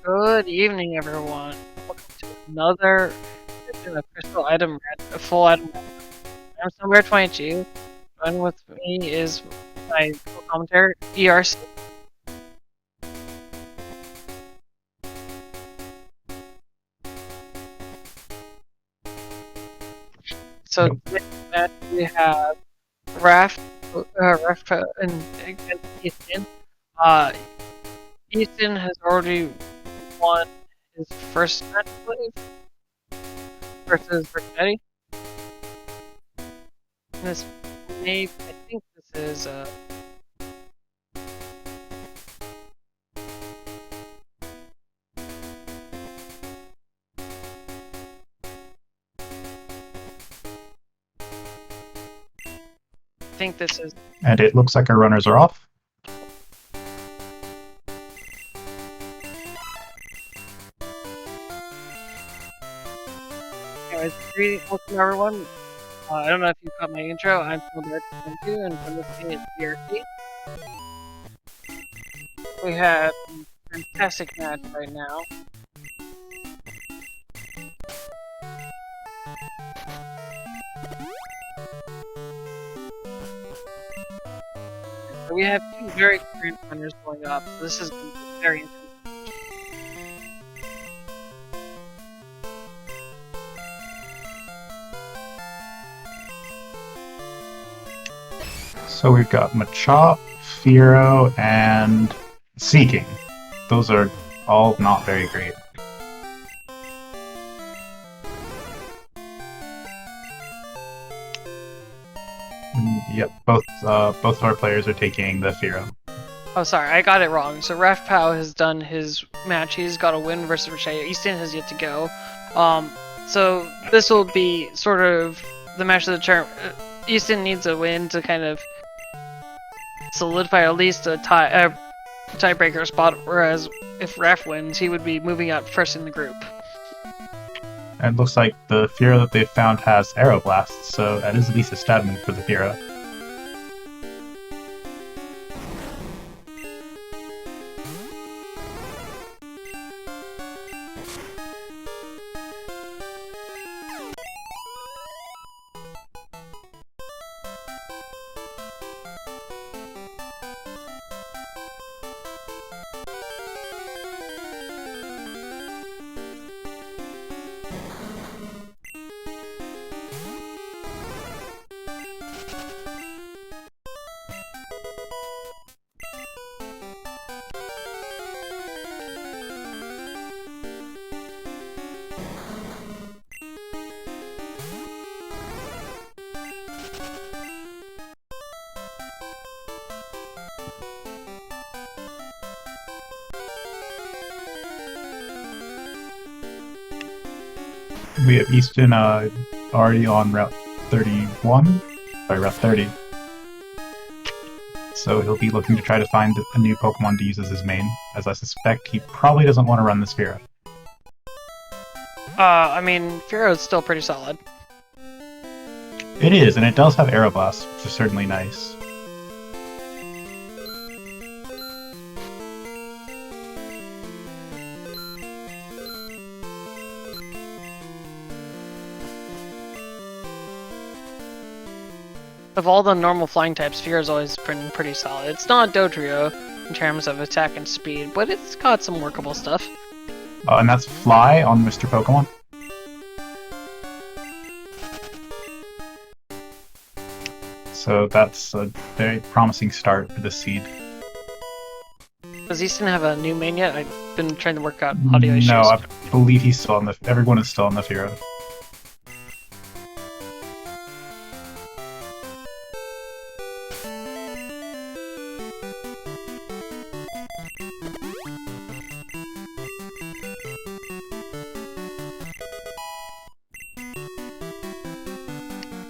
Good evening, everyone. Welcome to another edition of Crystal Item Full Item Rando. I'm Somewhere 22. Joining with me is my co-commentator, ERC. So today we have Raft and against Eastonn. Eastonn has already won his first match, I believe, versus Richetti. This I think this is And it looks like our runners are off. Anyways, welcome everyone. I don't know if you caught my intro. I'm Somewhere 22 and from with me is ERC. We have a fantastic match right now. So we have two very experienced runners going up, so this is very intense. So we've got Machop, Firo, and Seeking. Those are all not very great. Yep, both of our players are taking the Firo. Oh, sorry, I got it wrong. So Raf Pow has done his match. He's got a win versus Richetti. Eastonn has yet to go. So this will be sort of the match of the term. Eastonn needs a win to kind of solidify at least a tiebreaker spot, whereas if Raf wins, he would be moving out first in the group. And it looks like the Firo that they found has Aeroblast, so that is at least a stab move for the Firo. We have Eastonn already on Route 31, sorry, Route 30. So he'll be looking to try to find a new Pokemon to use as his main, as I suspect he probably doesn't want to run this Firo. I mean, Firo is still pretty solid. It is, and it does have Aeroblast, which is certainly nice. Of all the normal flying types, Firo's always been pretty solid. It's not Dodrio in terms of attack and speed, but it's got some workable stuff. And that's Fly on Mr. Pokemon. So that's a very promising start for this seed. Does Eastonn have a new main yet? I've been trying to work out audio issues. No, I believe he's still on the. Everyone is still on the Firo.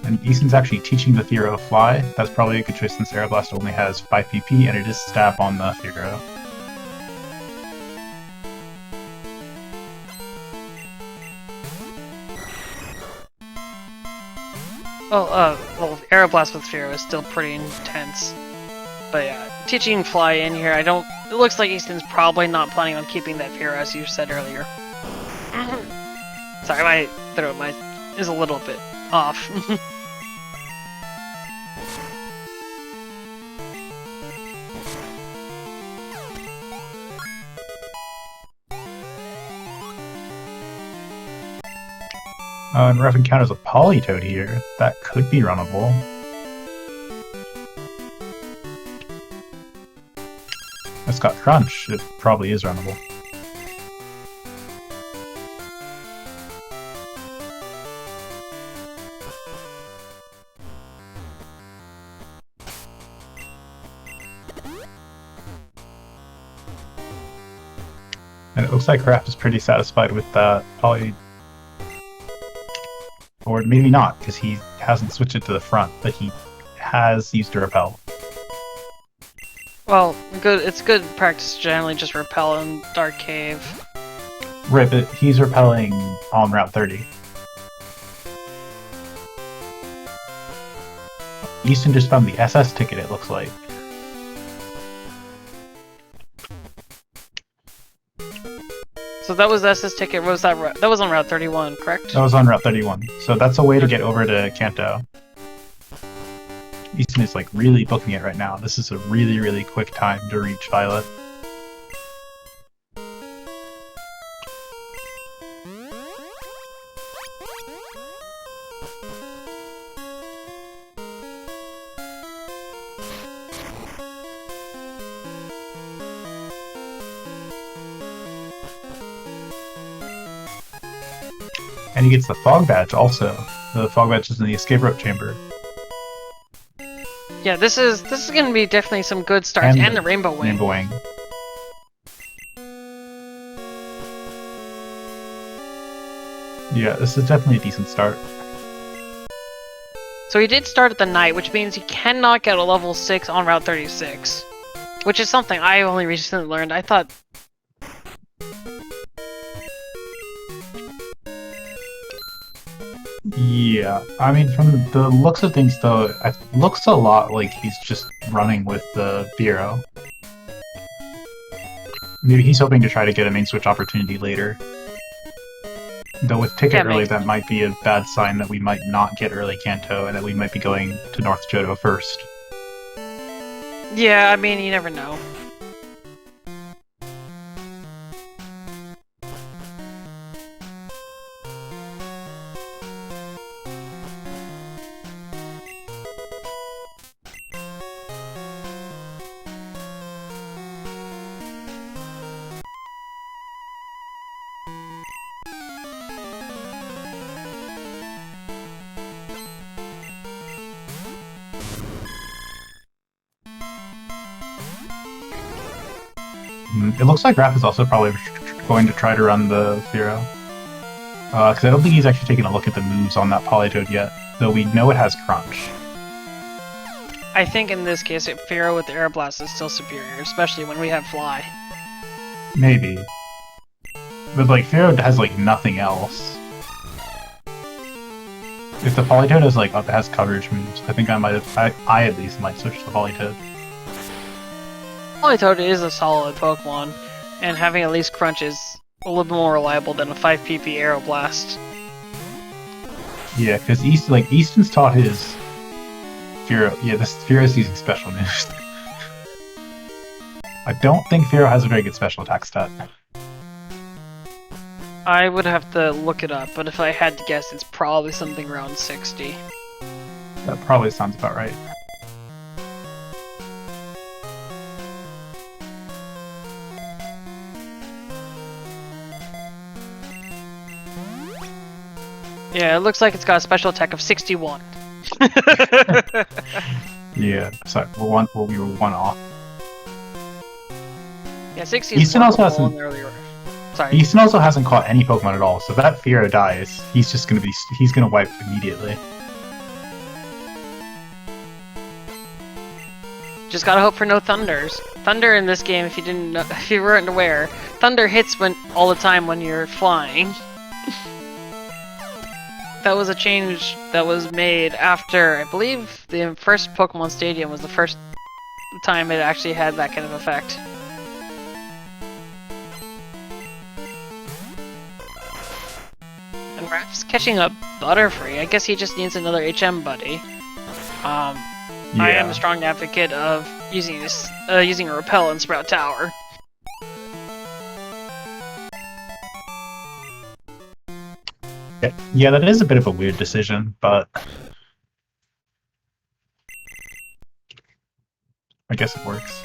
And Eastonn's actually teaching the Firo Fly. That's probably a good choice since Aeroblast only has 5 PP and it is stab on the Firo. Well, Aeroblast with Firo is still pretty intense. But yeah, teaching Fly in here, I don't... It looks like Easton's probably not planning on keeping that Fear, as you said earlier. Sorry, my throat is a little bit off. And Ref encounters a Polytoad here. That could be runnable. It's got Crunch. It probably is runnable. And it looks like Raph is pretty satisfied with that Poly... Or maybe not, because he hasn't switched it to the front, but he has used a repel. Well, it's good practice to generally just repel in Dark Cave. Right, but he's repelling on Route 30. Easton just found the SS ticket, it looks like. So that was the SS ticket. What was that? That was on Route 31, correct? That was on Route 31. So that's a way to get over to Kanto. Easton is like really booking it right now. This is a really, really quick time to reach Violet. And he gets the Fog Badge also. The Fog Badge is in the escape rope chamber. Yeah, this is gonna be definitely some good starts, and the Rainbow Wing. Rainbow Wing. Yeah, this is definitely a decent start. So he did start at the night, which means he cannot get a level 6 on Route 36. Which is something I only recently learned. I thought... Yeah, I mean, from the looks of things, though, it looks a lot like he's just running with the Bureau. Maybe he's hoping to try to get a main switch opportunity later. Though with Ticket early, that might be a bad sign that we might not get early Kanto, and that we might be going to North Johto first. Yeah, I mean, you never know. It looks like Raph is also probably going to try to run the Fearow. Because I don't think he's actually taken a look at the moves on that Polytoad yet, though we know it has Crunch. I think in this case, Fearow with the Air Blast is still superior, especially when we have Fly. Maybe. But, like, Fearow has, like, nothing else. If the Polytoad has coverage moves, I think I at least might switch to Polytoad. Polytoad is a solid Pokemon, and having at least Crunch is a little bit more reliable than a 5 PP Aero Blast. Yeah, because Easton's taught his Fearow. Yeah, this Fearow's using special moves. I don't think Fearow has a very good special attack stat. I would have to look it up, but if I had to guess, it's probably something around 60. That probably sounds about right. Yeah, it looks like it's got a special attack of 61. Yeah, sorry, we were one off. Yeah, 60 is Easton also hasn't. Sorry. Easton also hasn't caught any Pokemon at all, so if that Fearow dies, he's gonna wipe immediately. Just gotta hope for no Thunders. Thunder in this game, if you weren't aware, Thunder hits all the time when you're flying. That was a change that was made after, I believe, the first Pokemon Stadium was the first time it actually had that kind of effect. And Raph's catching up Butterfree. I guess he just needs another HM buddy. I am a strong advocate of using this, using a repel in Sprout Tower. Yeah, that is a bit of a weird decision, but I guess it works.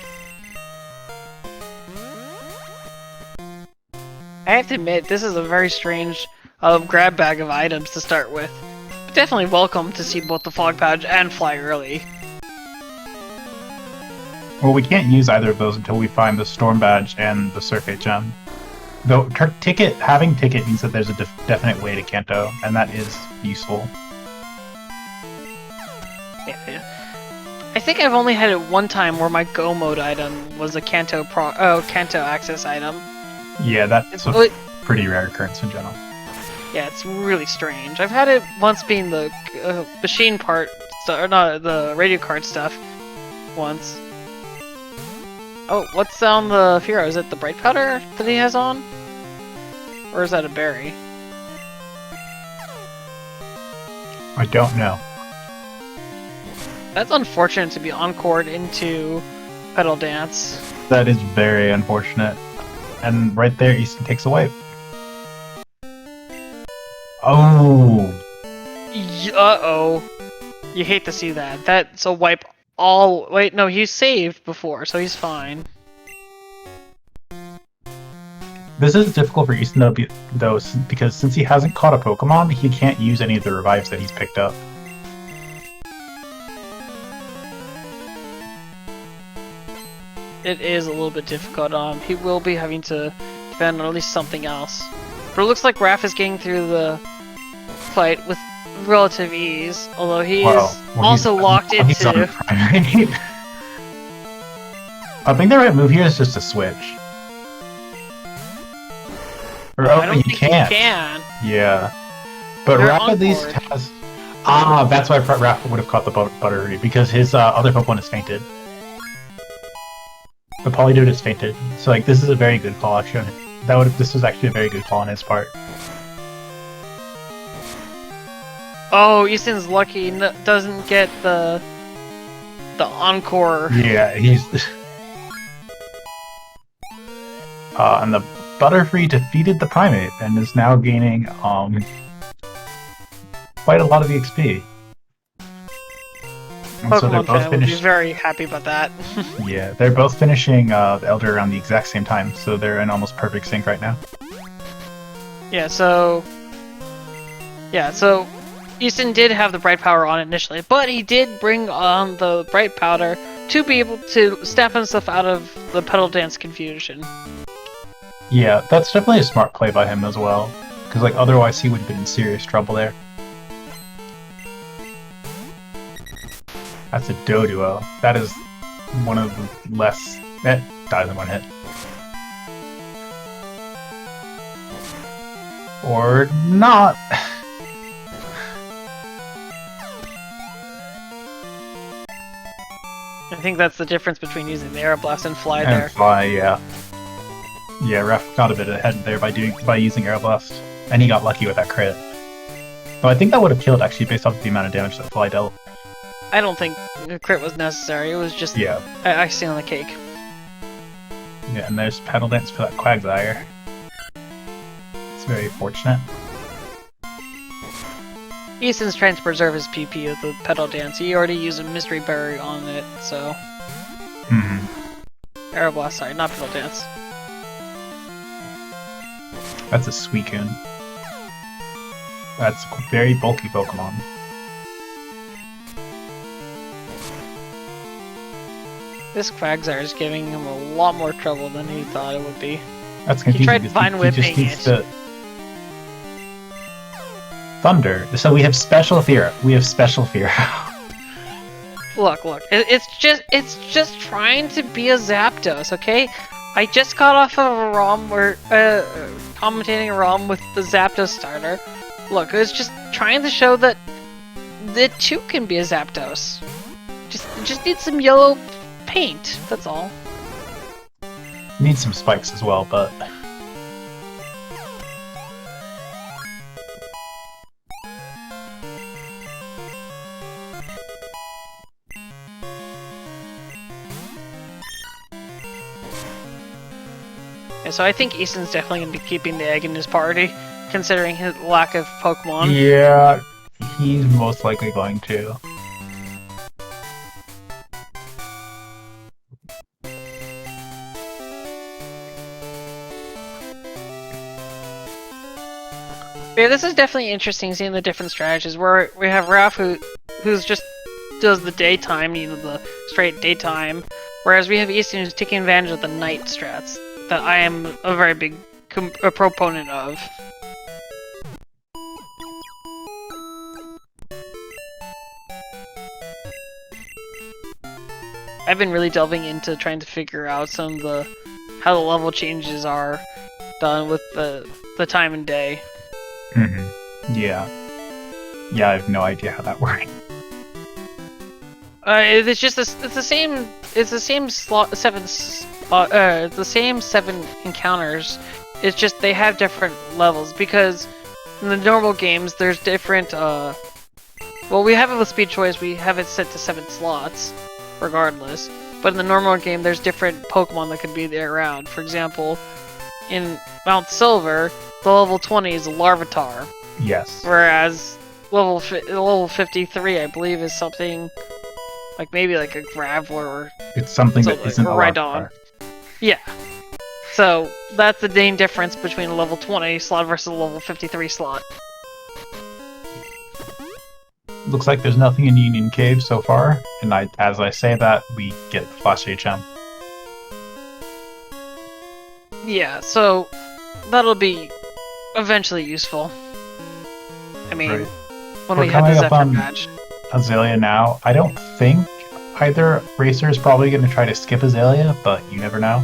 I have to admit, this is a very strange grab bag of items to start with. But definitely welcome to see both the Fog Pouch and Fly Early. Well, we can't use either of those until we find the Storm Badge and the Circuit Gem. Though having Ticket means that there's a definite way to Kanto, and that is useful. Yeah. I think I've only had it one time where my Go Mode item was a Kanto access item. Yeah, that's a pretty rare occurrence in general. Yeah, it's really strange. I've had it once being the machine part, or not the radio card stuff, once. Oh, what's on the Firo? Is it the Bright Powder that he has on? Or is that a berry? I don't know. That's unfortunate to be encored into Petal Dance. That is very unfortunate. And right there, Easton takes a wipe. Oh! Uh-oh. You hate to see that. That's a wipe all... Wait, no, he's saved before, so he's fine. This is difficult for Easton though, because since he hasn't caught a Pokemon, he can't use any of the revives that he's picked up. It is a little bit difficult. He will be having to defend on at least something else. But it looks like Raph is getting through the fight with relative ease, although he is also locked into... I think the right move here is just to switch. Or, I don't think you can. Yeah. But Raph at least has... Ah, that's why Raph would have caught the Butterfree, because his other Pokemon is fainted. The Polydode is fainted, so like this is a very good call actually. This was actually a very good call on his part. Oh, Easton's lucky doesn't get the encore. Yeah, he's and the Butterfree defeated the Primate and is now gaining quite a lot of EXP. And so they're both would be very happy about that. Yeah, they're both finishing the Elder around the exact same time, so they're in almost perfect sync right now. Yeah, so Easton did have the Bright Powder on initially, but he did bring on the Bright Powder to be able to snap himself out of the Petal Dance confusion. Yeah, that's definitely a smart play by him as well, because like otherwise he would have been in serious trouble there. That's a Doduo. That is one of the less... That dies in one hit. Or not. I think that's the difference between using the Aeroblast and Fly there. And Fly, yeah. Yeah, Raph got a bit ahead there by using Aeroblast. And he got lucky with that crit. But I think that would have killed actually based off the amount of damage that Fly dealt. I don't think the crit was necessary, it was just icing on the cake. Yeah, and there's Petal Dance for that Quagsire. It's very fortunate. Easton's trying to preserve his PP with the Petal Dance. He already used a Mystery Berry on it, so... Aeroblast, sorry, not Petal Dance. That's a Suicune. That's a very bulky Pokemon. This Quagsire is giving him a lot more trouble than he thought it would be. That's confusing. He tried Vine Whipping it. Thunder. So we have Special Fear. Look. It's just trying to be a Zapdos, okay? I just got off of a ROM where commentating a ROM with the Zapdos starter. Look, it's just trying to show that it too can be a Zapdos. Just need some yellow paint, that's all. Needs some spikes as well, but... Yeah, so I think Easton's definitely going to be keeping the egg in his party, considering his lack of Pokemon. Yeah, he's most likely going to. Yeah, this is definitely interesting seeing the different strategies where we have Raph who's just does the daytime, you know, the straight daytime, whereas we have Easton who's taking advantage of the night strats that I am a very big proponent of. I've been really delving into trying to figure out some of the how the level changes are done with the time and day. Mm-hmm. Yeah. Yeah, I have no idea how that works. It's just it's the same the same 7 encounters. It's just they have different levels because in the normal games there's different well, we have it with speed choice, we have it set to 7 slots regardless. But in the normal game there's different Pokemon that could be there around. For example, in Mount Silver, the level 20 is a Larvitar. Yes. Whereas level 53, I believe, is something like maybe like a Graveler or it's something that isn't a Rhydon. Yeah. So that's the main difference between a level 20 slot versus a level 53 slot. Looks like there's nothing in Union Cave so far, and as I say that, we get Flash HM. Yeah, so that'll be eventually useful. I mean, Right. when We're we have the coming up Zephyr on patch. Azalea now. I don't think either racer is probably going to try to skip Azalea, but you never know.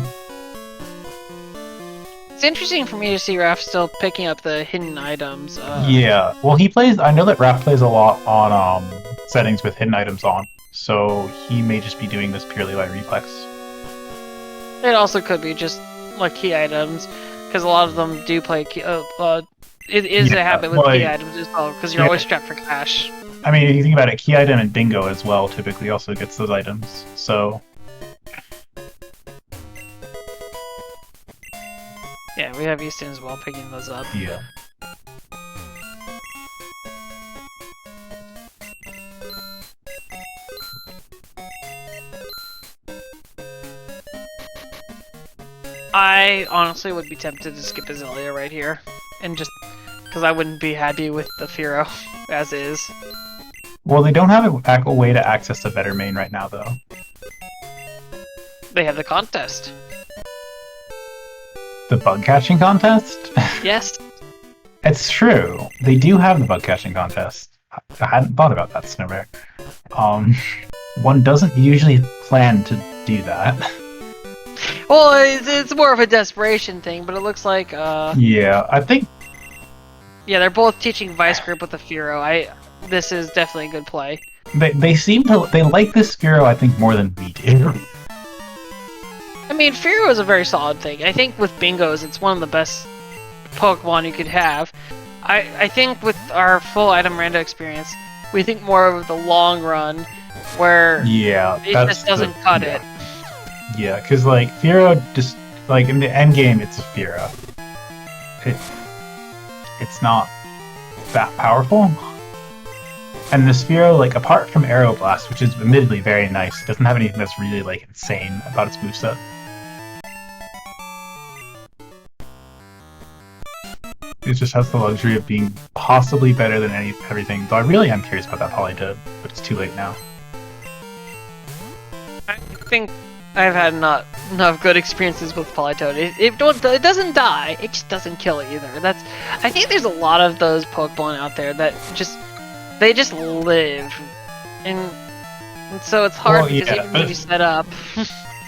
It's interesting for me to see Raph still picking up the hidden items. Yeah, well, he plays. I know that Raph plays a lot on settings with hidden items on, so he may just be doing this purely by reflex. It also could be just like key items, because a lot of them do play key. It is a habit with key items as well, because you're always strapped for cash. I mean, if you think about it, key item and bingo as well typically also gets those items, so... Yeah, we have Easton as well picking those up. Yeah. I honestly would be tempted to skip Azalea right here, and just because I wouldn't be happy with the Firo as is. Well, they don't have a way to access the better main right now, though. They have the contest. The bug catching contest? Yes. It's true. They do have the bug catching contest. I hadn't thought about that, Snowbear. One doesn't usually plan to do that. Well, it's more of a desperation thing, but it looks like, Yeah, I think... Yeah, they're both teaching Vice Grip with the Firo. This is definitely a good play. They seem to... They like this Firo, I think, more than we do. I mean, Firo is a very solid thing. I think with Bingos, it's one of the best Pokemon you could have. I think with our full item rando experience, we think more of the long run, where yeah, it just doesn't cut it. Yeah, because, like, Firo just... Like, in the end game, it's a Firo. It's not that powerful. And the Sphero, like, apart from Aeroblast, which is admittedly very nice, doesn't have anything that's really, like, insane about its moveset. It just has the luxury of being possibly better than everything, though I really am curious about that Politoed, but it's too late now. I think I've had not enough good experiences with Politoed. It doesn't die, it just doesn't kill either. I think there's a lot of those Pokemon out there that they just live, and so it's hard because you can really set up.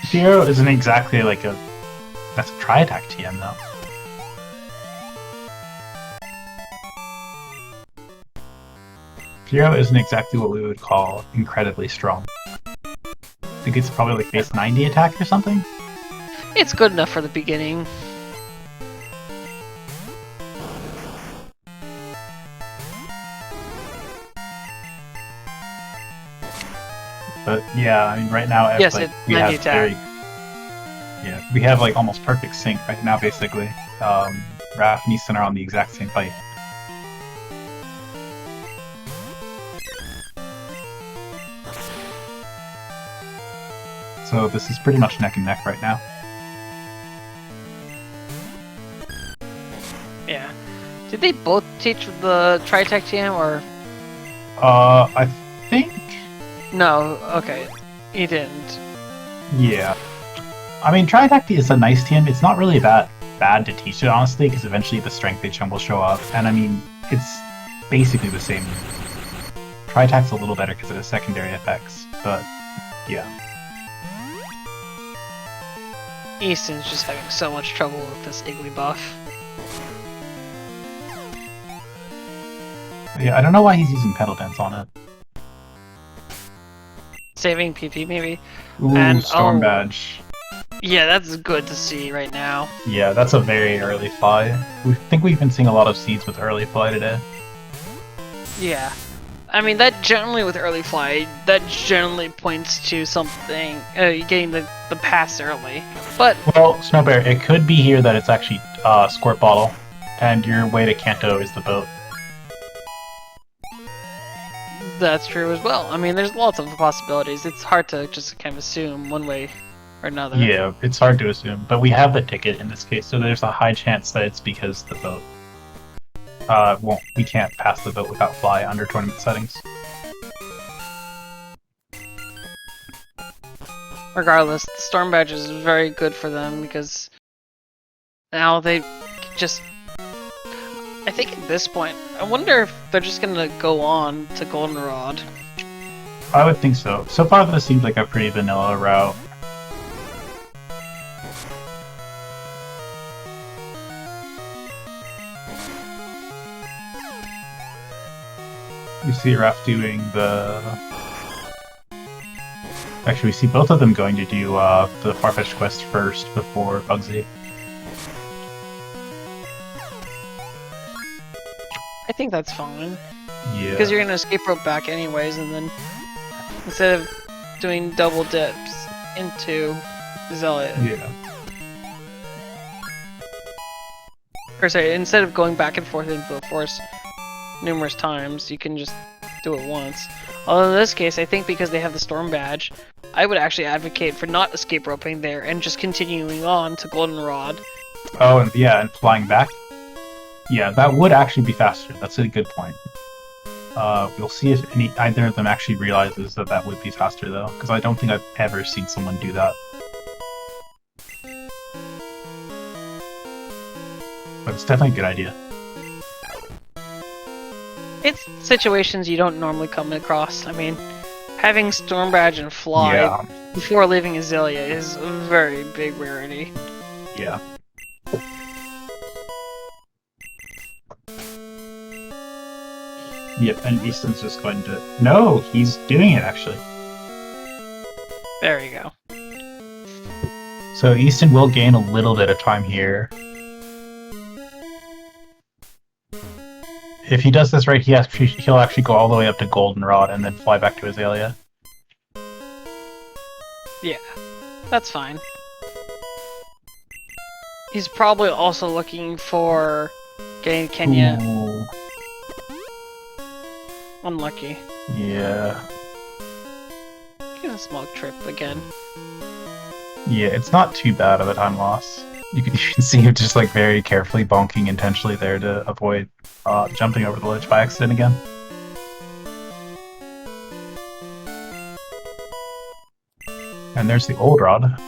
Firo isn't exactly like that's a tri-attack TM though. Firo isn't exactly what we would call incredibly strong. The think it's probably like base 90 attack or something. It's good enough for the beginning. But yeah, I mean, right now, Yes, like, it's we 90 have attack. we have like almost perfect sync right now, basically. Raph and Eastonn are on the exact same fight. So this is pretty much neck and neck right now. Yeah. Did they both teach the Tritech TM, or...? I think... No, okay. He didn't. Yeah. I mean, Tritech is a nice TM. It's not really that bad to teach it, honestly, because eventually the strength HM will show up. And I mean, it's basically the same. Tritech's a little better because of the secondary effects, but yeah. Eastonn's just having so much trouble with this Iggly buff. Yeah, I don't know why he's using Pedal Dance on it. Saving PP, maybe? Ooh, And, Storm oh, Badge. Yeah, that's good to see right now. Yeah, that's a very early fly. We think we've been seeing a lot of seeds with early fly today. Yeah. I mean, that generally, with early fly, that generally points to something, getting the pass early. But... Well, Snowbear, it could be here that it's actually Squirt Bottle, and your way to Kanto is the boat. That's true as well. I mean, there's lots of possibilities. It's hard to just kind of assume one way or another. Yeah, it's hard to assume, but we have the ticket in this case, so there's a high chance that it's because the boat. We can't pass the boat without fly under tournament settings. Regardless, the Storm Badge is very good for them because now they just... I think at this point, I wonder if they're just gonna go on to Goldenrod. I would think so. So far, this seems like a pretty vanilla route. You see Raph doing the... Actually, we see both of them going to do the Farfetch'd quest first before Bugsy. I think that's fine. Yeah. Because you're gonna escape rope back anyways, and then instead of doing double dips into Zealot. Yeah. Or sorry, instead of going back and forth into the force numerous times, you can just do it once. Although in this case, I think because they have the Storm Badge, I would actually advocate for not escape roping there and just continuing on to Goldenrod. Oh, and yeah, and flying back? Yeah, that would actually be faster. That's a good point. We'll see if either of them actually realizes that that would be faster, though, because I don't think I've ever seen someone do that. But it's definitely a good idea. It's situations you don't normally come across. I mean, having Storm Badge and Fly before leaving Azalea is a very big rarity. Yeah. Yep, and Eastonn's just going to... No, he's doing it, actually. There you go. So Eastonn will gain a little bit of time here. If he does this right, he'll actually go all the way up to Goldenrod and then fly back to Azalea. Yeah, that's fine. He's probably also looking for getting Kenya. Ooh. Unlucky. Yeah. Get a smog trip again. Yeah, it's not too bad of a time loss. You can see him just like very carefully bonking intentionally there to avoid jumping over the ledge by accident again. And there's the old rod.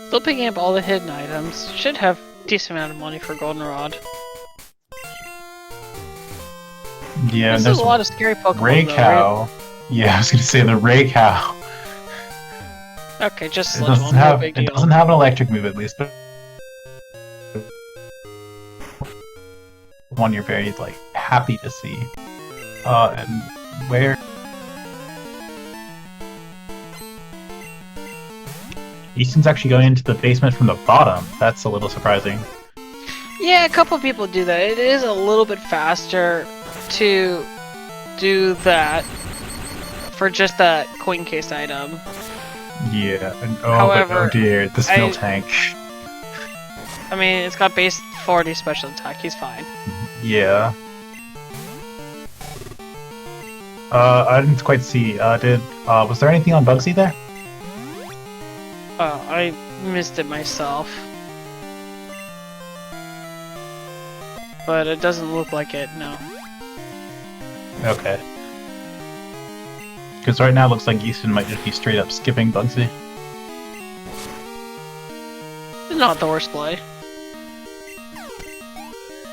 Still picking up all the hidden items. Should have a decent amount of money for Goldenrod. Yeah, this there's is a lot of scary Pokemon. Ray though, Cow. right? Yeah, I was gonna say the Ray Cow. Okay, just It Sludge doesn't Bomb, no have big it deal. doesn't have an electric move at least, but one you're very like happy to see. And where Easton's actually going into the basement from the bottom. That's a little surprising. Yeah, a couple people do that. It is a little bit faster to do that for just that coin case item. Yeah, and However, oh dear, the snow tank. I mean, it's got base 40 special attack. He's fine. Yeah. I didn't quite see. Was there anything on Bugsy there? Oh, I missed it myself. But it doesn't look like it, no. Okay. Because right now it looks like Easton might just be straight up skipping Bugsy. It's not the worst play.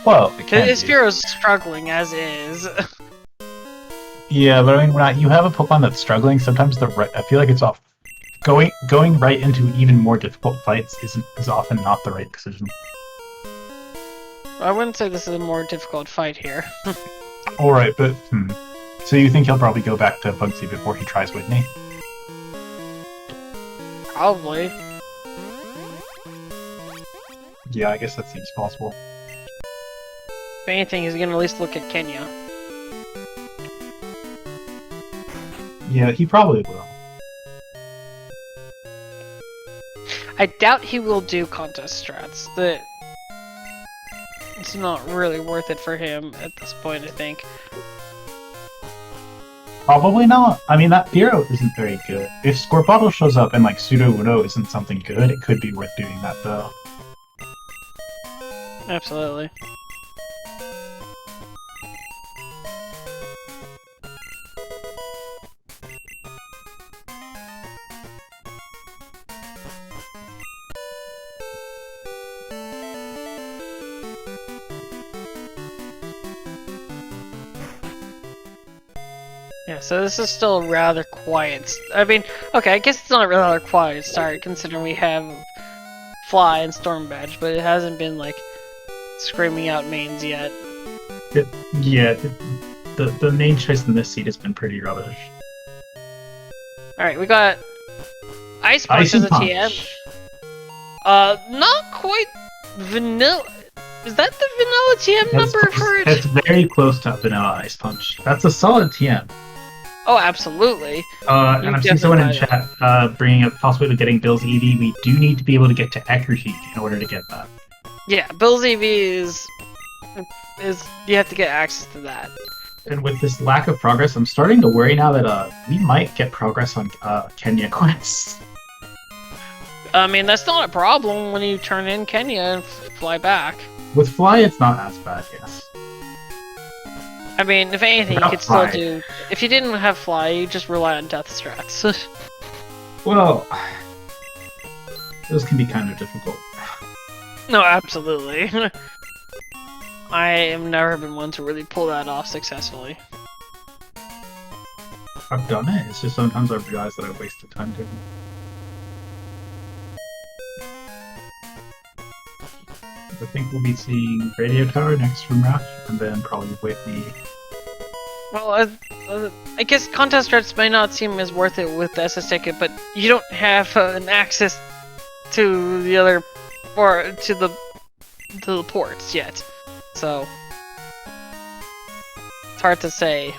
Well, it can His be. Spearo's struggling as is. Yeah, but I mean, when you have a Pokemon that's struggling, sometimes I feel like it's off. Going right into even more difficult fights is often not the right decision. I wouldn't say this is a more difficult fight here. Alright, but so you think he'll probably go back to Bugsy before he tries Whitney? Probably. Yeah, I guess that seems possible. If anything, he's gonna at least look at Kenya. Yeah, he probably will. I doubt he will do contest strats. It's not really worth it for him at this point, I think. Probably not. I mean, that Hero isn't very good. If Squirtle shows up and like Pseudo Uno isn't something good, it could be worth doing that though. Absolutely. Yeah, so this is still a rather quiet. I mean, okay, I guess it's not a rather quiet start considering we have Fly and Storm Badge, but it hasn't been like screaming out mains yet. The main choice in this seed has been pretty rubbish. Alright, we got Ice Punch as a TM. Not quite vanilla. Is that the vanilla TM number for it? It's very close to Vanilla Ice Punch. That's a solid TM. Oh, absolutely. And I'm seeing someone in chat bringing up possibility of getting Bill's EV. We do need to be able to get to Accuracy in order to get that. Yeah, Bill's EV is you have to get access to that. And with this lack of progress, I'm starting to worry now that we might get progress on Kenya quests. I mean, that's not a problem when you turn in Kenya and fly back. With Fly, it's not as bad, yes. I mean, if anything, Without you could still Fly. do. If you didn't have Fly, you just rely on Death Strats. Well, those can be kind of difficult. No, absolutely. I have never been one to really pull that off successfully. I've done it, it's just sometimes I realize that I've wasted time doing it. I think we'll be seeing Radio Tower next from Rash, and then probably Whitney. Well, I guess contest strats may not seem as worth it with the SS ticket, but you don't have an access to the other, or to the ports yet, so it's hard to say.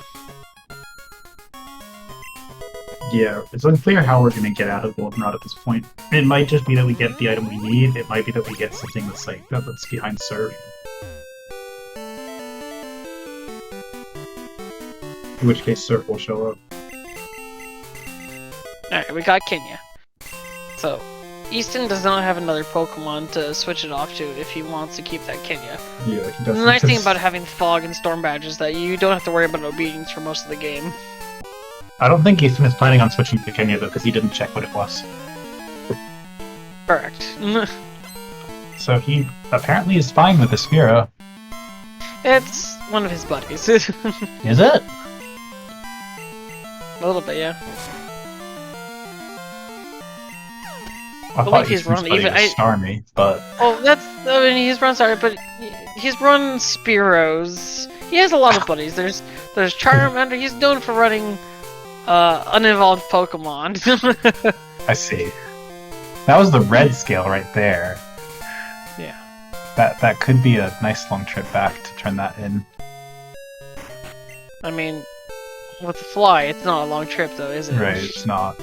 Yeah, it's unclear how we're going to get out of Goldenrod at this point. It might just be that we get the item we need, it might be that we get something that's like, that's behind Surf. In which case Surf will show up. Alright, we got Kenya. So, Easton does not have another Pokemon to switch it off to if he wants to keep that Kenya. Yeah, he does. The nice thing about having Fog and Storm Badge is that you don't have to worry about obedience for most of the game. I don't think Easton is planning on switching to Kenya though, because he didn't check what it was. Correct. So he apparently is fine with the Spearow. It's one of his buddies. Is it? A little bit, yeah. I believe thought he's was run even. Starmie, but Oh, I mean, he's run sorry, but he's run Spearows. He has a lot of buddies. There's Charmander. He's known for running uninvolved Pokemon. I see. That was the red scale right there. Yeah. That could be a nice long trip back to turn that in. I mean, with the fly, it's not a long trip though, is it? Right, it's not.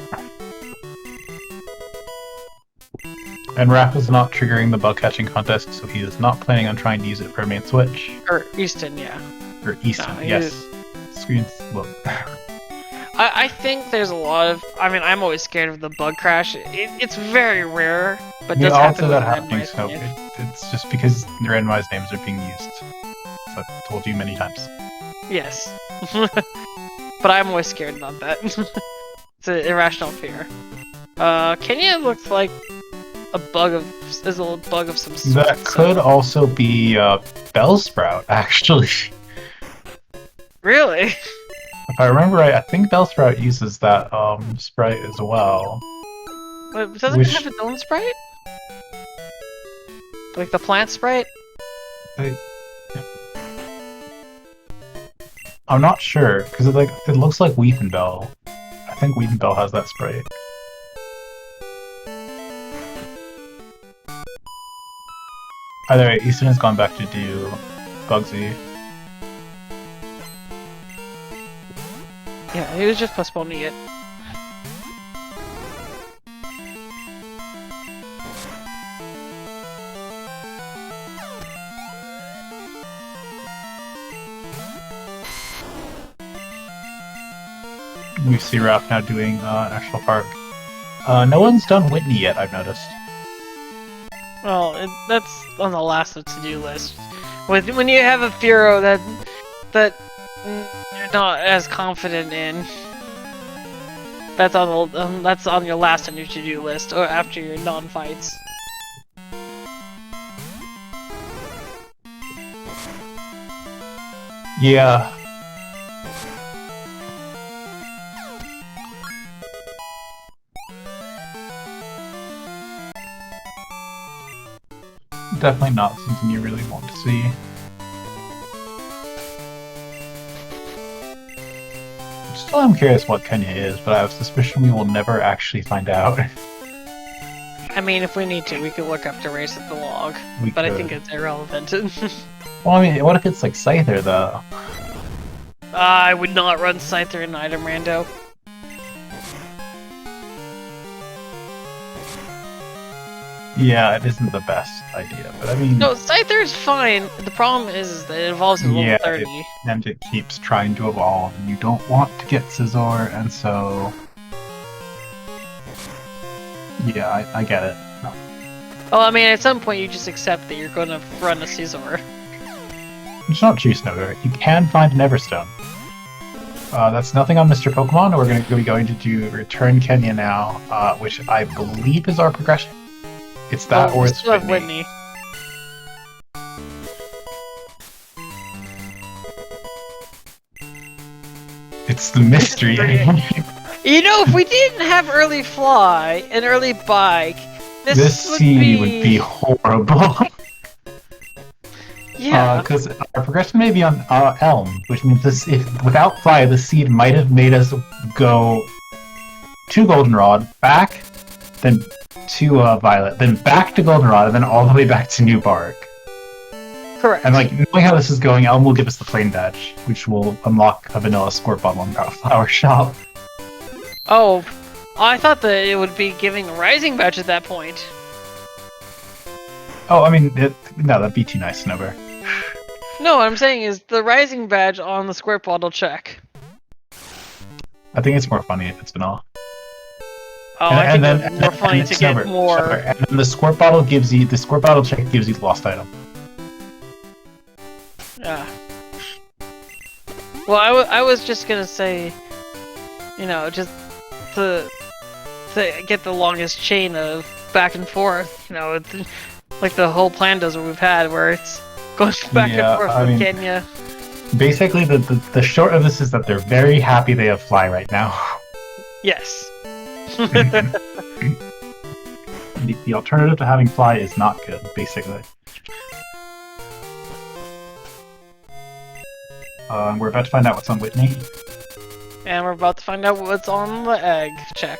And Raph is not triggering the bug catching contest, so he is not planning on trying to use it for a main switch. Or Eastonn, yeah. Or Eastonn, No, yes. Screens. Look. I think there's a lot of. I mean, I'm always scared of the bug crash. It's very rare, but does happen Also, with that happening, randomized so names. it's just because the randomized names are being used. As I've told you many times. Yes. But I'm always scared about that. It's an irrational fear. Kenya looks like a bug of some sort. That could also be Bellsprout, actually. Really? If I remember right, I think Bellsprout uses that sprite as well. Wait, doesn't it have its own sprite? Like the plant sprite? I'm not sure, because it looks like Weepinbell. I think Weepinbell has that sprite. Either way, Eastonn has gone back to do Bugsy. Yeah, he was just postponing it. We see Raph now doing National Park. No one's done Whitney yet, I've noticed. Well, that's on the last of to-do list. When you have a Furo that you're not as confident in, that's on your last on your to-do list, or after your non-fights. Yeah. Definitely not something you really want to see. Still, I'm curious what Kenya is, but I have a suspicion we will never actually find out. I mean, if we need to, we could look up the race at the log, but I think it's irrelevant. Well, I mean, what if it's like Scyther, though? I would not run Scyther in Item Rando. Yeah, it isn't the best idea, but I mean... No, Scyther is fine. The problem is that it evolves at level 30. And it keeps trying to evolve, and you don't want to get Scizor, and so... Yeah, I get it. Well, I mean, at some point you just accept that you're going to run a Scizor. It's not true, Snowder. You can find an Everstone. That's nothing on Mr. Pokemon. We're going to be going to do Return Kenya now, which I believe is our progression. It's that, or it's Whitney. It's the mystery. You know, if we didn't have early fly and early bike, this seed would be horrible. Yeah. Because our progression may be on Elm, which means if without fly, the seed might have made us go to Goldenrod, back, then to Violet, then back to Goldenrod, and then all the way back to New Bark. Correct. And like knowing how this is going, Elm will give us the Flame Badge, which will unlock a vanilla Squirt Bottle in Flower Shop. Oh, I thought that it would be giving a Rising Badge at that point. Oh, I mean, no, that'd be too nice, Snowbear. No, what I'm saying is the Rising Badge on the Squirt Bottle check. I think it's more funny if it's vanilla. Oh, I think it's more funny to get more. And then the Squirt Bottle check gives you the lost item. Yeah. Well, I was just gonna say, you know, just to get the longest chain of back and forth, you know, like the whole plan does what we've had, where it's going back and forth with Kenya. Basically, the short of this is that they're very happy they have Fly right now. Yes. the alternative to having fly is not good, basically. We're about to find out what's on Whitney. And we're about to find out what's on the egg. Check.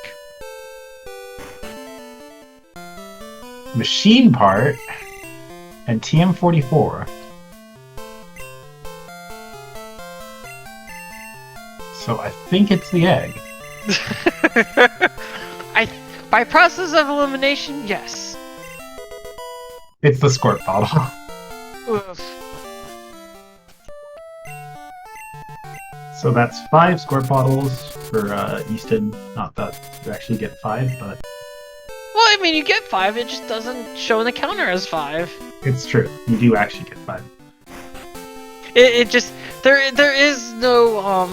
Machine part and TM44. So I think it's the egg. By process of elimination, yes. It's the squirt bottle. Oof. So that's 5 squirt bottles for Eastonn. Not that you actually get 5, but... Well, I mean, you get 5, it just doesn't show in the counter as 5. It's true. You do actually get 5. It just... There is no,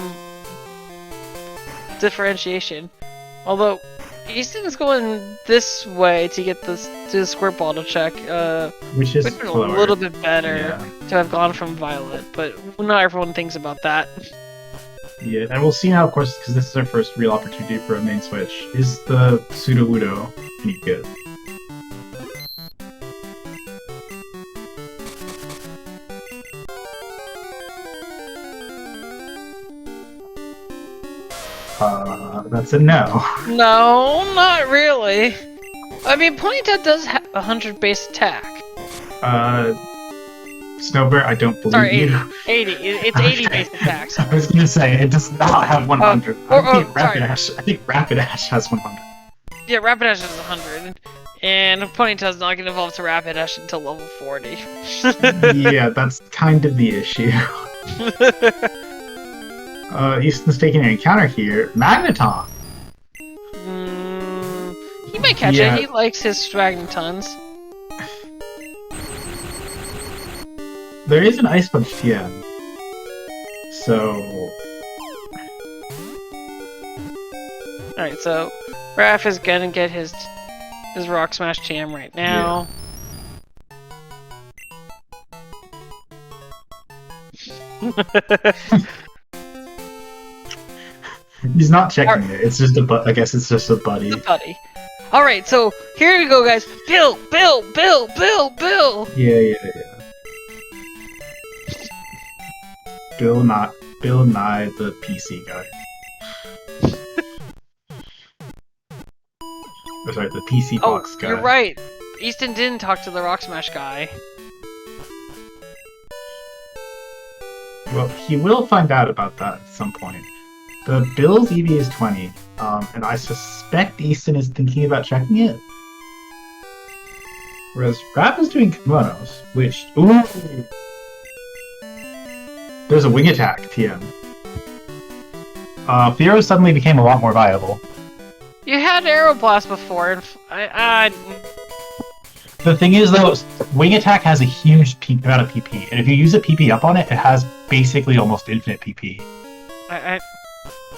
differentiation. Although, Eastonn's going this way to get this to the squirt bottle check, which is would have been a little bit better to have gone from Violet, but not everyone thinks about that. Yeah, and we'll see now, of course, because this is our first real opportunity for a main switch. Is the Pseudo-Wudo any good? That's a no. No, not really. I mean, Ponyta does have 100 base attack. Snowbear, I don't believe Sorry, 80. you. 80. It's 80 base attacks. I was gonna say, it does not have 100. I think Rapidash has 100. Yeah, Rapidash has 100. And Ponyta's not gonna evolve to Rapidash until level 40. Yeah, that's kind of the issue. Eastonn's taking an encounter here. Magneton! He might catch it, he likes his Magnetons. There is an Ice Punch TM. So... Alright, so Raph is gonna get his Rock Smash TM right now. Yeah. He's not checking it. It's just a I guess it's just a buddy. It's a buddy. All right, so here we go, guys. Bill. Yeah. Bill Nye, the PC guy. Oh, sorry, the PC box guy. You're right. Eastonn didn't talk to the Rock Smash guy. Well, he will find out about that at some point. The Bill's EV is 20, and I suspect Eastonn is thinking about checking it. Whereas Raph is doing kimonos, which... Ooh! There's a wing attack, TM. Fearow suddenly became a lot more viable. You had Aeroblast before, and The thing is, though, wing attack has a huge amount of PP, and if you use a PP up on it, it has basically almost infinite PP.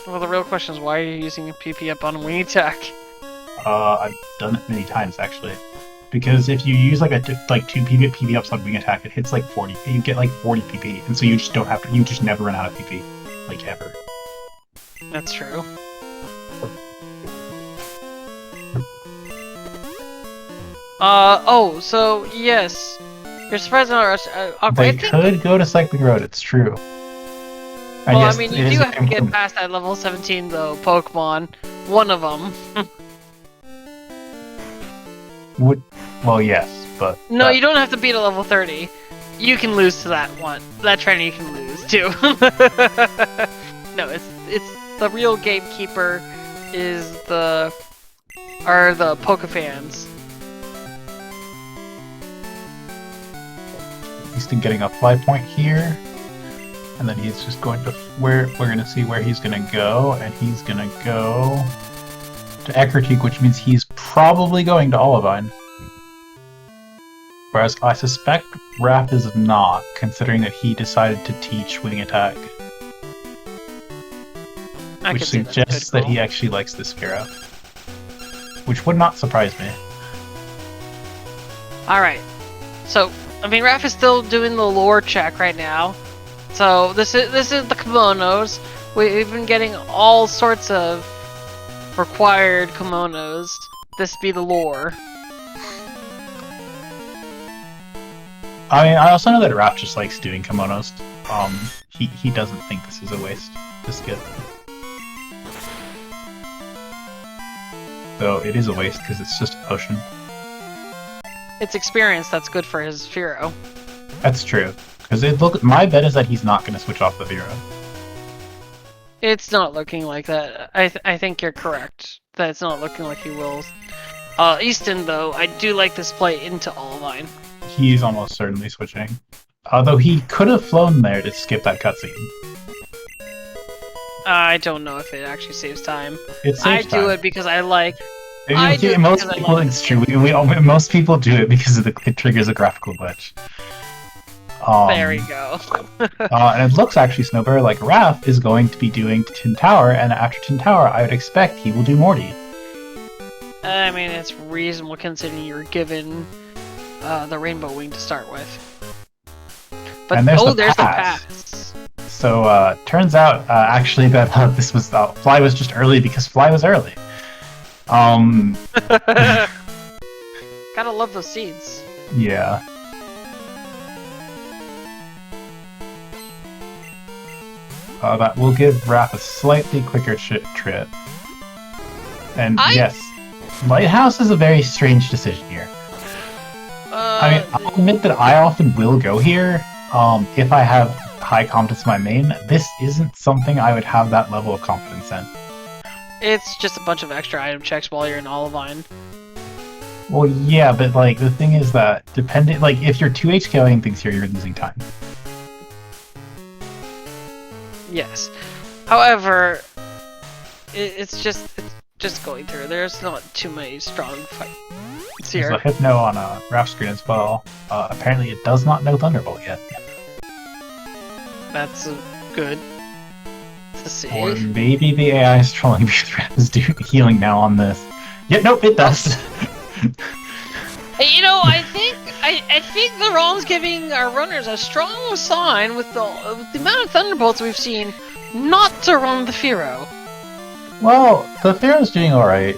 Well, the real question is, why are you using a PP up on wing attack? I've done it many times, actually. Because if you use like 2 PP ups on wing attack, it hits like 40. You get like 40 PP, and so you just don't have to. You just never run out of PP, like ever. That's true. So yes, you're surprised not. They could go to Cycling Road. It's true. Well, I mean, you do have to get past that level 17 though. Pokemon, one of them. Well, yes, but... No, you don't have to beat a level 30. You can lose to that one. That trainer you can lose to. No, it's the real gatekeeper are the Pokefans. Eastonn getting a fly point here. And then he's just going to... we're going to see where he's going to go. And he's going to go to Ecruteak, which means he's probably going to Olivine. Whereas I suspect Raph is not, considering that he decided to teach Wing Attack. Which suggests that he actually likes this Fearow. Which would not surprise me. Alright. So, I mean, Raph is still doing the lore check right now. So, this is the kimonos. We've been getting all sorts of required kimonos. This be the lore. I mean, I also know that Raph just likes doing kimonos. He doesn't think this is a waste. This skip. Though it is a waste because it's just a potion. It's experience that's good for his Firo. That's true. Because my bet is that he's not going to switch off the Firo. It's not looking like that. I think you're correct. That it's not looking like he will. Eastonn, though, I do like this play into Olivine. He's almost certainly switching. Although he could have flown there to skip that cutscene. I don't know if it actually saves time. It saves time. I do it because I like. Most people, it's true. Most people do it because it triggers a graphical glitch. There we go. And it looks actually, Snowbear, like Raph is going to be doing Tin Tower, and after Tin Tower, I would expect he will do Morty. I mean, it's reasonable considering you're given the Rainbow Wing to start with. But and there's the there's pass. the pass. So turns out actually that this was Fly was just early because Fly was early. Gotta love those seeds. Yeah. That will give Raph a slightly quicker trip. And yes, Lighthouse is a very strange decision here. I mean, I'll admit that I often will go here if I have high confidence in my main. This isn't something I would have that level of confidence in. It's just a bunch of extra item checks while you're in Olivine. Well, yeah, but like the thing is that if you're 2 HKing things here, you're losing time. Yes. However, it's just going through. There's not too many strong fights here. There's a Hypno on a Raph screen as well. Apparently it does not know Thunderbolt yet. That's good to see. Or maybe the AI is trolling because Raph is doing healing now on this. Yeah, nope, it does. Hey, you know, I think the ROM's giving our runners a strong sign with the amount of Thunderbolts we've seen not to run the Firo. Well, the Firo's doing alright.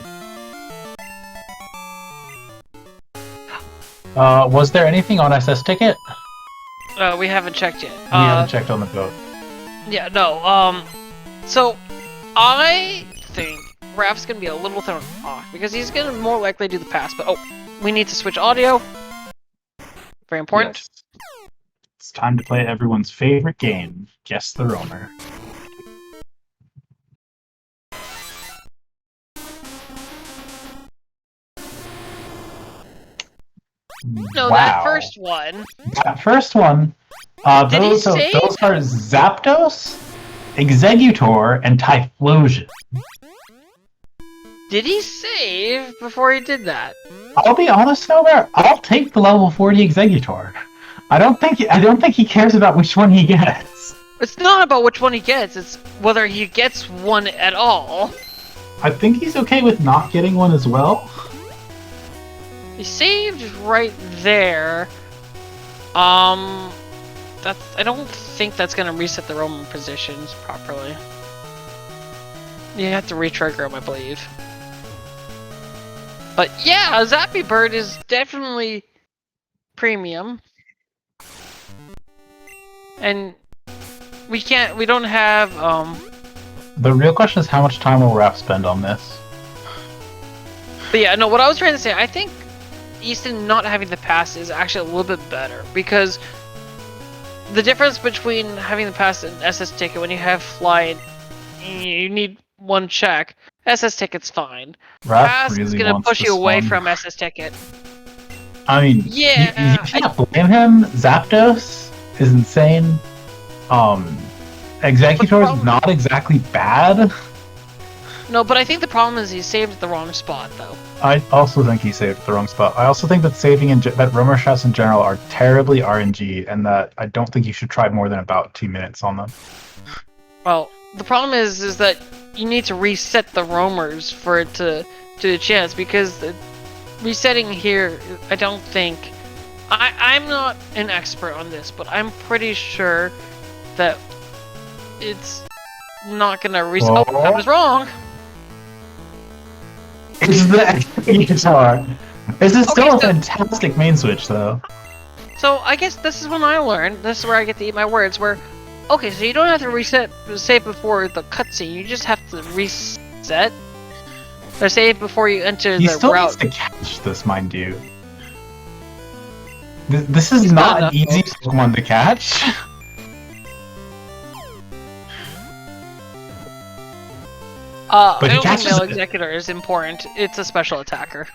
Was there anything on SS Ticket? We haven't checked yet. We haven't checked on the boat. Yeah, no, so, I think Raph's gonna be a little thrown off, because he's gonna more likely do the pass, but we need to switch audio. Very important. Yes. It's time to play everyone's favorite game, Guess the Roamer. No, wow. that first one. That first one, those are Zapdos, Executor, and Typhlosion. Did he save before he did that? I'll be honest, Snowbear, I'll take the level 40 Executor. I don't think he cares about which one he gets. It's not about which one he gets, it's whether he gets one at all. I think he's okay with not getting one as well. He saved right there. I don't think that's gonna reset the Roman positions properly. You have to retrigger him, I believe. But yeah, Zappy Bird is definitely premium. And we don't have, The real question is how much time will Raph spend on this? But yeah, no, what I was trying to say, I think Eastonn not having the pass is actually a little bit better, because the difference between having the pass and SS Ticket, when you have Fly, you need one check. SS Ticket's fine. Raph Pass really is gonna wants push you this away one. from SS Ticket. I mean, Yeah, you can't blame him. Zapdos is insane. Executor is not exactly bad. No, but I think the problem is he saved at the wrong spot, though. I also think he saved at the wrong spot. I also think that that roamer shots in general are terribly RNG, and that I don't think you should try more than about 2 minutes on them. Well, the problem is that you need to reset the roamers for it to do a chance, because resetting here, I don't think... I'm not an expert on this, but I'm pretty sure that it's not gonna reset... Oh, I was wrong! Is the guitar. This is still a fantastic main switch, though. So I guess this is when I learned. This is where I get to eat my words. Where, okay, so you don't have to reset save before the cutscene. You just have to reset or save before you enter He the still route. needs to catch this, mind you. This is He's not not an easy folks. Pokemon to catch. But I he don't think catches Male it. Executor is important. It's a special attacker.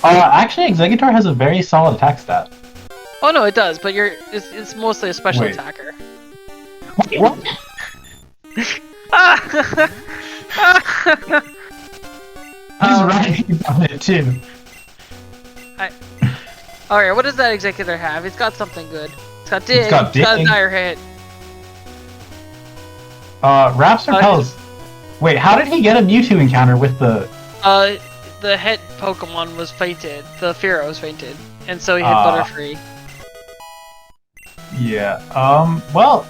Actually, Exeggutor has a very solid attack stat. Oh no, it does, but it's mostly a special Wait. attacker. What? He's right on it too. Alright, what does that Executor have? It's got something good. It's got dig. It's got It's got a dig. dire hit. Raps or Pells? Wait, how did he get a Mewtwo encounter with the... The head Pokemon was fainted. The Fearow was fainted. And so he hit Ah. Butterfree. Yeah, well,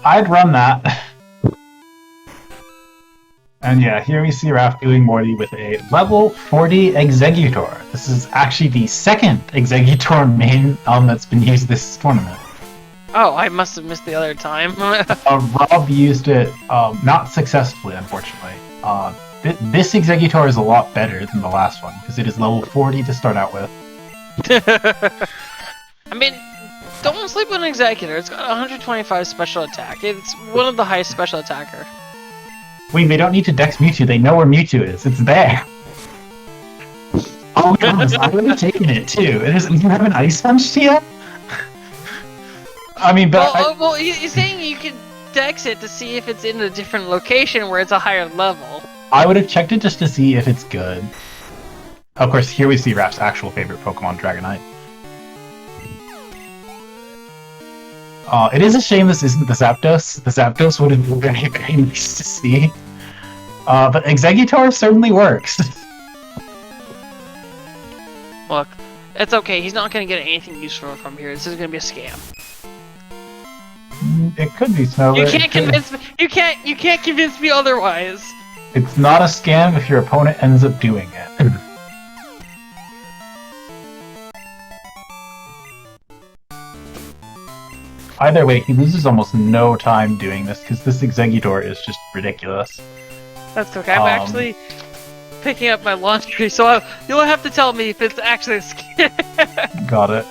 I'd run that. And yeah, here we see Raph doing Morty with a level 40 Exeggutor. This is actually the second Exeggutor main that's been used this tournament. Oh, I must have missed the other time. Rob used it, not successfully, unfortunately. This Exeggutor is a lot better than the last one, because it is level 40 to start out with. I mean, don't sleep on Executor. It's got 125 special attack. It's one of the highest special attacker. Wait, they don't need to Dex Mewtwo, they know where Mewtwo is. It's there! Oh goodness, I would have taken it too. It doesn't even have an Ice Punch to you? I mean, but... Well, you're saying you can dex it to see if it's in a different location where it's a higher level. I would have checked it just to see if it's good. Of course, here we see Raph's actual favorite Pokemon, Dragonite. It is a shame this isn't the Zapdos. The Zapdos would have been very, very nice to see. But Exeggutor certainly works. Look, it's okay. He's not going to get anything useful from here. This is going to be a scam. It could be Snow. You can't convince me. You can't convince me otherwise. It's not a scam if your opponent ends up doing it. Either way, he loses almost no time doing this because this Exeggutor is just ridiculous. That's okay. I'm actually picking up my laundry, so you'll have to tell me if it's actually a scam. Got it.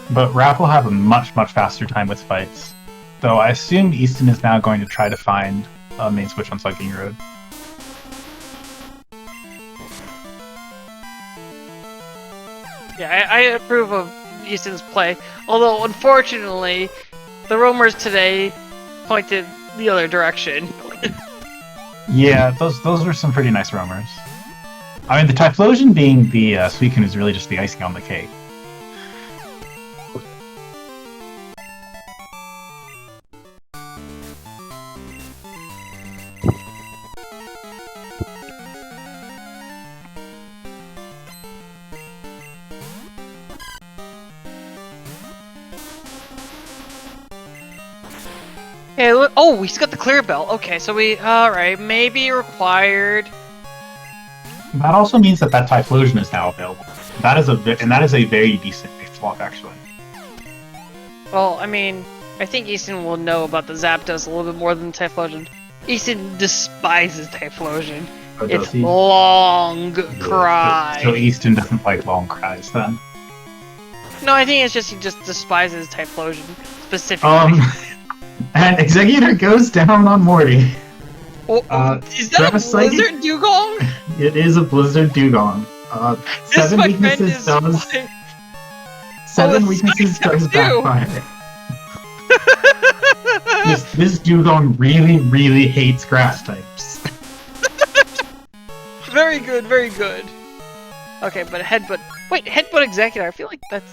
But Raph will have a much, much faster time with fights. Though I assume Easton is now going to try to find a main switch on Sunking Road. Yeah, I approve of Easton's play. Although, unfortunately, the rumors today pointed the other direction. Yeah, those were some pretty nice roamers. I mean, the Typhlosion being the Suicune is really just the icing on the cake. Hey, look, oh, he's got the clear belt. Okay, so alright, maybe required. That also means that Typhlosion is now available. That is a very decent base swap, actually. Well, I mean, I think Easton will know about the Zapdos a little bit more than Typhlosion. Easton despises Typhlosion. Or does It's he? long cry. So Easton doesn't like long cries, then. No, I think it's just he just despises Typhlosion specifically. And Exeggutor goes down on Morty. Is that a Dragonite? Blizzard Dugong? It is a Blizzard Dugong. This, Seven my friend, weaknesses is does. my- Seven Oh, weaknesses that's does too. backfire. This Dugong really, really hates grass types. Very good, very good. Okay, but headbutt. Wait, headbutt Executor. I feel like that's.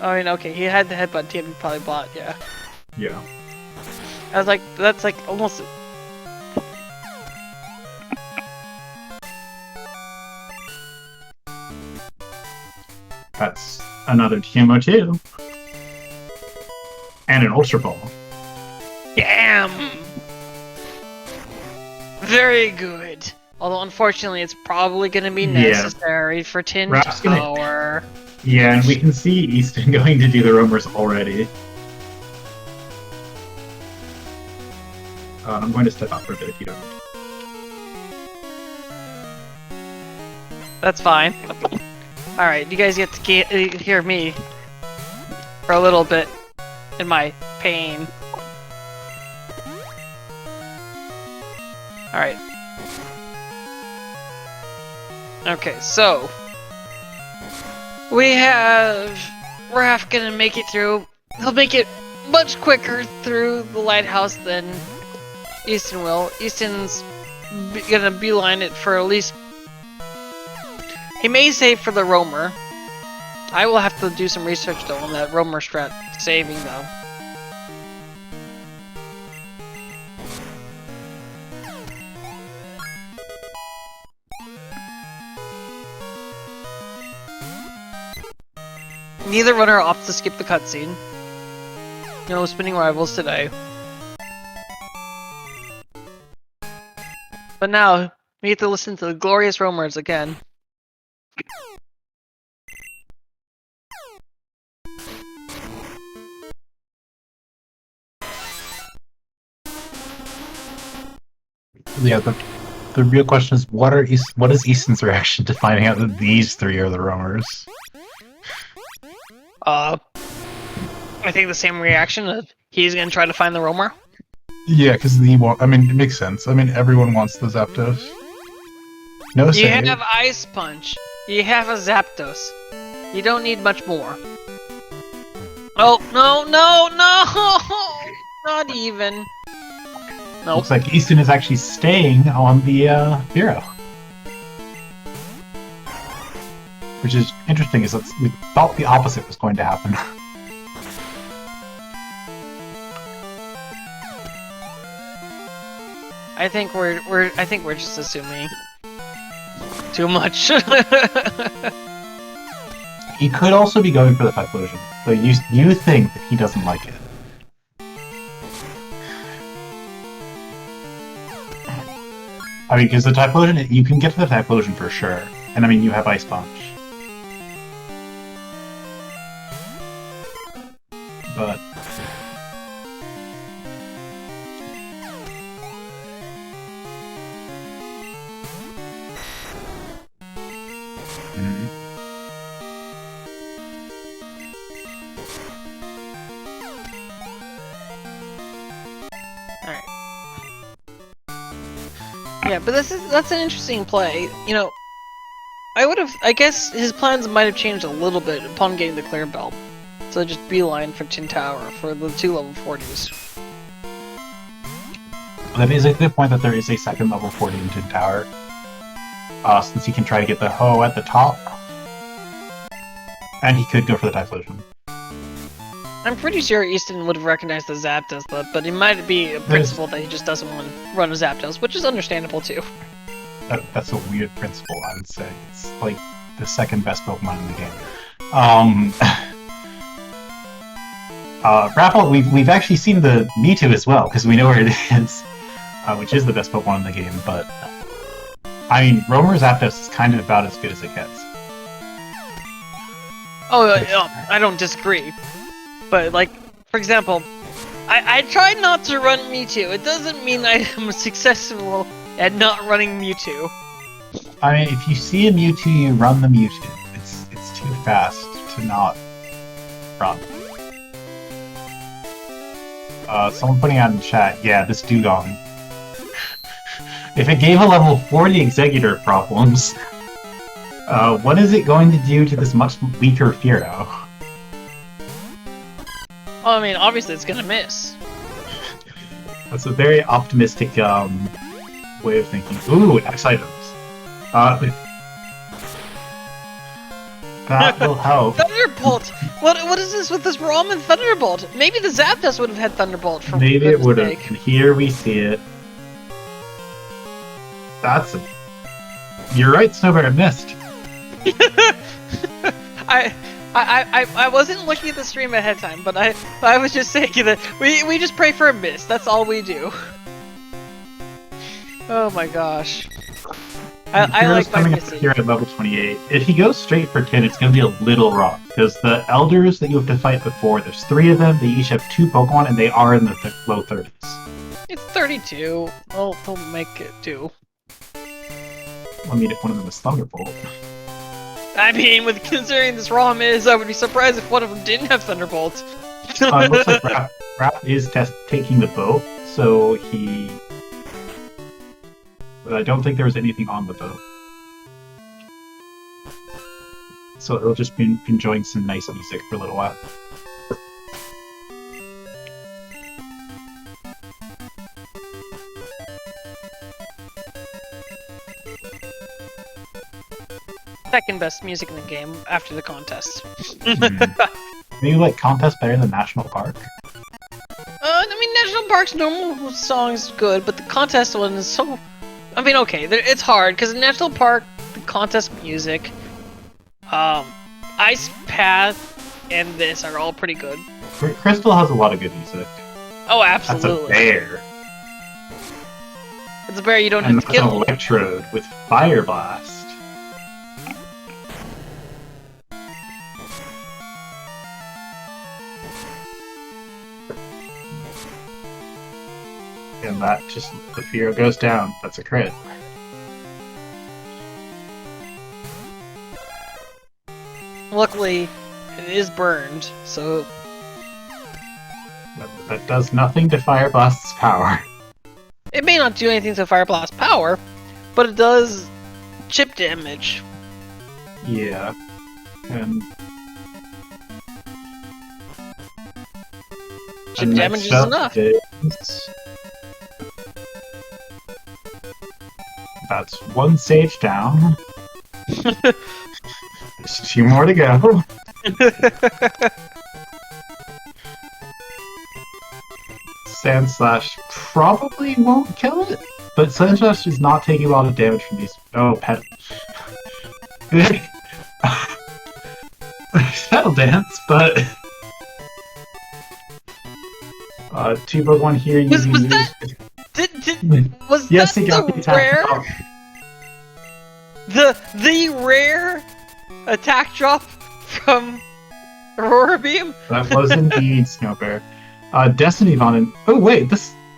I mean, okay, he had the headbutt TM he probably bought. Yeah. Yeah. I was like, that's like almost. That's another TMO2. And an Ultra Ball. Damn. Very good. Although unfortunately, it's probably going to be necessary for Tin Raph's Tower. Yeah, and we can see Easton going to do the roamers already. I'm going to step out for a bit if you don't. That's fine. Alright, you guys get to hear me for a little bit in my pain. Alright. Okay, so we have Raph gonna make it through. He'll make it much quicker through the lighthouse than Easton will. Easton's gonna beeline it for at least. He may save for the roamer. I will have to do some research though on that roamer strat saving though. Neither runner opts to skip the cutscene. No spinning rivals today. But now, we get to listen to the glorious roamers again. Yeah, the real question is, what is Easton's reaction to finding out that these three are the roamers? I think the same reaction of he's gonna try to find the roamer. Yeah, because I mean, it makes sense. I mean, everyone wants the Zapdos. No save. You have Ice Punch. You have a Zapdos. You don't need much more. Oh, no! Not even. Nope. Looks like Easton is actually staying on the Bureau. Which is interesting, is that we thought the opposite was going to happen. I think we're just assuming too much. He could also be going for the Typhlosion, so you think that he doesn't like it. I mean, because the Typhlosion, you can get to the Typhlosion for sure, and I mean, you have Ice Punch. But Alright. Yeah, but that's an interesting play. You know, I guess his plans might have changed a little bit upon getting the clear belt. So just beeline for Tin Tower for the 2 level 40s. that is a good point that there is a second level 40 in Tin Tower. Since he can try to get the Ho at the top. And he could go for the Typhlosion. I'm pretty sure Easton would have recognized the Zapdos, but it might be a principle that he just doesn't want to run a Zapdos, which is understandable too. That's a weird principle, I would say. It's like the second best Pokemon in the game. Raffle, we've actually seen the Mewtwo as well, because we know where it is, which is the best Pokemon in the game, but I mean, Roamer Zapdos is kind of about as good as it gets. Oh, I don't disagree. But, like, for example, I tried not to run Mewtwo. It doesn't mean I am successful at not running Mewtwo. I mean, if you see a Mewtwo, you run the Mewtwo. It's too fast to not run. Someone putting out in chat, yeah, this Dugong. If it gave a level 40 Executor problems, what is it going to do to this much weaker Fearow? Well, I mean, obviously it's gonna miss. That's a very optimistic way of thinking. Ooh, X items. That will help. Thunderbolt! What is this with this ramen Thunderbolt? Maybe the Zapdos would have had Thunderbolt from Maybe it would have. Here we see it. That's a... You're right, Snowbear, it missed. I wasn't looking at the stream ahead of time, but I was just saying that we just pray for a miss. That's all we do. Oh my gosh. I Hero's like my coming up Missy. here at level 28. If he goes straight for 10, it's going to be a little wrong, because the elders that you have to fight before, there's 3 of them, they each have 2 Pokemon, and they are in the low 30s. It's 32. Well, they'll make it do. I mean, if one of them is Thunderbolt. I mean, with considering this ROM is, I would be surprised if one of them didn't have Thunderbolt. It looks like Raph is taking the boat, so he... But I don't think there was anything on the boat. So he'll just be enjoying some nice music for a little while. Second best music in the game after the contest. Maybe like contest better than National Park? I mean, National Park's normal song's good, but the contest one is so... I mean, okay, it's hard, because in National Park, the contest music, Ice Path and this are all pretty good. Crystal has a lot of good music. Oh, That's absolutely. a bear. It's a bear you don't And have to that's an kill. Electrode with Fire Blast. And that just, the fear goes down. That's a crit. Luckily, it is burned, so... That does nothing to Fire Blast's power. It may not do anything to Fire Blast power, but it does chip damage. Yeah. And... Chip damage is next up enough. is- That's 1 sage down. There's 2 more to go. Sand Slash probably won't kill it, but Sand Slash is not taking a lot of damage from these. Oh, pet. That'll dance, but. 2 Pokemon here. You Was use- that- Was Yes, that he got the the attack rare? drop. The rare attack drop from Aurora Beam? That was indeed Snowbear. Destiny Von and oh wait,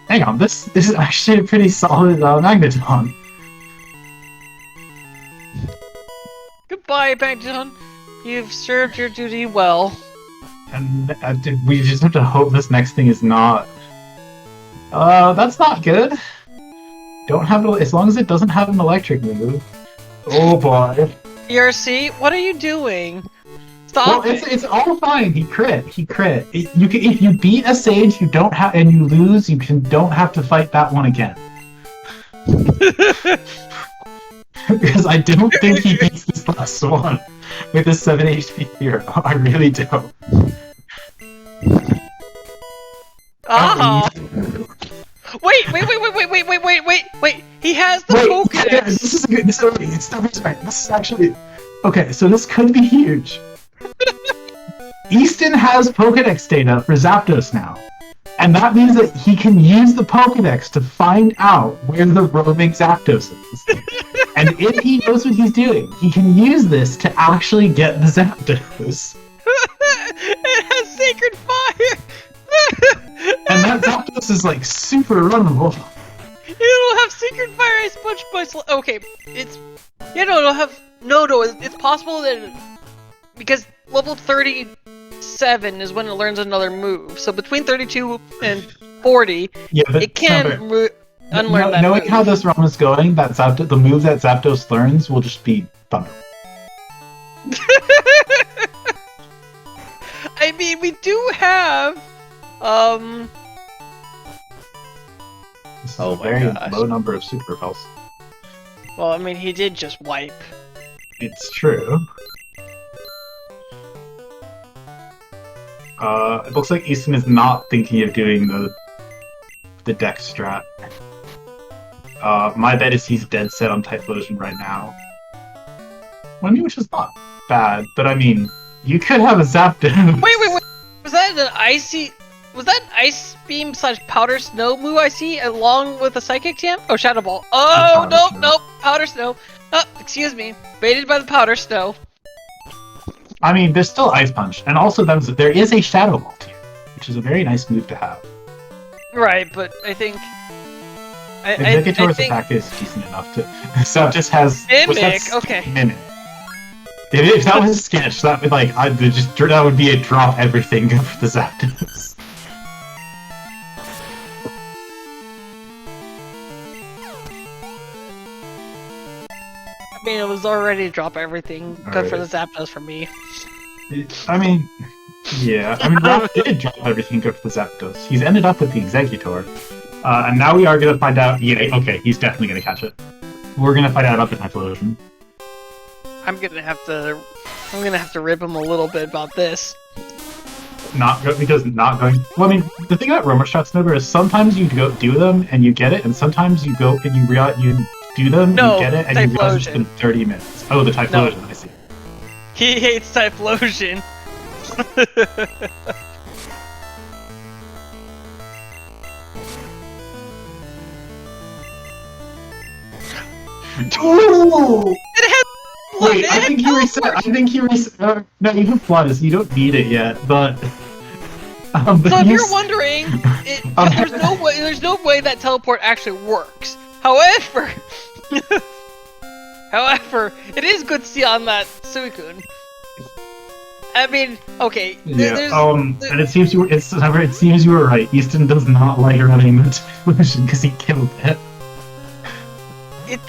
hang on, this is actually a pretty solid Magneton. Goodbye, Magneton. You've served your duty well. And we just have to hope this next thing is not. That's not good. Don't have it as long as it doesn't have an electric move. Oh boy. ERC, what are you doing? Stop! Well, it's all fine. He crit. You can, if you beat a Sage, you don't have, and you lose, don't have to fight that one again. Because I don't think he beats this last one with a 7 HP hero. I really don't. Ah! Wait! He has the Pokedex! Yeah, this is good. This is right. This is actually okay. So this could be huge. Easton has Pokedex data for Zapdos now, and that means that he can use the Pokedex to find out where the roaming Zapdos is. And if he knows what he's doing, he can use this to actually get the Zapdos. It has Sacred Fire! And that Zapdos is like super runnable. It'll have Sacred Fire Ice Punch by okay, it's... Yeah, no, it'll have... No, it's possible that... Because level 37 is when it learns another move. So between 32 and 40, Yeah, but it can unlearn that knowing move. how this run is going, the move that Zapdos learns will just be Thunder. I mean, we do have... This is Oh a my very gosh. low number of Super Repels. Well, I mean, he did just wipe. It's true. It looks like Easton is not thinking of doing the deck strat. My bet is he's dead set on Typhlosion right now. Well, I mean, which is not bad, but I mean, you could have a Zapdos. Wait! Was that an icy... Was that Ice Beam / Powder Snow move I see along with a Psychic Champ? Oh, Shadow Ball. Oh, nope. Powder Snow. Oh, excuse me. Baited by the Powder Snow. I mean, there's still Ice Punch, and also there is a Shadow Ball tier, which is a very nice move to have. Right, but I think... Executor's attack is decent enough to... So it just has... Mimic, okay. Mimic. If that was a sketch, that would that would be a drop everything for the Zapdos. I mean, it was already drop everything. Good for the Zapdos for me. I mean, yeah. I mean, Ralph did drop everything good for the Zapdos. He's ended up with the Executor. And now we are going to find out... Yeah, okay, he's definitely going to catch it. We're going to find out about the Typhlosion. I'm gonna have to rib him a little bit about this. Not going. Well, I mean, the thing about Romer Shots, Nova, is sometimes you go do them and you get it, and sometimes you go and you do them, you get it, and you realize it's been 30 minutes. Oh, the Typhlosion, no. I see. He hates Typhlosion. Ooh! It has. Wait, I think he reset. No, even Floodus, you don't need it yet, but. So if you're wondering, there's no way that teleport actually works. However, it is good to see on that Suicune. I mean, okay. And it seems you were right. Easton does not like running the Typhlosion because he killed it.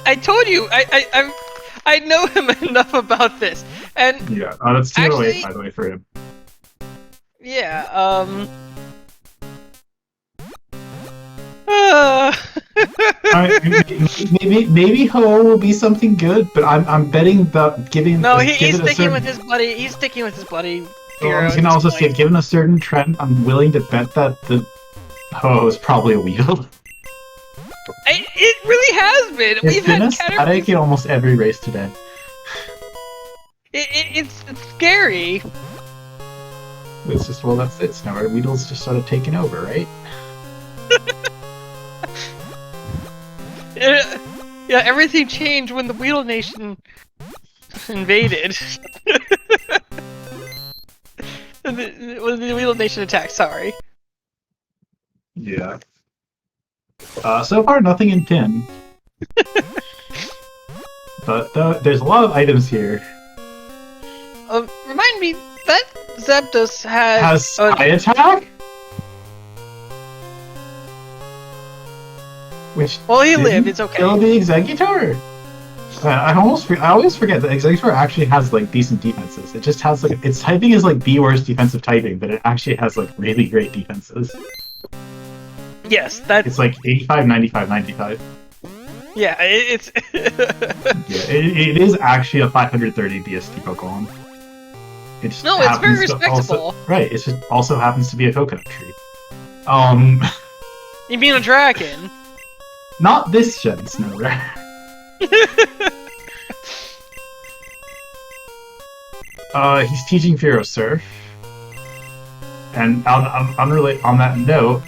I told you, I know him enough about this, and yeah, that's 208 by the way for him. Yeah, maybe Ho will be something good, but I'm betting that giving. No, he's sticking with his buddy. He's sticking with his buddy. You can also say, given a certain trend, I'm willing to bet that the Ho is probably a Weedle. It really has been. We've been a static in almost every race today. It's scary. It's just, well, that's it. Now our Weedle's just sort of taken over, right? Yeah, everything changed when the Weedle Nation invaded. When the Weedle Nation attacked, sorry. Yeah. So far, nothing in tin. But there's a lot of items here. Remind me, that Zapdos has Sky Attack? Which he lived, it's okay. Kill the Executor? I always forget that Executor actually has, like, decent defenses. It just has, like, its typing is, like, the worst defensive typing, but it actually has, like, really great defenses. Yes, that's... It's like 85, 95, 95. Yeah, it's... it is actually a 530 BST Pokemon. It's very respectable. Right, it just also happens to be a coconut tree. You mean a dragon? Not this gen, Snowbread. He's teaching Firo Surf. And on that note,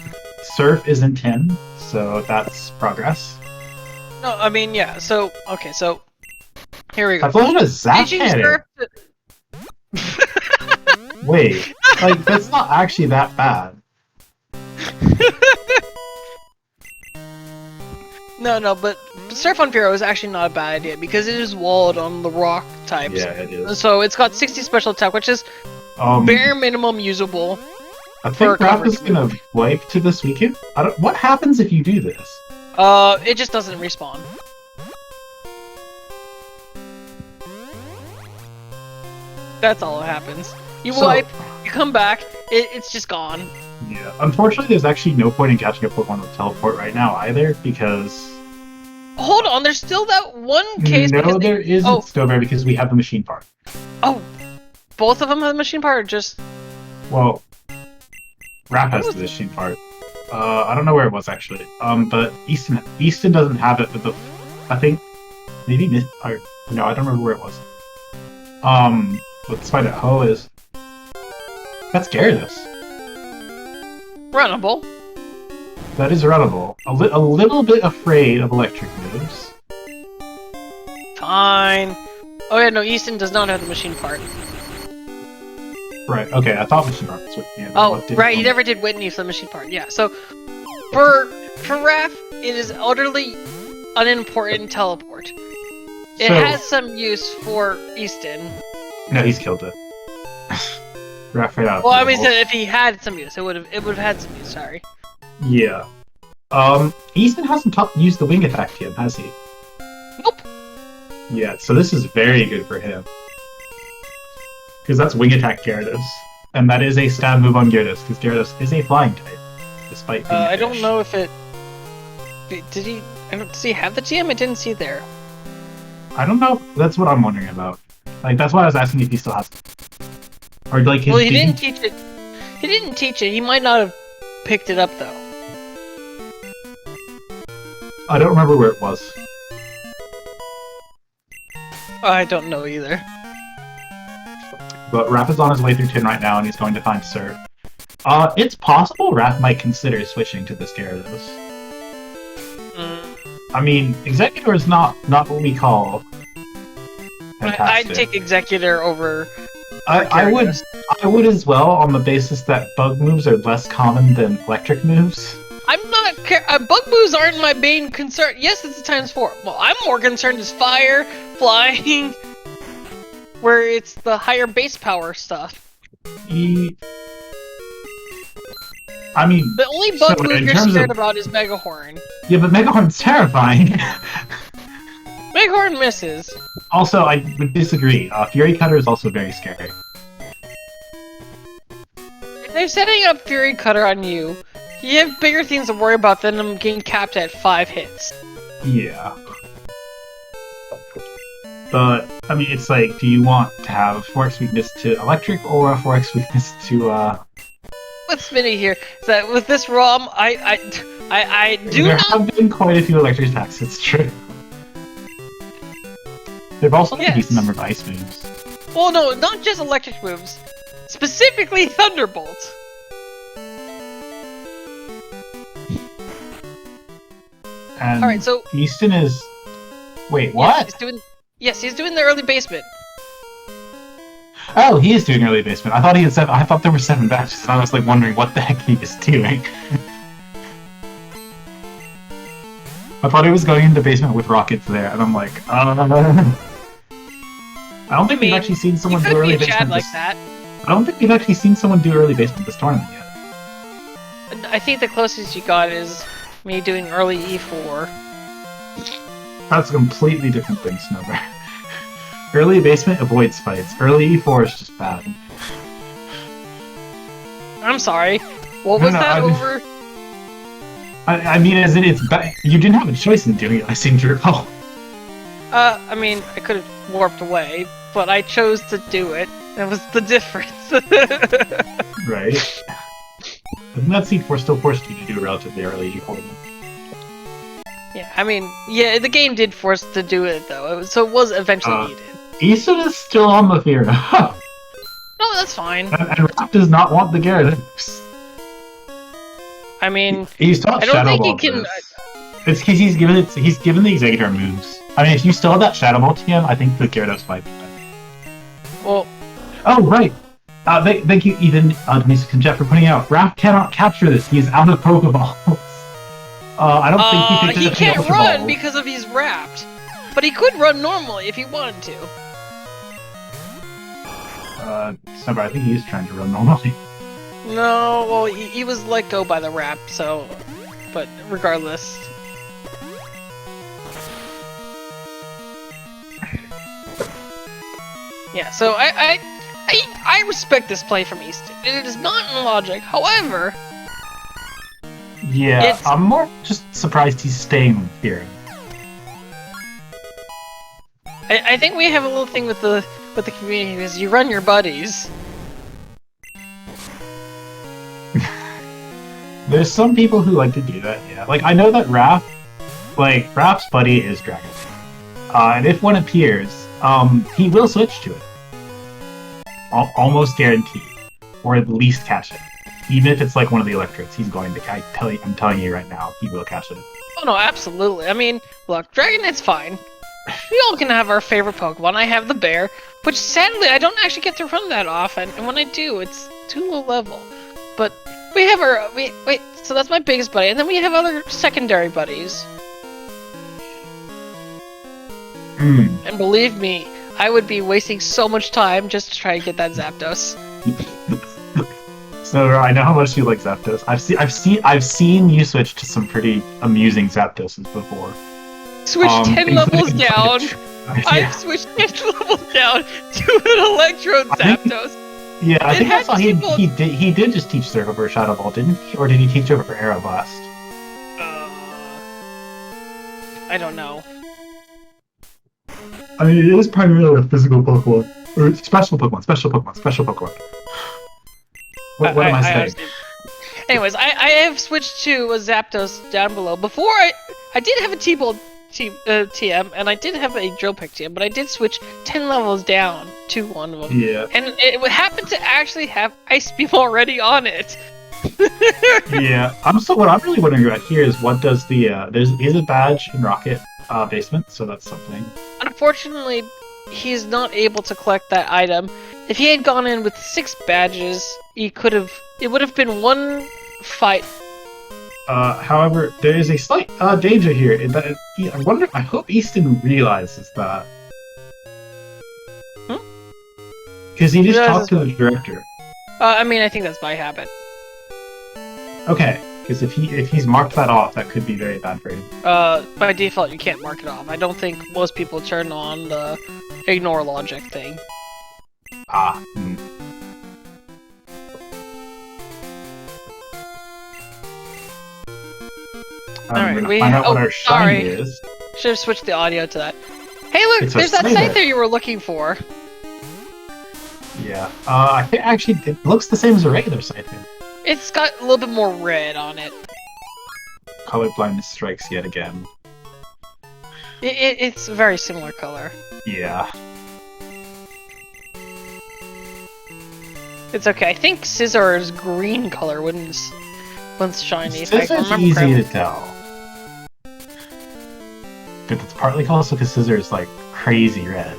Surf is in 10, so that's progress. No, I mean, yeah, so, okay, so, here we go. I've learned a Zap Cannon! Wait, like, that's not actually that bad. No, but Surf on Firo is actually not a bad idea, because it is walled on the rock types. Yeah, it is. So it's got 60 special attack, which is bare minimum usable. I think Raph is gonna wipe to this weekend. What happens if you do this? It just doesn't respawn. That's all that happens. You wipe, you come back, it's just gone. Yeah, unfortunately there's actually no point in catching a Pokemon with Teleport right now either, because... Hold on, there's still that one case... No, there isn't, Snowbear, because we have the machine part. Oh, both of them have the machine part, or just... Well, Raph has the machine part. I don't know where it was, actually. But Easton doesn't have it, but I think... Maybe... No, I don't remember where it was. Let's find out. Ho is... That's Gyarados. Runnable. That is runnable. A little bit afraid of electric moves. Fine. Oh yeah, no, Eastonn does not have the machine part. Right, okay, I thought machine part was with me. Oh, right, he never did Whitney for the machine part, yeah. So, for Raph, it is utterly unimportant teleport. It has some use for Eastonn. No, he's killed it. Raph right out. Well, I mean, so if he had some use, it would have had some use, sorry. Yeah. Eastonn hasn't used the wing attack yet, has he? Nope. Yeah, so this is very good for him. Because that's wing attack Gyarados. And that is a stab move on Gyarados, because Gyarados is a flying type. Despite being I don't know if it... Does he have the TM? I didn't see there. I don't know. That's what I'm wondering about. Like, that's why I was asking if he still has it. Or, like, his... Well, he didn't teach it. He didn't teach it. He might not have picked it up, though. I don't remember where it was. I don't know either. But Raph is on his way through Tin right now, and he's going to find Sir. It's possible Raph might consider switching to this Gyarados. I mean, Executor is not what we call fantastic. I'd take Executor over. I would as well, on the basis that bug moves are less common than electric moves. I'm not bug moves aren't my main concern. Yes, it's a ×4. Well, I'm more concerned is fire, flying, where it's the higher base power stuff. I mean, the only bug move you're scared about is Mega Horn. Yeah, but Mega Horn's terrifying. Mega Horn misses. Also, I would disagree. Fury Cutter is also very scary. If they're setting up Fury Cutter on you, you have bigger things to worry about than them getting capped at 5 hits. Yeah. But, I mean, it's like, do you want to have 4x weakness to electric or a 4x weakness to, What's Smitty here is that with this ROM, I do there not... have been quite a few electric attacks, it's true. There've also been a decent number of ice moves. Well, no, not just electric moves. Specifically Thunderbolt. Alright, so... Eastonn is... Wait, what? Yes, he's doing the early basement. Oh, he is doing early basement. I thought he had 7. I thought there were 7 batches, and I was like wondering what the heck he was doing. I thought he was going into basement with rockets there, and I'm like, I don't think we've actually seen someone do early basement like that. I don't think we've actually seen someone do early basement this tournament yet. I think the closest you got is me doing early E4. That's a completely different thing, Snowbear. Early basement avoids fights. Early E4 is just bad. I'm sorry. What was that over? I mean, as in, it's bad. You didn't have a choice in doing it, I seem to recall. I mean, I could have warped away, but I chose to do it. That was the difference. Right. Doesn't that C4 still forced you to do a relatively early E4? Yeah, I mean, yeah, the game did force to do it, though, so it was eventually needed. Eastonn is still on the Fear. No, that's fine. And Raph does not want the Gyarados. I mean, he's taught I don't Shadow think Ball he can... It's because he's given the Executor moves. I mean, if you still have that Shadow Ball TM, I think the Gyarados might be better. Well... Oh, right! Thank you, Ethan, Denise and Jeff, for putting out. Raph cannot capture this. He is out of Pokeballs. I don't think he can't run because of he's wrapped. But he could run normally if he wanted to. Snubber, I think he is trying to run normally. No, well, he was let go by the wrap, so... But regardless... Yeah, so I respect this play from Eastonn, and it is not in logic. However... Yeah, I'm more just surprised he's staying here. I think we have a little thing with the community because you run your buddies. There's some people who like to do that, yeah. Like, I know that Raph's buddy is Dragon. And if one appears, he will switch to it. Almost guaranteed. Or at least catch it. Even if it's like one of the electrodes, he's going to. I'm telling you right now, he will catch it. Oh no, absolutely. I mean, look, Dragonite's fine. We all can have our favorite Pokemon. I have the bear, which sadly I don't actually get to run that often, and when I do, it's too low level. But we have our wait, so that's my biggest buddy, and then we have other secondary buddies. And believe me, I would be wasting so much time just to try to get that Zapdos. So I know how much you like Zapdos. I've seen you switch to some pretty amusing Zapdoses before. Switch 10 levels down. Yeah. I've switched 10 levels down to an Electrode Zapdos. I think I saw he did just teach Surf over Shadow Ball, didn't he? Or did he teach over Aeroblast? I don't know. I mean, it is primarily a physical Pokemon. Or special Pokemon. What am I saying? Anyways, I have switched to a Zapdos down below. Before I did have a T-Ball TM, and I did have a Drill Peck TM, but I did switch 10 levels down to one of them. Yeah. And it happened to actually have Ice Beam already on it. Yeah. What I'm really wondering about here is what does the is a badge in Rocket basement, so that's something. Unfortunately, he's not able to collect that item. If he had gone in with 6 badges, it would have been one fight. However, there is a slight danger here. I hope Eastonn realizes that. Because he just talked to the director. I mean, I think that's by habit. Okay, because if he's marked that off, that could be very bad for him. By default, you can't mark it off. I don't think most people turn on the ignore logic thing. Alright, we find out what our shiny is. Should have switched the audio to that. Hey look, there's that Scyther you were looking for. Yeah, I think actually it looks the same as a regular Scyther. It's got a little bit more red on it. Color blindness strikes yet again. It's a very similar color. Yeah. It's okay. I think Scissor's green color when shiny. Scissor's easy to tell. But it's partly also because Scissor is like crazy red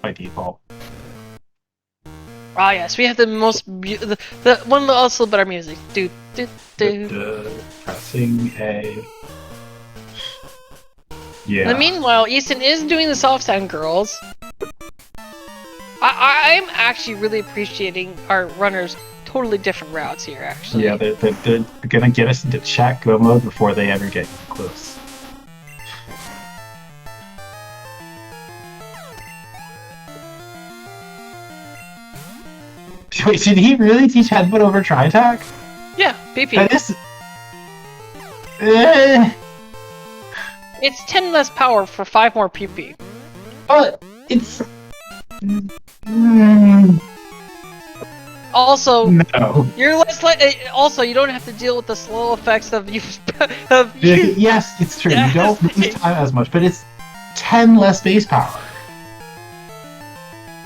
by default. Ah yes, we have the most the one with also better music. Do. Pressing A. Yeah. And meanwhile, Eastonn is doing the soft sound girls. I'm actually really appreciating our runners' totally different routes here. Actually. Yeah, they're gonna get us into chat go mode before they ever get close. Wait, did he really teach headbutt over Tri-Attack? Yeah, BP. That is... It's 10 less power for 5 more PP. But it's... Also, no. You're less also, you don't have to deal with the slow effects of you. Yes, it's true. You don't lose time as much, but it's 10 less base power.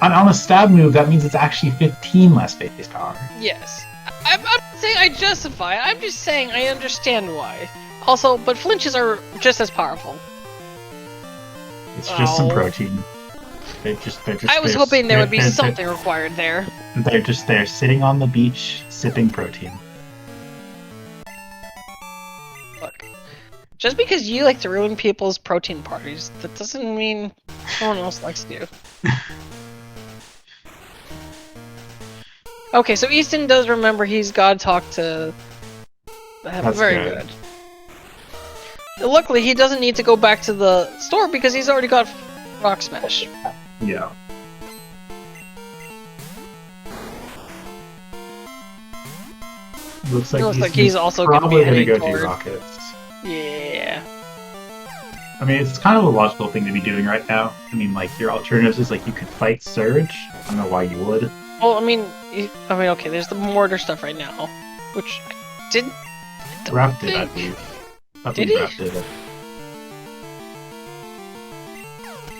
On a stab move, that means it's actually 15 less base power. Yes. I'm not saying I justify it, I'm just saying I understand why. Also, but flinches are just as powerful. It's just some protein. They're just I was hoping there would be something required there. They're just there, sitting on the beach, sipping protein. Look, just because you like to ruin people's protein parties, that doesn't mean someone else likes you. Okay, so Eastonn does remember he's got to talk to... That's very good. Luckily, he doesn't need to go back to the store because he's already got Rock Smash. Yeah. Looks like he's also probably gonna go do Rockets. Yeah. I mean, it's kind of a logical thing to be doing right now. I mean, like, your alternatives is, like, you could fight Surge. I don't know why you would. Well, I mean, okay, there's the mortar stuff right now, which I didn't... Raph did, I believe. Did he? Raph did it.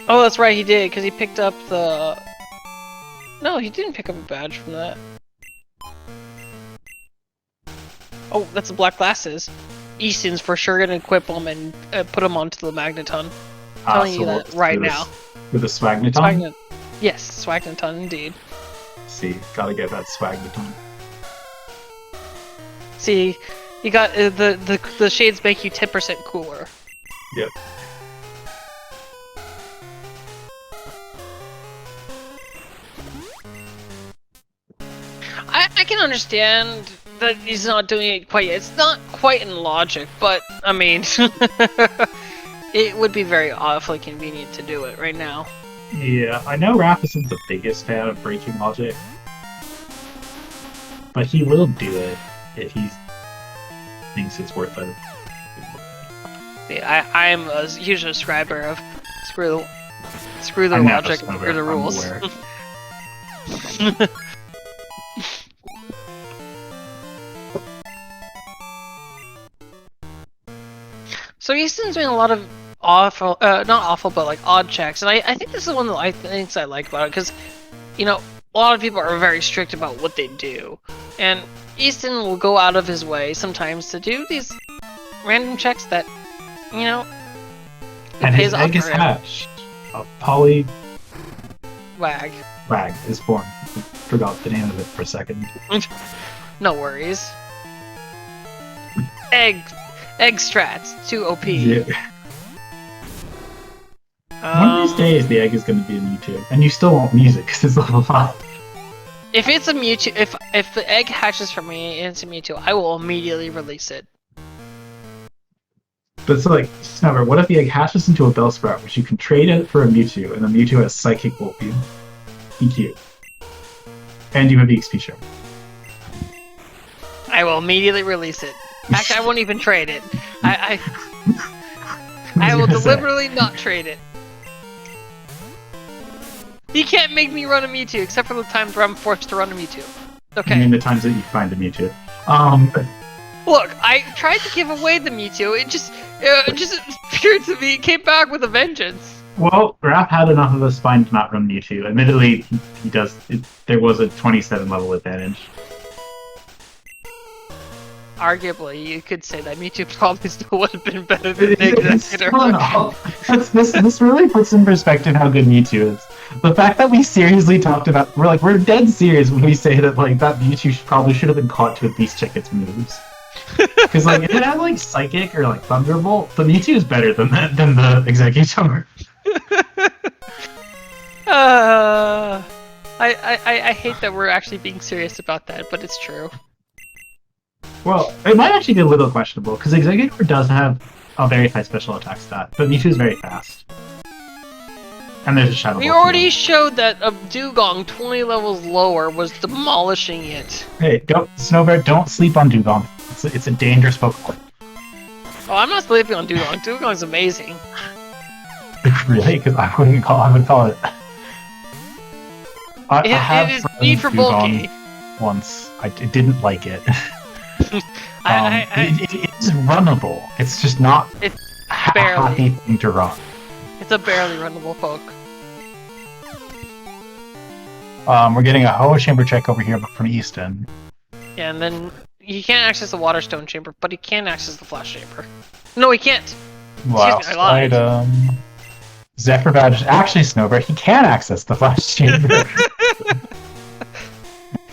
Oh, that's right, he did, because he picked up the... No, he didn't pick up a badge from that. Oh, that's the black glasses. Easton's for sure gonna equip them and put them onto the Magneton. Telling you that right now. With the Swagneton? Yes, Swagneton indeed. See, gotta get that Swagneton. See, you got the shades make you 10% cooler. Yep. I can understand that he's not doing it quite yet. It's not quite in logic, but I mean, it would be very awfully convenient to do it right now. Yeah, I know Raph isn't the biggest fan of breaking logic, but he will do it if he thinks it's worth it. Yeah, I am a huge subscriber of screw the logic, screw the rules. So Easton's doing a lot of awful, not awful, but like odd checks, and I think this is one of the things I like about it, because, you know, a lot of people are very strict about what they do, and Eastonn will go out of his way sometimes to do these random checks that, you know, and his egg is hatched. A poly wag is born. I forgot the name of it for a second. No worries. Egg strats, 2 OP. Yeah. One of these days, the egg is going to be a Mewtwo, and you still won't use it because it's level 5. If it's a Mewtwo, if the egg hatches for me and it's a Mewtwo, I will immediately release it. But it's like, Snubber, what if the egg hatches into a Bellsprout, which you can trade it for a Mewtwo, and the Mewtwo has Psychic Volt Beam, EQ, and you have EXP share? I will immediately release it. Actually, I won't even trade it. I will deliberately not trade it. You can't make me run a Mewtwo, except for the times where I'm forced to run a Mewtwo. Okay. I mean the times that you find a Mewtwo. Look, I tried to give away the Mewtwo. It just appeared to me. It came back with a vengeance. Well, Raph had enough of a spine to not run Mewtwo. Admittedly, he does. There was a 27 level advantage. Arguably, you could say that Mewtwo probably still would have been better than the Executor. This really puts in perspective how good Mewtwo is. The fact that we seriously talked about, we're dead serious when we say that like that Mewtwo probably should have been caught to at least check its moves. Because like if it had like Psychic or like Thunderbolt, the Mewtwo is better than the Executor. I hate that we're actually being serious about that, but it's true. Well, it might actually be a little questionable, because Executor does have a very high special attack stat, but Mewtwo is very fast. And there's a Shadow We Ball already showed that a Dugong 20 levels lower was demolishing it. Hey, Snowbear, don't sleep on Dugong. It's a dangerous Pokemon. Oh, I'm not sleeping on Dugong. Dugong's amazing. Really? Because I would call it. I have it is need for bulky. Once. I didn't like it. It's runnable. It's just not it's a happy thing to run. It's a barely runnable poke. We're getting a Hoa Chamber check over here from Eastonn. Yeah, and then he can't access the Waterstone Chamber, but he can access the Flash Chamber. No, he can't! Wow, item. Zephyr Badge. Actually, Snowbird, he can access the Flash Chamber.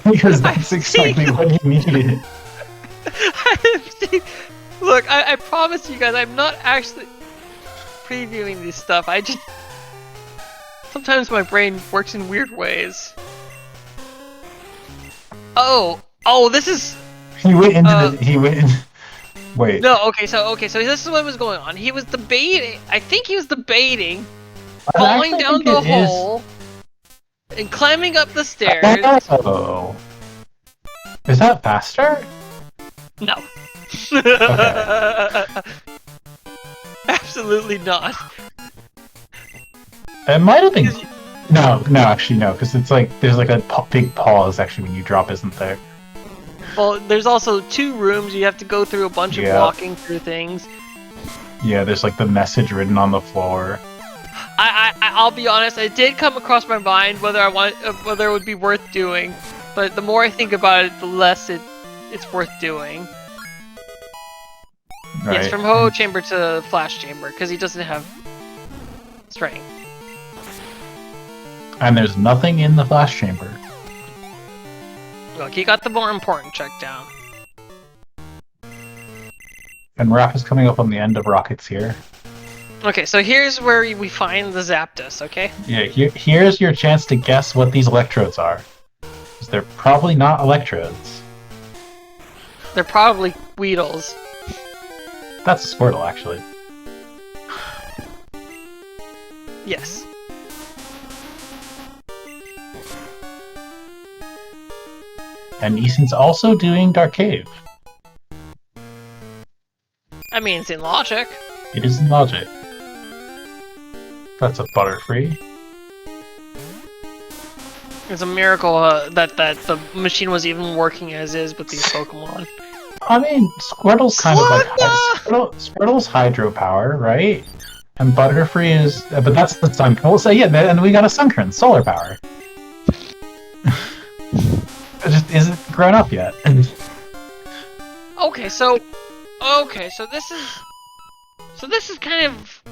Because that's exactly what he needed. Look, I promise you guys, I'm not actually previewing this stuff. I just... Sometimes my brain works in weird ways. Oh, this is... He went into he went in... Wait. No, okay, so this is what was going on. He was debating... I think he was debating falling down the hole and climbing up the stairs. Oh. Is that faster? No. Okay. Absolutely not. It might have been. No, actually no, because it's like there's like a big pause actually when you drop, isn't there? Well, there's also 2 rooms. You have to go through a bunch of walking through things. Yeah, there's like the message written on the floor. I'll be honest. It did come across my mind whether it would be worth doing, but the more I think about it, the less it's worth doing. Right. Yes, from Ho Chamber to Flash Chamber, because he doesn't have strength. And there's nothing in the Flash Chamber. Look, he got the more important check down. And Raph is coming up on the end of rockets here. Okay, so here's where we find the Zapdos, okay? Yeah, here's your chance to guess what these electrodes are. 'Cause they're probably not electrodes. They're probably Weedles. That's a Squirtle, actually. Yes. And Eastonn's also doing Dark Cave. I mean, it's in logic. It is in logic. That's a Butterfree. It's a miracle that the machine was even working as is with these Pokemon. I mean, Squirtle's kind of like Squirtle's Hydropower, right? And Butterfree is, but that's the Sun. We'll say yeah, and we got a Sunkern, Solar Power. It just isn't grown up yet. Okay, so this is kind of.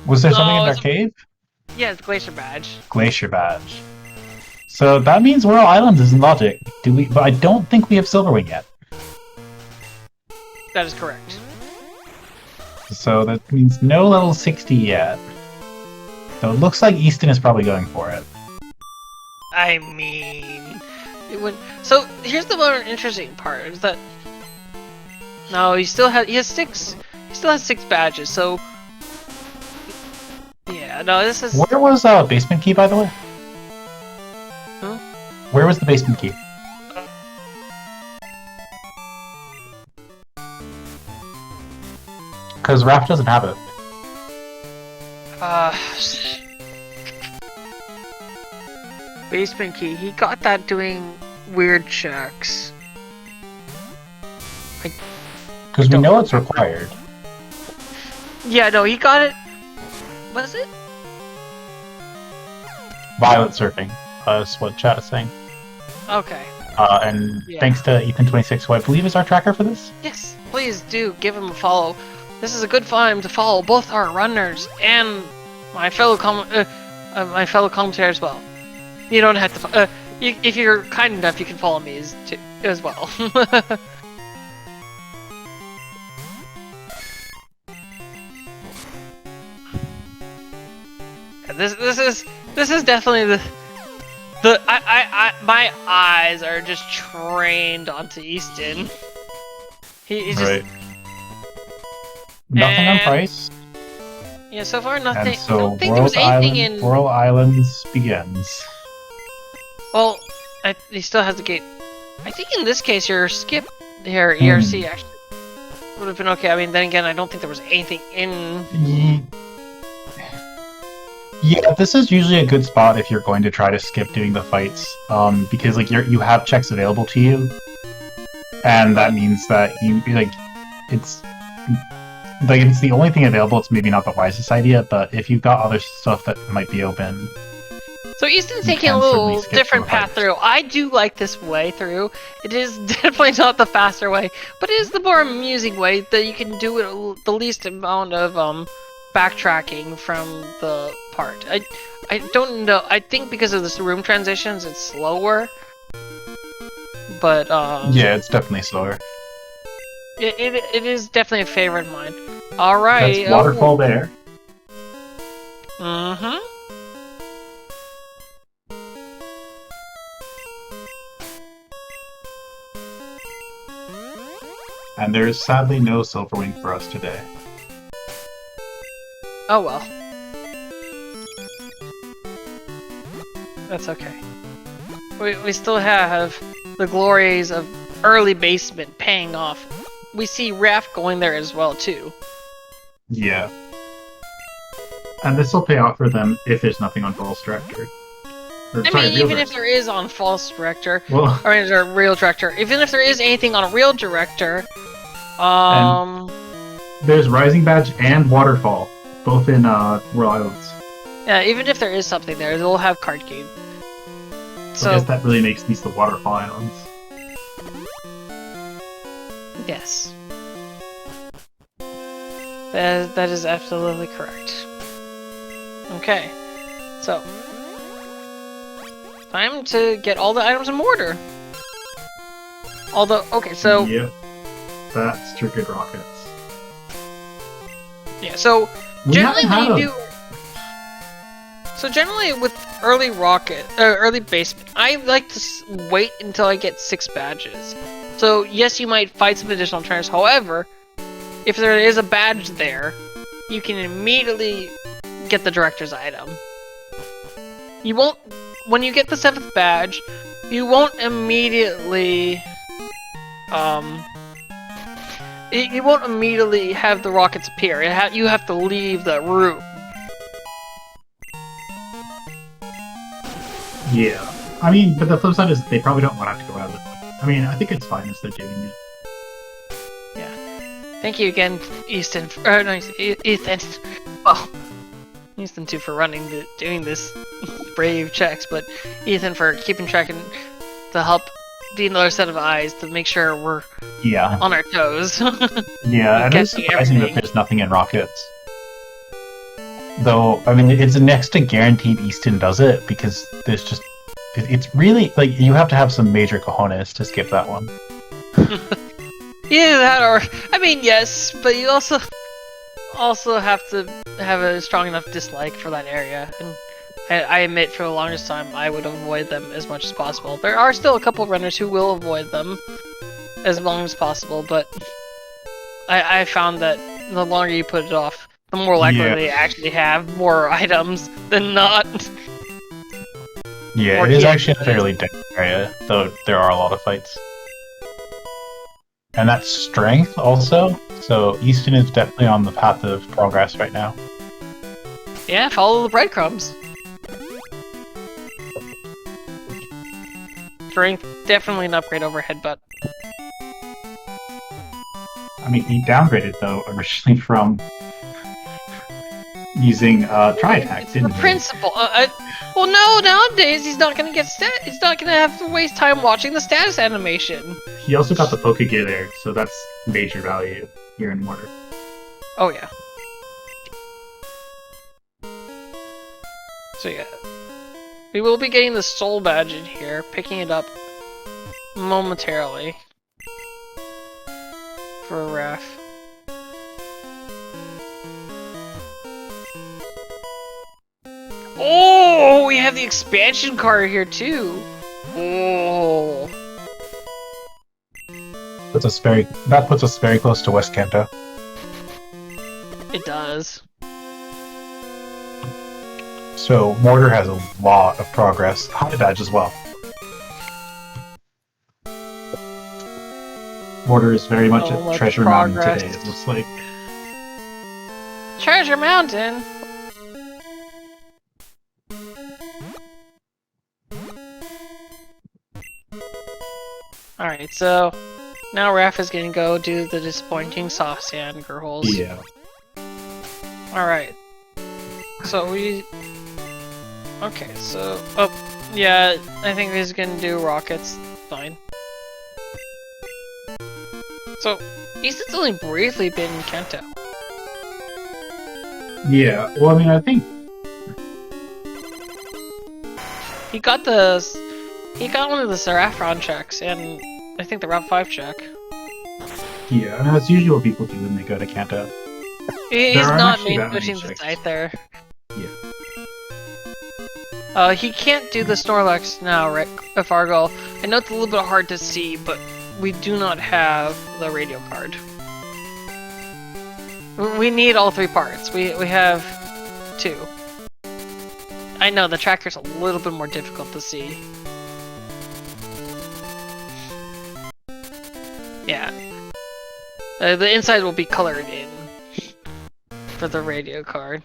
Was there something in it's Dark Cave? Yeah, it's Glacier Badge. Glacier Badge. So that means Whirl Islands is in logic. But I don't think we have Silverwing yet. That is correct. So that means no level 60 yet. So it looks like Eastonn is probably going for it. I mean, it would. So here's the more interesting part: is that no, he has 6. He still has 6 badges. So yeah, no, this is. Where was basement key, by the way? Hmm? Where was the basement key? Because Raph doesn't have it. Basement key. He got that doing weird checks. Because we know it's required. Yeah, no, he got it. Was it? Violet surfing. Is what chat is saying. Okay. And thanks to Eastonn8, who I believe is our tracker for this. Yes, please do give him a follow. This is a good time to follow both our runners and my fellow commentator as well. You don't have to. If you're kind enough, you can follow me as well. This is definitely my eyes are just trained onto Eastonn. He's just. Right. Nothing on price. Yeah, so far nothing. And so I don't think there was anything in. Whirl Islands begins. Well, he still has the gate. I think in this case, your skip here, ERC actually would have been okay. I mean, then again, I don't think there was anything in. Yeah, this is usually a good spot if you're going to try to skip doing the fights, because like you have checks available to you, and that means that it's if it's the only thing available, it's maybe not the wisest idea. But if you've got other stuff that might be open. So Eastonn's taking a little different path through. I do like this way through. It is definitely not the faster way, but it is the more amusing way that you can do it the least amount of backtracking from the part. I don't know. I think because of the room transitions, it's slower. But yeah, it's definitely slower. It is definitely a favorite of mine. All right. That's waterfall there. Mm-hmm. And there is sadly no Silverwing for us today. Oh well. That's okay. We still have the glories of early basement paying off. We see Raph going there as well too. Yeah. And this will pay off for them if there's nothing on False Director. Even if there is on False Director, well, or is there a Real Director, even if there is anything on a Real Director, there's Rising Badge and Waterfall, both in Whirl Islands. Yeah, even if there is something there, they'll have card game. So I guess that really makes these the Waterfall Islands. Yes. That is absolutely correct. Okay, so time to get all the items in order. Although, okay, so Yep. That's triggered rockets. yeah, so We generally haven't when had you do, so generally with early rocket, early basement, I like to wait until I get 6 badges. So yes, you might fight some additional trainers. However, if there is a badge there, you can immediately get the director's item. You won't, when you get the 7th badge, you won't immediately, you won't immediately have the rockets appear. You have to leave the room. Yeah. I mean, but the flip side is they probably don't want to have to go out of it. I mean, I think it's fine as they're doing it. Yeah. Thank you again, Easton. No, Ethan. Well, Easton too for doing this brave checks, but Ethan for keeping track and to help be another set of eyes to make sure we're on our toes. Yeah, and it's surprising that there's nothing in rockets. Though, I mean, it's next to guaranteed Easton does it, because there's just... It's really, like, you have to have some major cojones to skip that one. Either that or... I mean, yes, but you also have to have a strong enough dislike for that area. And I admit, for the longest time, I would avoid them as much as possible. There are still a couple runners who will avoid them as long as possible, but I found that the longer you put it off, the more likely they actually have more items than not. Yeah, it is actually a fairly dense area, though there are a lot of fights. And that's strength also, so Easton is definitely on the path of progress right now. Yeah, follow the breadcrumbs. Strength, definitely an upgrade over headbutt. I mean, he downgraded, though, originally from using tri-attack, didn't he? The principle. Well, no, nowadays he's not gonna get he's not gonna have to waste time watching the status animation. He also got the Pokegear there, so that's major value here in Mortar. Oh yeah. So yeah, we will be getting the soul badge in here, picking it up momentarily for a ref. Oh, we have the expansion card here too. Oh, that puts us very close to West Kanto. it does. So Mortar has a lot of progress. High badge as well. Mortar is very much at Treasure Mountain today, it looks like. Treasure Mountain? Alright, so now Raph is gonna go do the disappointing soft sand girls. Yeah. Alright. So we... Okay, so... Oh, yeah, I think he's gonna do rockets. Fine. So, Easton's only briefly been in Kanto. Yeah, well, I mean, I think... He got one of the Seraphron checks, and I think the Route 5 check. Yeah, I mean, that's usually what people do when they go to Kanto. He's not main pushing the site there. Yeah. He can't do the Snorlax now, Rick, Fargo. I know it's a little bit hard to see, but we do not have the radio card. We need all 3 parts. We have 2. I know, the tracker's a little bit more difficult to see. Yeah. The inside will be colored in for the radio card.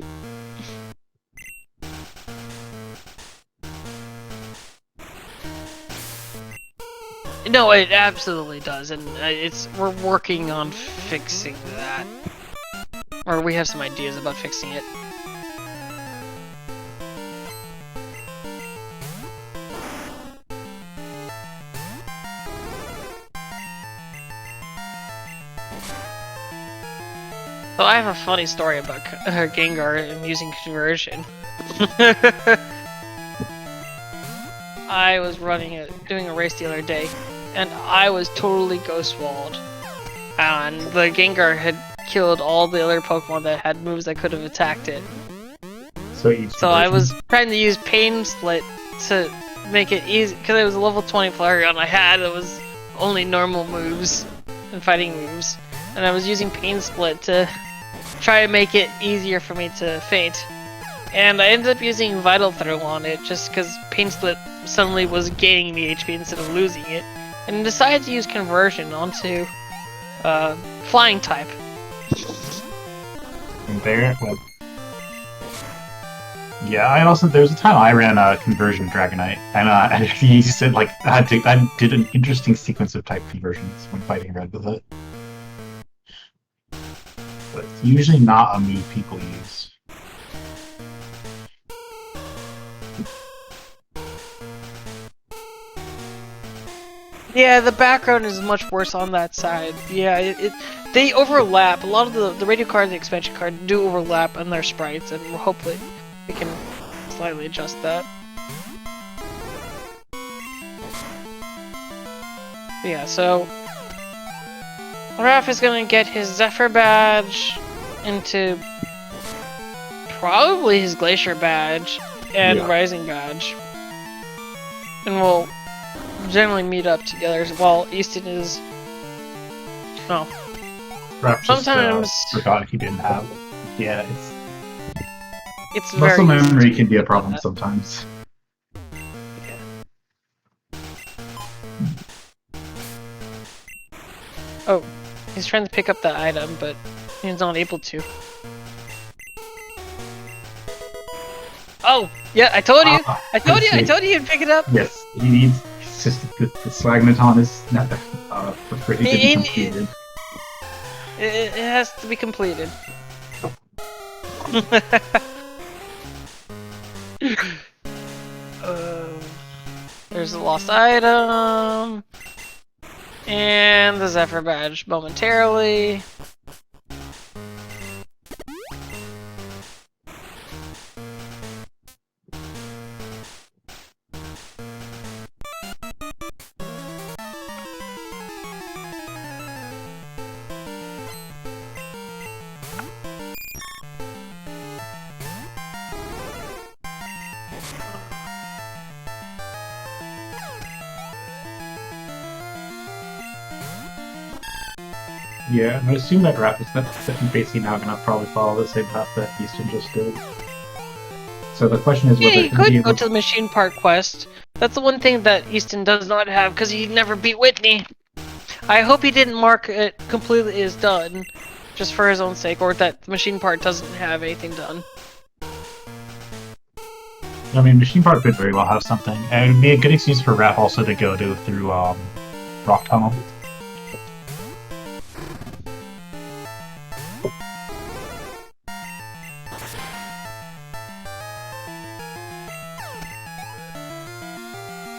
No, it absolutely does, and we're working on fixing that. Or we have some ideas about fixing it. So I have a funny story about Gengar and using conversion. I was doing a race the other day, and I was totally ghost walled. And the Gengar had killed all the other Pokemon that had moves that could have attacked it. So I was trying to use Pain Split to make it easy, because it was a level 20 Flareon I had. It was only normal moves and fighting moves, and I was using Pain Split to try to make it easier for me to faint. And I ended up using Vital Throw on it just because Pain Split suddenly was gaining me HP instead of losing it, and decided to use Conversion onto Flying type. And there, well, yeah, I also, there was a time I ran a Conversion Dragonite, and he said, like, I did an interesting sequence of type conversions when fighting Red with it. But it's usually not a move people use. Yeah, the background is much worse on that side. Yeah, they overlap. A lot of the radio card and the expansion card do overlap on their sprites, and hopefully we can slightly adjust that. Yeah, so Raph is gonna get his Zephyr badge into probably his Glacier badge and Rising badge, and we'll generally meet up together while Eastonn is. Oh. Raph Sometimes forgot he didn't have. Yeah, it's very muscle memory can be a problem sometimes. Oh, he's trying to pick up the item, but he's not able to. Oh, yeah, I told you! I told you you'd pick it up! Yes, he needs, it's just the Slagnaton is not pretty to be completed. It has to be completed. There's the lost item. And the Zephyr badge momentarily. Yeah, and I assume that Raph is basically now going to probably follow the same path that Eastonn just did. So the question is, yeah, you could go to the Machine Part quest. That's the one thing that Eastonn does not have, because he never beat Whitney. I hope he didn't mark it completely as done, just for his own sake, or that the Machine Part doesn't have anything done. I mean, Machine Part could very well have something, and it would be a good excuse for Raph also to go through Rock Tunnel.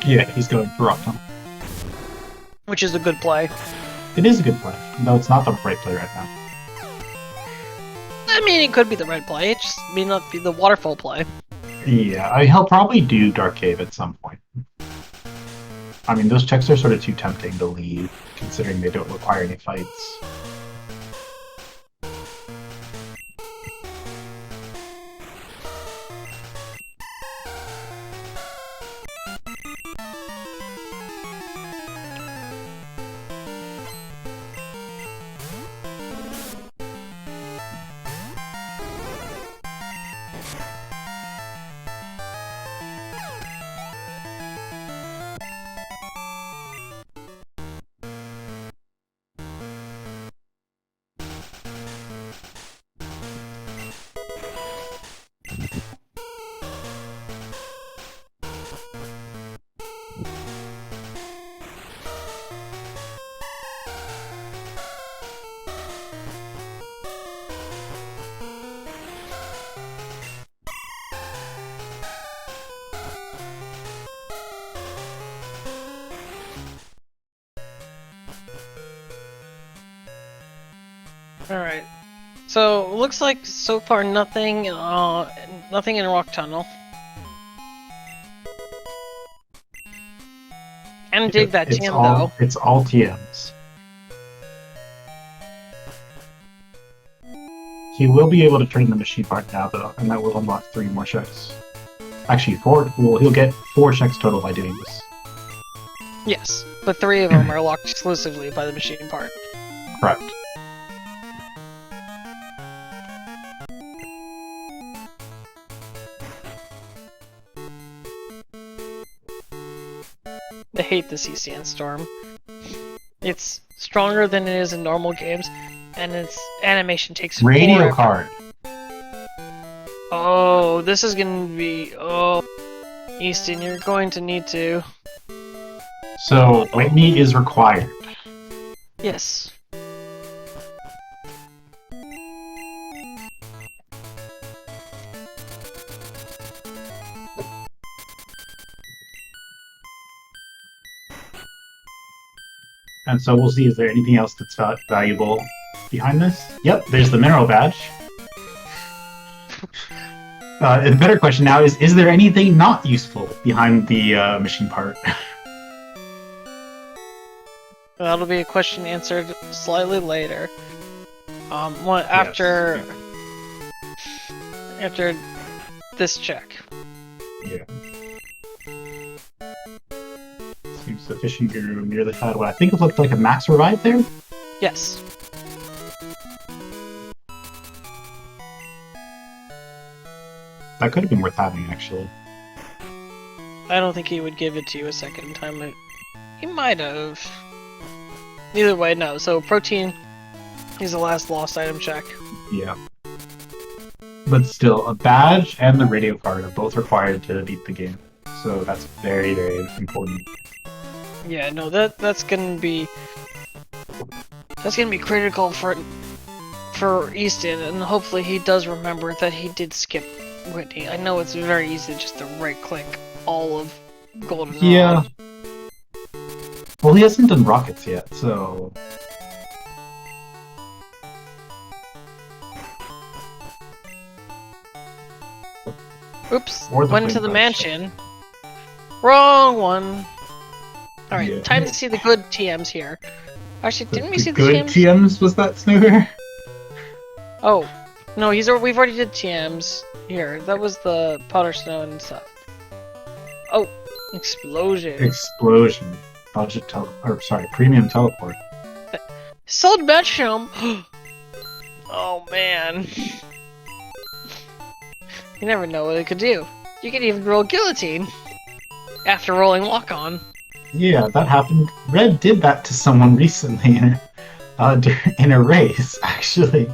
Yeah, he's going for Rock Tunnel. Which is a good play. It is a good play, though it's not the right play right now. I mean, it could be the right play, it just may not be the waterfall play. Yeah, he'll probably do Dark Cave at some point. I mean, those checks are sort of too tempting to leave, considering they don't require any fights. Alright. So looks like so far nothing in Rock Tunnel. And dig that TM though. It's all TMs. He will be able to turn the machine part now though, and that will unlock 3 more checks. Actually 4. Well, he'll get 4 checks total by doing this. Yes, but 3 of them are locked exclusively by the machine part. Correct. I hate the CCN Storm. It's stronger than it is in normal games, and its animation takes Radio forever. card. Oh, this is gonna be... Oh, Easton, you're going to need to... So, Whitney is required. Yes. And so we'll see, is there anything else that's valuable behind this? Yep, there's the mineral badge. The better question now is there anything not useful behind the machine part? That'll be a question answered slightly later. After this check. Yeah. Seems the fishing guru nearly had what I think it looked like a max revive there? Yes. That could have been worth having, actually. I don't think he would give it to you a second time. He might have. Either way, no. So, protein is the last lost item check. Yeah. But still, a badge and the radio card are both required to beat the game. So that's very, very important. Yeah, no, that's gonna be critical for Easton, and hopefully he does remember that he did skip Whitney. I know it's very easy just to right-click all of Golden Rod. Yeah. Well, he hasn't done rockets yet, so... Oops, Or the went to flame the brush. mansion. Wrong one! Alright, Yeah. time to see the good TMs here. Actually, didn't we see the good TMs? TMs? Was that Snooker? Oh, no, we've already did TMs here. That was the powder snow and stuff. Oh, explosion. Explosion. Premium teleport. Sold mushroom. Oh man. You never know what it could do. You could even roll guillotine after rolling lock on. Yeah, that happened. Red did that to someone recently in a race, actually.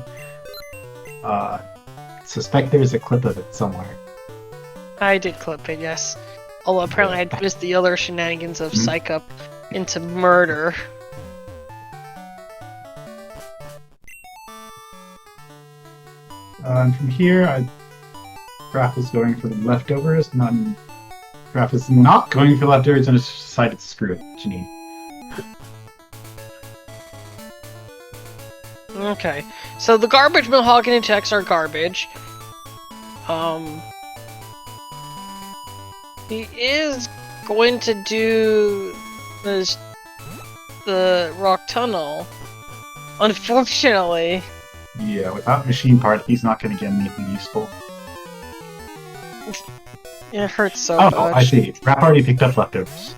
Suspect there's a clip of it somewhere. I did clip it, yes. Although apparently I missed the other shenanigans of Psych Up into murder. And from here, Graph is going for the leftovers. Graph is not going for leftovers and has decided to screw it, Janine. Okay, so the garbage mahogany checks are garbage. He is going to do the rock tunnel. Unfortunately. Yeah, without machine part, he's not going to get anything useful. It hurts so Oh, much. I see. Graph already picked up leftovers.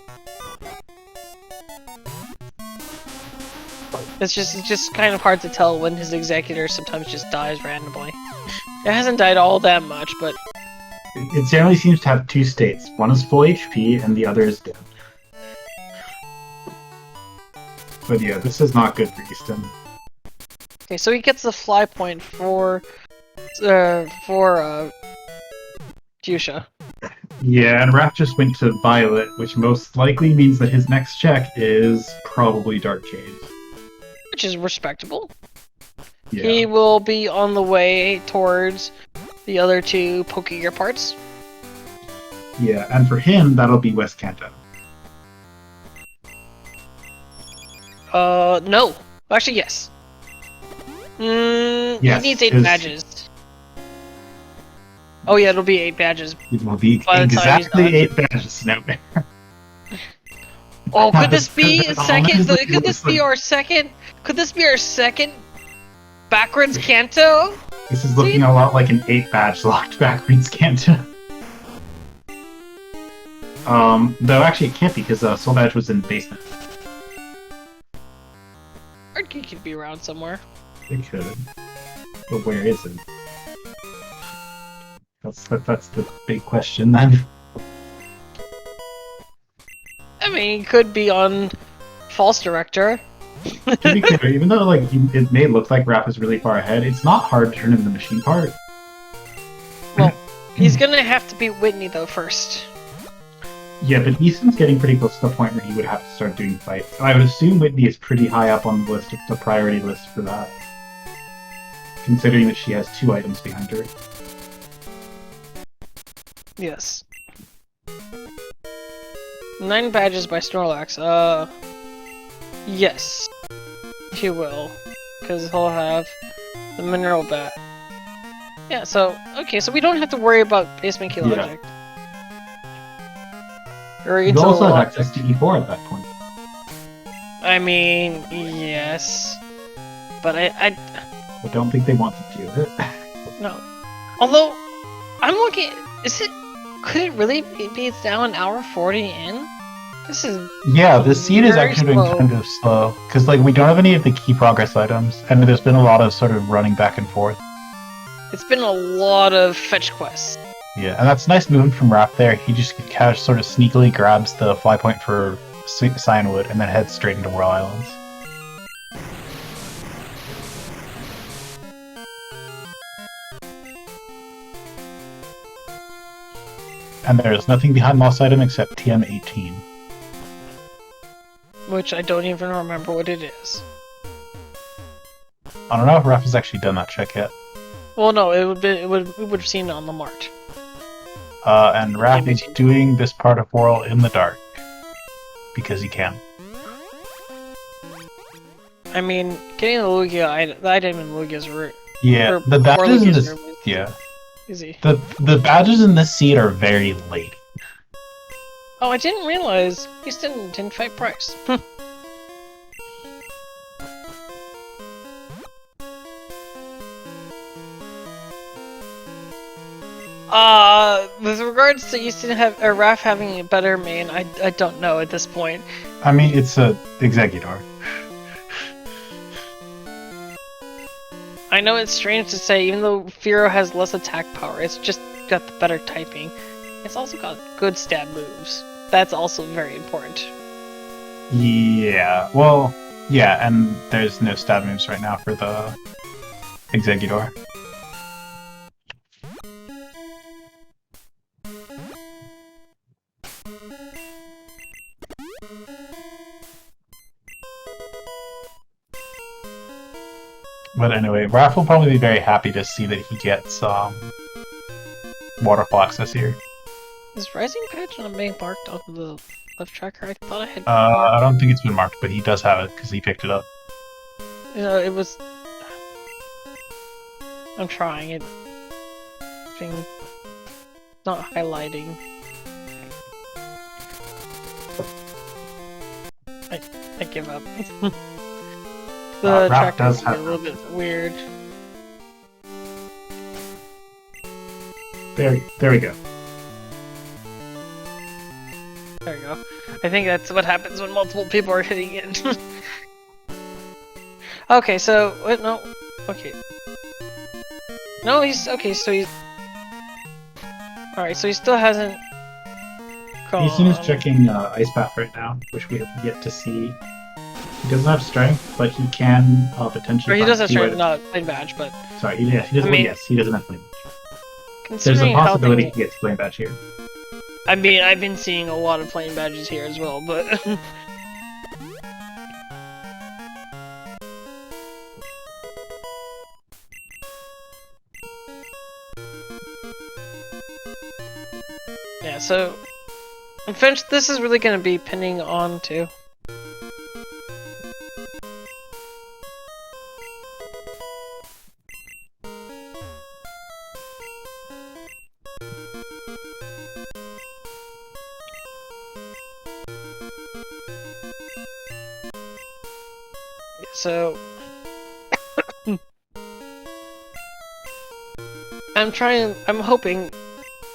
It's just kind of hard to tell when his executor sometimes just dies randomly. It hasn't died all that much, but It generally seems to have 2 states. One is full HP, and the other is dead. But yeah, this is not good for Easton. okay. So he gets the fly point for Fuchsia. Yeah, and Raph just went to Violet, which most likely means that his next check is probably Dark Jade. Which is respectable. Yeah. He will be on the way towards the other 2 Pokegear parts. Yeah, and for him, that'll be West Kanto. No. Actually, yes. Yes, he needs 8 'cause badges. Oh yeah, it'll be 8 badges. It will be By the time he's exactly done. 8 badges. No. Oh, could this be Because second? honestly, Could this be our second? Could this be our second backwards Kanto? This is looking a lot like an 8 badge locked backwards Kanto. Though actually it can't be because Soul Badge was in the basement. Or he could be around somewhere. It could. But where is it? That's the big question then. I mean, he could be on False Director. To be clear, even though like it may look like Raph is really far ahead, it's not hard to turn in the machine part. Well, he's gonna have to beat Whitney though first. Yeah, but Easton's getting pretty close to the point where he would have to start doing fights. I would assume Whitney is pretty high up on the list, the priority list for that. Considering that she has 2 items behind her. Yes. 9 badges by Snorlax. Yes. He will. Because he'll have the mineral bat. Yeah, so, okay, so we don't have to worry about basement key logic. Or You also have access to E4 at that point. I mean, yes. But I don't think they want to do it. No. Although, I'm looking... Could it really be now an hour 40 in? This is... Yeah, the seed is very actually slow. kind of slow. Because, like, we don't have any of the key progress items, and there's been a lot of sort of running back and forth. It's been a lot of fetch quests. Yeah, and that's nice movement from Raph there. He just sort of sneakily grabs the fly point for Cyanwood and then heads straight into Whirl Islands. And there's nothing behind Moss Item except TM18. Which I don't even remember what it is. I don't know if Raph has actually done that check yet. Well, no, we would have seen it on the mart. And Raph is doing this part of Whirl in the dark. Because he can. I mean, getting the Lugia, the item in Lugia's route. Yeah, the badges in this... Yeah. Easy. The badges in this seed are very late. Oh, I didn't realize Eastonn didn't fight Price. With regards to Raph having a better main, I don't know at this point. I mean, it's a Exeggutor. I know it's strange to say, even though Fearow has less attack power, it's just got the better typing. It's also got good stab moves. That's also very important. Yeah, well, yeah, and there's no stab moves right now for the Exeggutor. But anyway, Raph will probably be very happy to see that he gets waterfall access here. Is Rising Patch not being marked on the left tracker? I thought I had. I don't think it's been marked, but he does have it because he picked it up. You know, it was. I'm trying it. Being not highlighting. I give up. The Raph tracker does is a have little bit weird. There we go. There we go. I think that's what happens when multiple people are hitting it. Okay, so wait, no. Okay. No, he's okay. So he's all right. So he still hasn't gone. Eastonn is checking Ice Path right now, which we have yet to see. He doesn't have strength, but he can potentially. Or he does have strength, items. not flame badge, but. Sorry, he doesn't. I mean, yes, he doesn't have flame badge. There's a Considering how possibility things- he gets flame badge here. I mean, I've been seeing a lot of flame badges here as well, but. Yeah, so. Eventually, this is really going to be pinning on to. So I'm hoping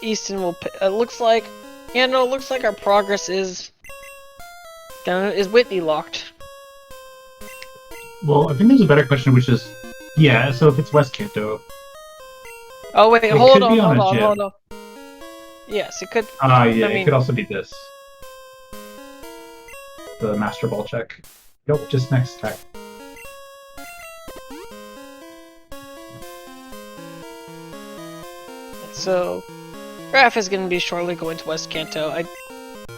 Eastonn will. It looks like, yeah, no, it looks like our progress is Whitney locked. Well, I think there's a better question, which is, yeah. So if it's West Kanto, Oh wait, it hold could on, be on hold a on, gym. hold on. Yes, it could. Yeah, I it mean, could also be this. The Master Ball check. Nope, just next tech. so Raph is going to be shortly going to West Kanto. I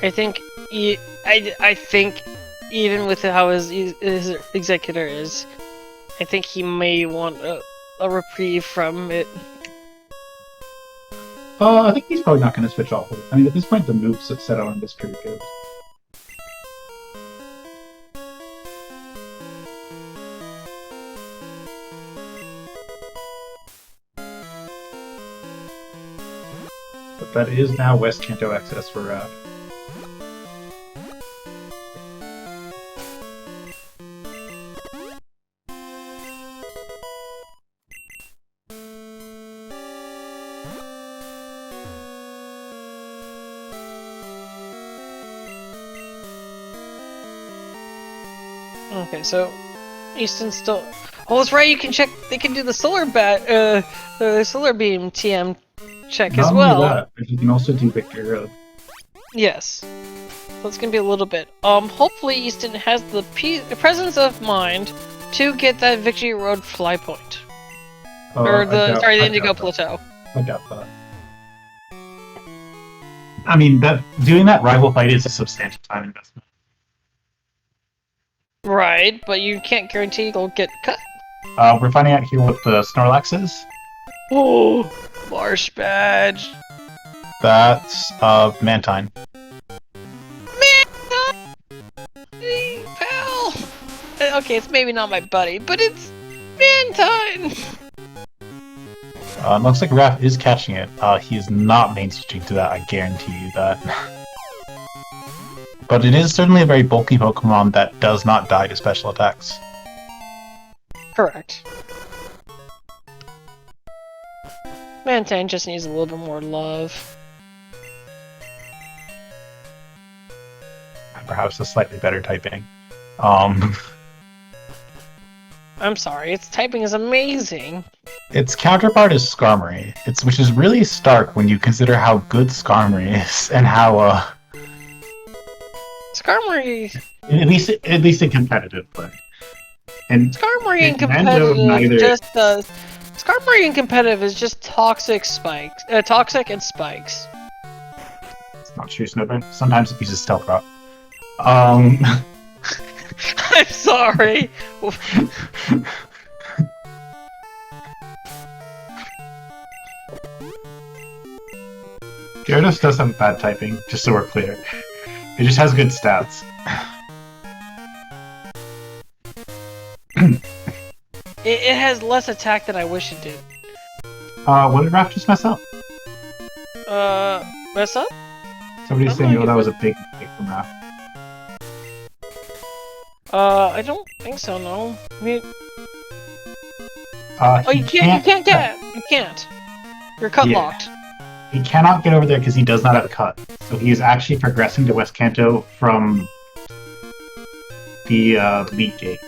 think I think even with how his executor is, I think he may want a reprieve from it. I think he's probably not going to switch off. I mean, at this point, the moves set on him is pretty good. But that is now West Kanto access for Raph. Okay, so Eastonn still. Oh, that's right. You can check. They can do the solar the solar beam TM check as well. Not only that, but you can also do Victory Road. Yes. So it's gonna be a little bit. Hopefully Eastonn has the presence of mind to get that Victory Road fly point, or the Indigo Plateau. I doubt that. I mean, doing that rival fight is a substantial time investment. Right, but you can't guarantee it'll get cut. We're finding out here what the Snorlax is. Oh, Marsh Badge. That's Mantine. Mantine! Hey, pal! Okay, it's maybe not my buddy, but it's Mantine! Looks like Raph is catching it. He is not main switching to that, I guarantee you that. But it is certainly a very bulky Pokemon that does not die to special attacks. Correct. Mantine just needs a little bit more love. Perhaps a slightly better typing. I'm sorry, its typing is amazing. Its counterpart is Skarmory, which is really stark when you consider how good Skarmory is and how Skarmory. At least in competitive play. And Skarmory in competitive just does. Skarmory in competitive is just toxic and spikes. It's not true, Snowbird. Sometimes it uses Stealth Rock. I'm sorry. Gyarados does have bad typing, just so we're clear. It just has good stats. It has less attack than I wish it did. What did Raph just mess up? Mess up? Somebody's saying, oh, that was a big mistake from Raph. I don't think so, no. I mean... you can't. You're cut locked. He cannot get over there because he does not have a cut. So he is actually progressing to West Kanto from the lead gate.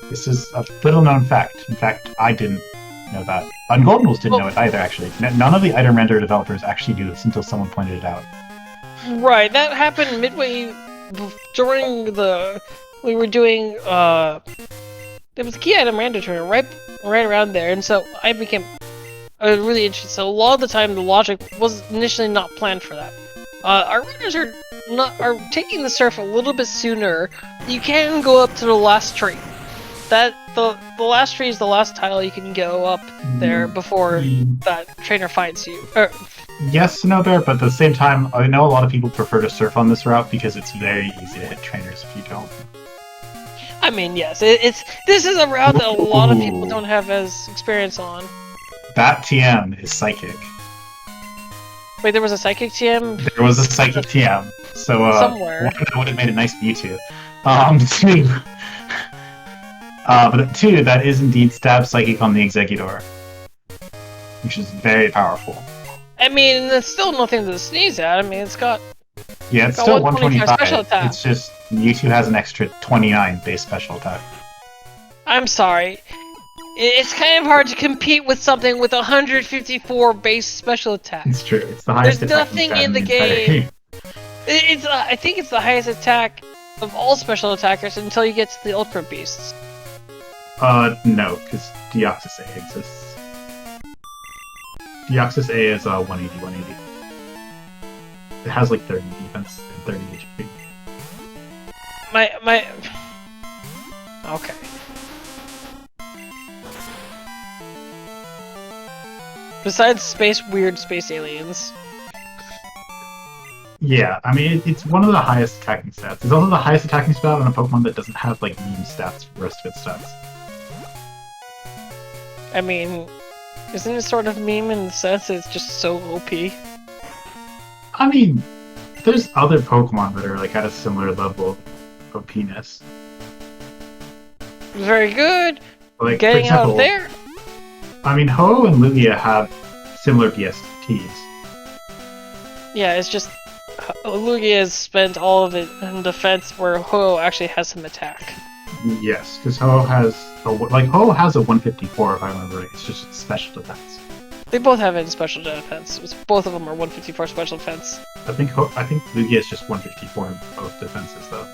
This is a little known fact. In fact, I didn't know that. Ungoldenuls didn't know it either, actually. None of the item render developers actually do this until someone pointed it out. Right, that happened midway during we were doing there was a key item random tournament right around there, and so I became really interested. So a lot of the time, the logic was initially not planned for that. Our runners are taking the surf a little bit sooner. You can go up to the last tree. The last tree is the last tile you can go up there before that trainer fights you. Yes, Snowbear, but at the same time, I know a lot of people prefer to surf on this route because it's very easy to hit trainers if you don't. I mean, yes, this is a route that a lot of people don't have as experience on. That TM is psychic. Wait, there was a Psychic TM? There was a Psychic TM. So, somewhere. one, that would have made it nice Mewtwo. Two. But two, that is indeed Stab Psychic on the Exeggutor. Which is very powerful. I mean, it's still nothing to sneeze at. I mean, it's got... Yeah, it's still 125 special 125. attack. It's just Mewtwo has an extra 29 base special attack. I'm sorry. It's kind of hard to compete with something with 154 base special attack. It's true. It's the highest There's attack nothing stat in the entire game. I think it's the highest attack of all special attackers until you get to the Ultra Beasts. No, because Deoxys A exists. Deoxys A is 180, 180. It has like 30 defense and 30 HP. Okay. Besides weird space aliens. Yeah, I mean, it's one of the highest attacking stats. It's also the highest attacking stat on a Pokemon that doesn't have, like, meme stats for the rest of its stats. I mean, isn't it sort of meme in the sense that it's just so OP? I mean, there's other Pokemon that are, like, at a similar level of OP-ness. Very good! Like, Getting for example, out there! I mean, Ho and Lugia have similar BSTs. Yeah, it's just... Lugia has spent all of it in defense, where Ho actually has some attack. Yes, because Ho has Ho has a 154 if I remember right. It's just special defense. They both have it in special defense. Both of them are 154 special defense. I think Lugia is just 154 in both defenses though.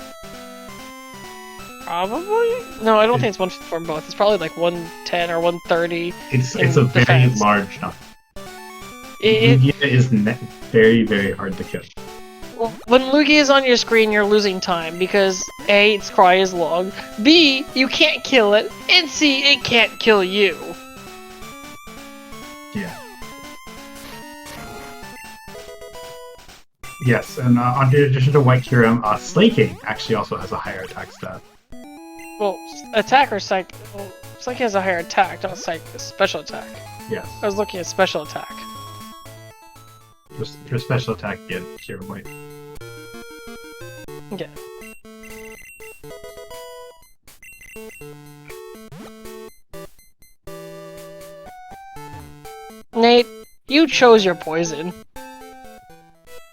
Probably? No, I don't think it's 154 in both. It's probably like 110 or 130. It's a very defense. large number. Lugia is very, very hard to kill. When Lugia is on your screen, you're losing time because A, its cry is long, B, you can't kill it, and C, it can't kill you. Yeah. Yes, and in addition to White Kyurem, Slaking actually also has a higher attack stat. Well, attack or psych... Well, Psych has a higher attack, not special attack. Yes. I was looking at special attack. Your special attack, yeah, Kyurem White. Okay. Nate, you chose your poison.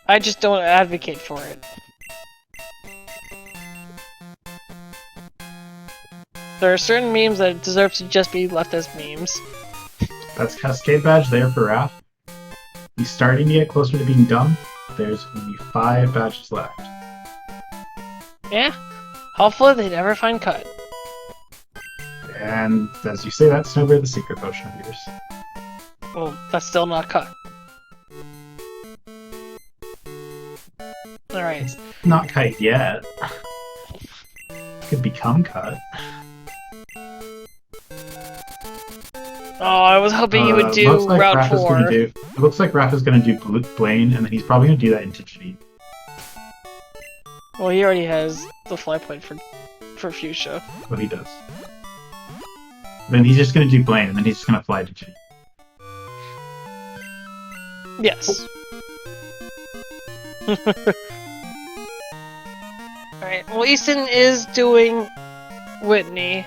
I just don't advocate for it. There are certain memes that deserve to just be left as memes. That's Cascade Badge there for Raph. He's starting to get closer to being done. There's only 5 badges left. Yeah. Hopefully they never find Cut. And as you say that, Snowbear, the secret potion of yours. Well, that's still not Cut. Alright. Not Kite yet. Could become Cut. Oh, I was hoping you would do like Route Raph 4. It looks like Raph is going to do Blaine, and then he's probably going to do that into Janine. Well, he already has the fly point for Fuchsia. What he does. Then he's just going to do Blaine, and then he's just going to fly to Janine. Yes. Alright, well, Easton is doing Whitney,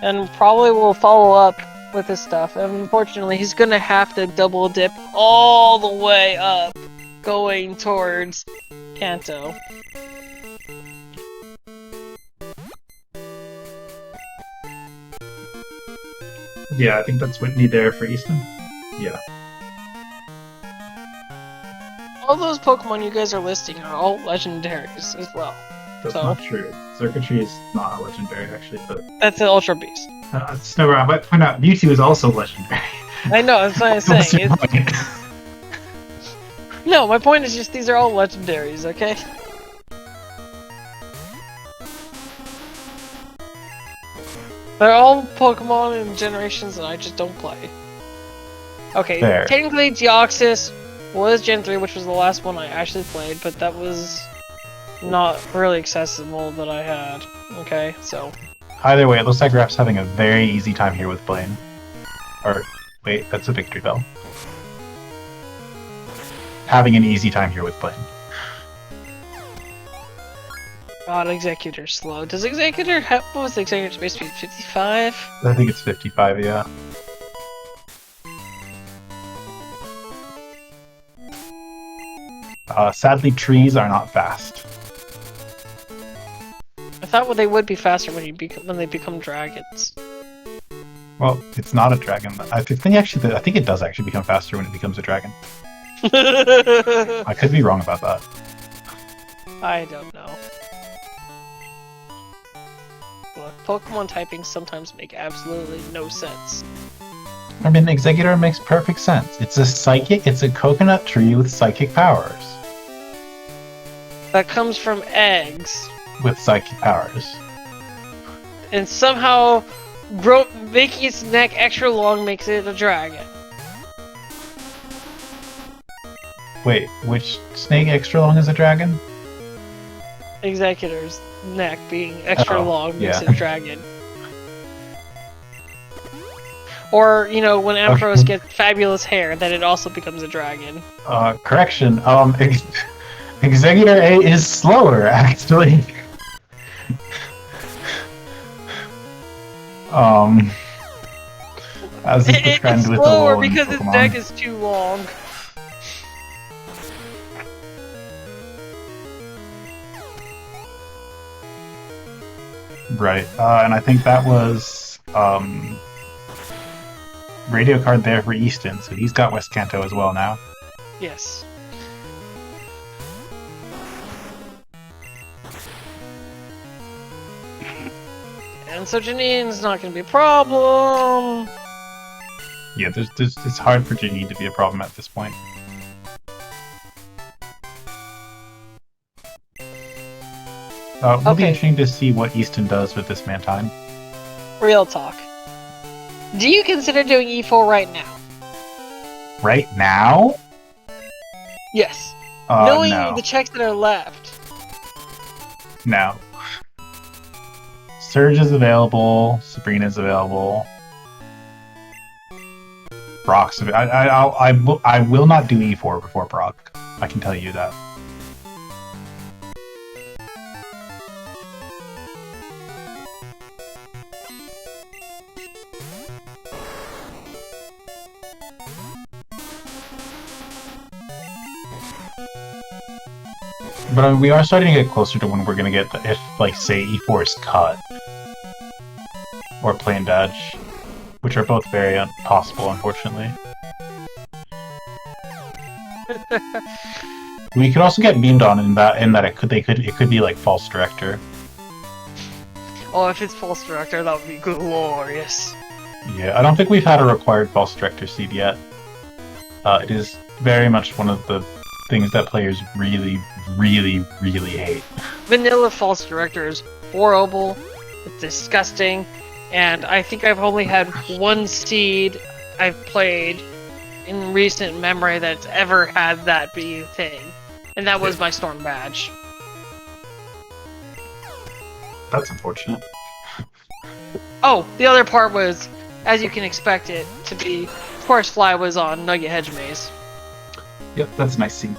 and probably will follow up with his stuff. And unfortunately, he's gonna have to double dip all the way up, going towards Kanto. Yeah, I think that's Whitney there for Easton. Yeah. All those Pokemon you guys are listing are all legendaries as well. That's So- not true. Xurkitree is not a legendary, actually, but... That's an Ultra Beast. Snowbird, I might point out, Mewtwo is also legendary. I know, that's what I'm What's saying. your point? No, my point is just these are all legendaries, okay? They're all Pokemon in generations that I just don't play. Okay, Fair. technically Deoxys was Gen 3, which was the last one I actually played, but that was not really accessible that I had. Okay, so... Either way, it looks like Raph's having a very easy time here with Blaine. Or, wait, that's a victory bell. having an easy time here with Blaine. God, Executor's slow. Does Executor have, what was the Executor's base speed? 55? I think it's 55, yeah. Sadly, trees are not fast. I thought they would be faster when they become dragons. Well, it's not a dragon. I think it does actually become faster when it becomes a dragon. I could be wrong about that. I don't know. Look, Pokemon typings sometimes make absolutely no sense. I mean, Executor makes perfect sense. It's a coconut tree with psychic powers. That comes from eggs. With psychic powers. And somehow making its neck extra long makes it a dragon. Wait, which snake extra long is a dragon? Executor's neck being extra long makes it a dragon. Or, you know, when Ampharos get fabulous hair, then it also becomes a dragon. Correction, Executor 8 is slower, actually. As is the trend it's with slower the because Pokemon. its neck is too long. Right, and I think that was radio card there for Eastonn, so he's got West Kanto as well now. Yes. And so Janine's not going to be a problem. Yeah, it's hard for Janine to be a problem at this point. It'll be interesting to see what Eastonn does with this Mantine. Real talk. Do you consider doing E4 right now? Right now? Yes. Knowing no. the checks that are left. No. Surge is available. Sabrina's available. Brock's available. I will not do E4 before Brock. I can tell you that. But I mean, we are starting to get closer to when we're going to get, if, like, say, E4 is cut. Or Plain Dodge. Which are both very possible, unfortunately. We could also get beamed on in that it could be like False Director. Oh, if it's False Director, that would be glorious. Yeah, I don't think we've had a required False Director seed yet. It is very much one of the things that players really, really, really hate. Vanilla False Director is horrible, it's disgusting, and I think I've only had one seed I've played in recent memory that's ever had that be a thing. And that was my Storm Badge. That's unfortunate. Oh, the other part was, as you can expect it to be, of course Fly was on Nugget Hedge Maze. Yep, that's a nice scene.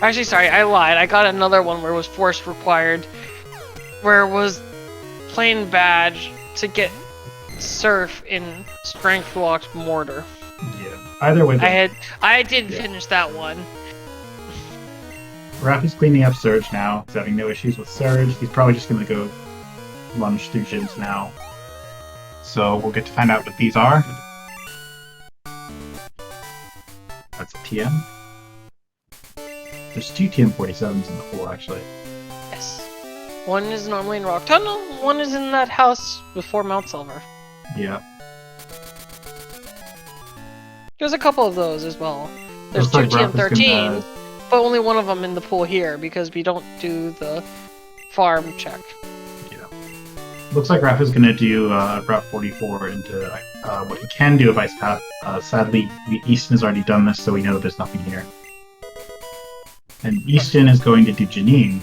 Actually, sorry, I lied. I got another one where it was force required, where it was plain badge to get Surf in Strength Locked Mortar. Yeah. Either way, I did finish that one. Raph is cleaning up Surge now. He's having no issues with Surge. He's probably just going to go lunge through gyms now. So we'll get to find out what these are. That's a TM. There's two TM47s in the pool, actually. Yes. One is normally in Rock Tunnel, one is in that house before Mount Silver. Yeah. There's a couple of those as well. There's Looks two like Raph is TM13, but only one of them in the pool here because we don't do the farm check. Yeah. Looks like Raph is going to do Route 44 into what he can do of Ice Path. Sadly, Eastonn has already done this, so we know there's nothing here. And Eastonn is going to do Janine,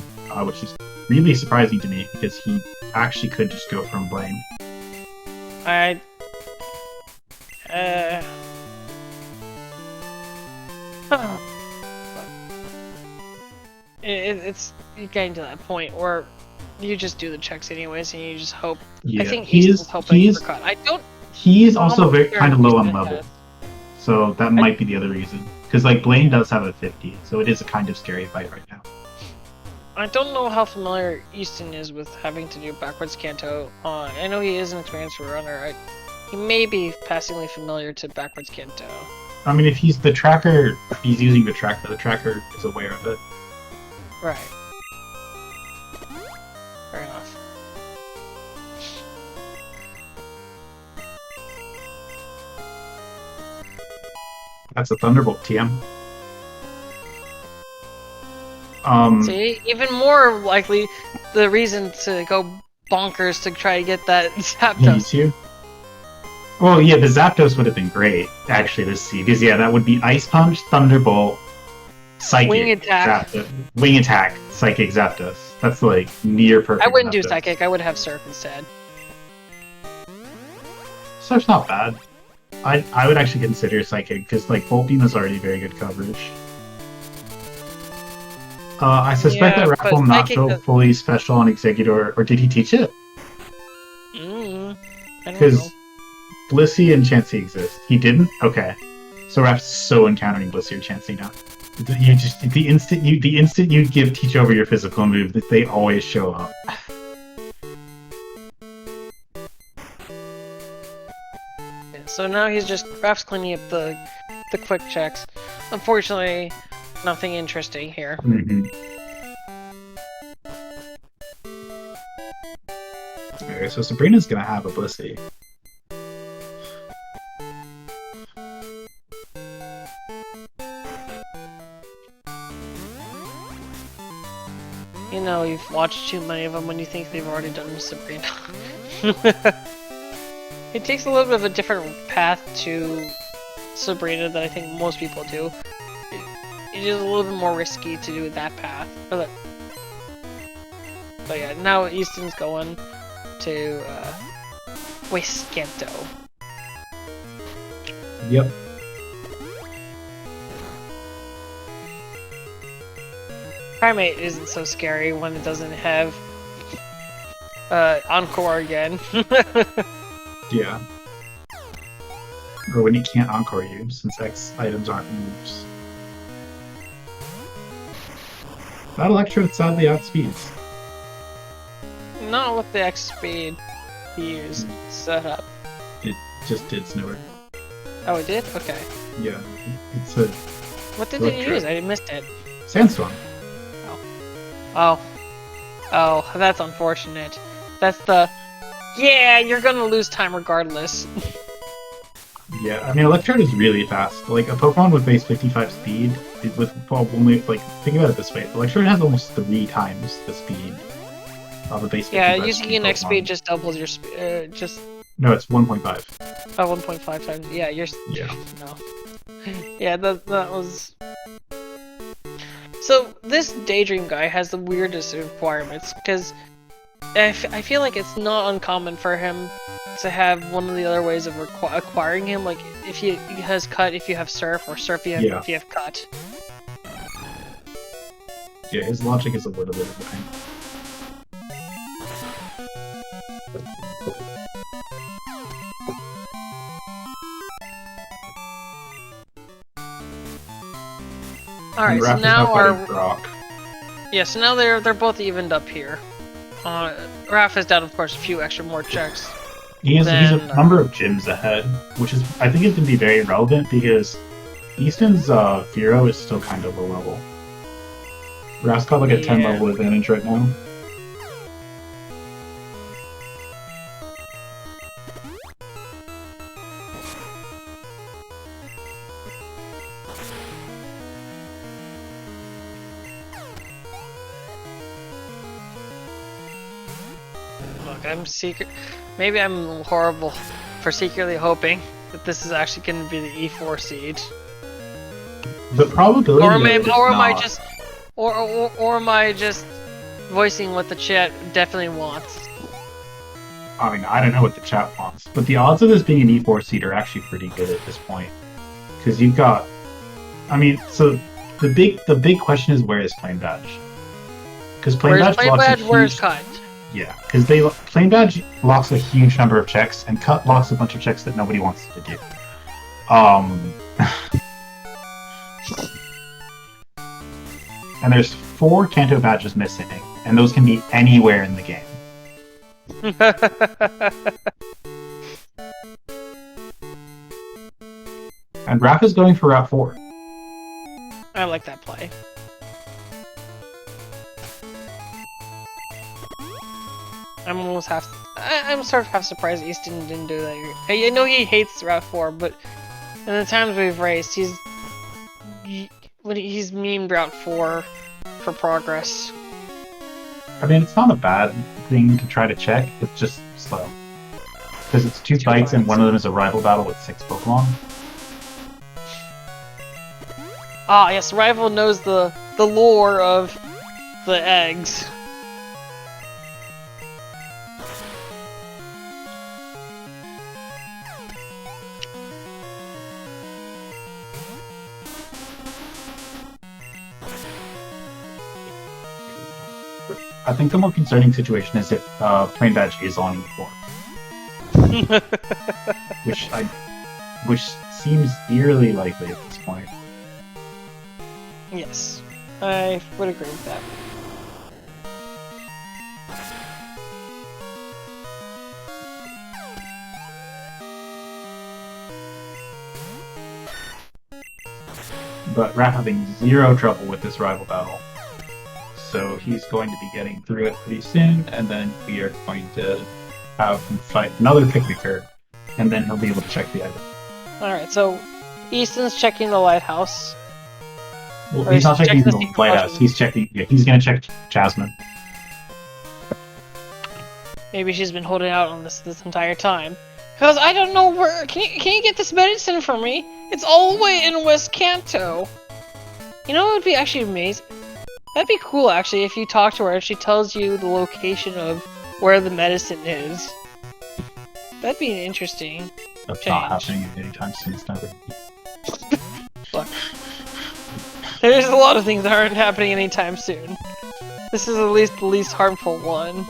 which is really surprising to me because he actually could just go from Blaine. It's getting to that point where you just do the checks anyways, and you just hope. Yeah, I think Easton's hoping for cut. I don't. He's know how also much very kind of low on Easton level, has. so that might be the other reason. Because like Blaine does have a 50, so it is a kind of scary fight right now. I don't know how familiar Easton is with having to do backwards canto. I know he is an experienced runner. He may be passingly familiar to backwards canto. I mean, if he's the tracker, he's using the tracker is aware of it. Right. Fair enough. That's a Thunderbolt TM. See, even more likely, the reason to go bonkers to try to get that Zapdos. You? Well, yeah, the Zapdos would have been great, actually, this seed. Because, yeah, that would be Ice Punch, Thunderbolt, Psychic, Wing attack. Wing Attack, Psychic Zapdos. That's, like, near perfect. I wouldn't Zapdos. do Psychic, I would have Surf instead. Surf's not bad. I would actually consider Psychic, because, like, Volt Beam is already very good coverage. I suspect that Raph will not go fully special on Executor, or did he teach it? Because Blissey and Chansey exist. He didn't? Okay. So Raph's so encountering Blissey or Chansey now. You just the instant you give Teach Over your physical move, that they always show up. So now he's just Raph's cleaning up the quick checks. Unfortunately, nothing interesting here. Okay, so Sabrina's gonna have a Blissey. You know, you've watched too many of them when you think they've already done with Sabrina. It takes a little bit of a different path to Sabrina than I think most people do. It is a little bit more risky to do that path. But yeah, now Easton's going to Waskanto. Yep. Primate isn't so scary when it doesn't have Encore again. Yeah. Or when you can't Encore you, since X items aren't moves. That Electrode sadly outspeeds. Not with the X speed he used set up. It just did Snower. Oh, it did? Okay. Yeah. It's a... What did it use? I missed it. Sandstorm. Oh. Oh, that's unfortunate. That's the... Yeah, you're gonna lose time regardless. Yeah, I mean, Electrode is really fast. Like, a Pokemon with base 55 speed, with only, like, think about it this way. Electrode has almost 3 times the speed of a base 55 Yeah, using an X Pokemon. speed just doubles your speed, just... No, it's 1.5. Oh, 1.5 times. Yeah, you're... Yeah. No. Yeah, that was... So, this Daydream guy has the weirdest requirements, because I feel like it's not uncommon for him to have one of the other ways of acquiring him, like if he has Cut if you have Surf, or Surf if you have Cut. Yeah, his logic is a little bit behind. Alright, so now our... Rock. Yeah, so now they're both evened up here. Raph has done, of course, a few extra more checks. He's a number of gyms ahead, which is, I think, is going to be very relevant because Easton's Fearow is still kind of low level. Raph's got like a 10 level advantage right now. Maybe I'm horrible for secretly hoping that this is actually going to be the E4 seed. The probability or am I just voicing what the chat definitely wants? I mean, I don't know what the chat wants, but the odds of this being an E4 seed are actually pretty good at this point. Because you've got... I mean, so the big question is, where is Plain Badge? Because Plain Badge blocks a huge... Where's Cut? Yeah, because Plain Badge locks a huge number of checks, and Cut locks a bunch of checks that nobody wants to do. And there's 4 Kanto badges missing, and those can be anywhere in the game. And Raph is going for Route 4. I like that play. I'm sort of half surprised Eastonn didn't do that. I know he hates Route 4, but in the times we've raced, he's memed Route 4 for progress. I mean, it's not a bad thing to try to check, it's just slow. Because it's 2 fights and one of them is a rival battle with 6 Pokemon. Ah, yes, Rival knows the lore of the eggs. I think the more concerning situation is if Plain Badge is on E4. which seems eerily likely at this point. Yes, I would agree with that. But Raph having zero trouble with this rival battle. So he's going to be getting through it pretty soon, and then we are going to have him fight another Picnicker, and then he'll be able to check the item. Alright, so Eastonn's checking the lighthouse. Well, he's not checking the lighthouse, he's checking... Yeah, he's gonna check Jasmine. Maybe she's been holding out on this entire time. Because I don't know where... Can you get this medicine for me? It's all the way in West Kanto. You know what would be actually amazing? That'd be cool, actually, if you talk to her and she tells you the location of where the medicine is. That'd be interesting. That's not happening anytime soon. It's not going to be. Look. There's a lot of things that aren't happening anytime soon. This is at least the least harmful one.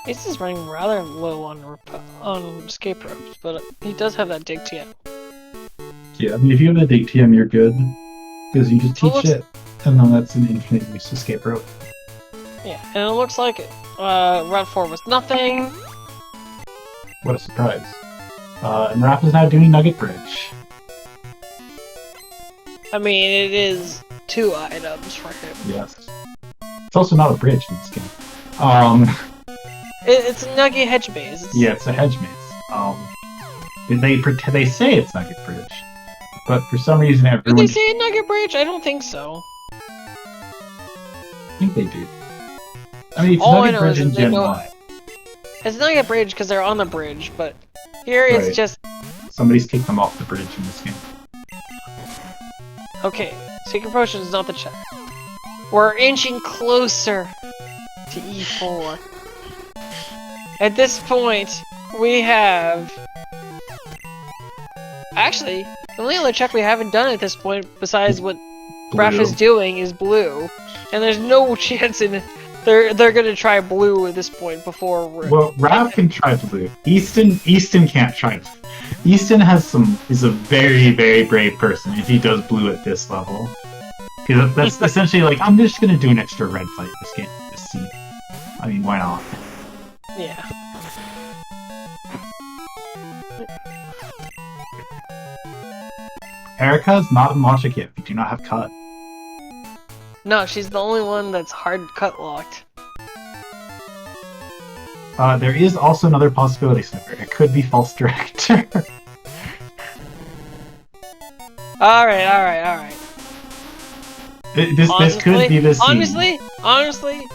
Ace is running rather low on escape ropes, but he does have that dig TM. Yeah, I mean, if you have a dig TM, you're good. Because you just teach it, and then that's an infinite use escape rope. Yeah, and it looks like Route 4 was nothing. What a surprise. And Raph is now doing Nugget Bridge. I mean, it is 2 items for him. Yes. It's also not a bridge in this game. It's a Nugget Hedge Maze. Yeah, it's a hedge maze. They say it's Nugget Bridge, but for some reason everyone... Do they say Nugget Bridge? I don't think so. I think they do. I mean, it's Nugget Bridge in Gen 1. It's Nugget Bridge because they're on the bridge, but here it's just... Somebody's kicked them off the bridge in this game. Okay, Secret Potion is not the check. We're inching closer to E4. At this point, we have... Actually, the only other check we haven't done at this point, besides what Raph is doing, is blue. And there's no chance in... They're gonna try blue at this point before we're... Well, Raph can try blue. Eastonn can't try blue. Eastonn is a very, very brave person if he does blue at this level. Because that's essentially like, I'm just gonna do an extra red fight this game. Just see. I mean, why not? Yeah. Erica is not in logic yet. We do not have cut. No, she's the only one that's hard cut locked. There is also another possibility, Snipper. It could be false director. Alright. This could be the scene. Honestly,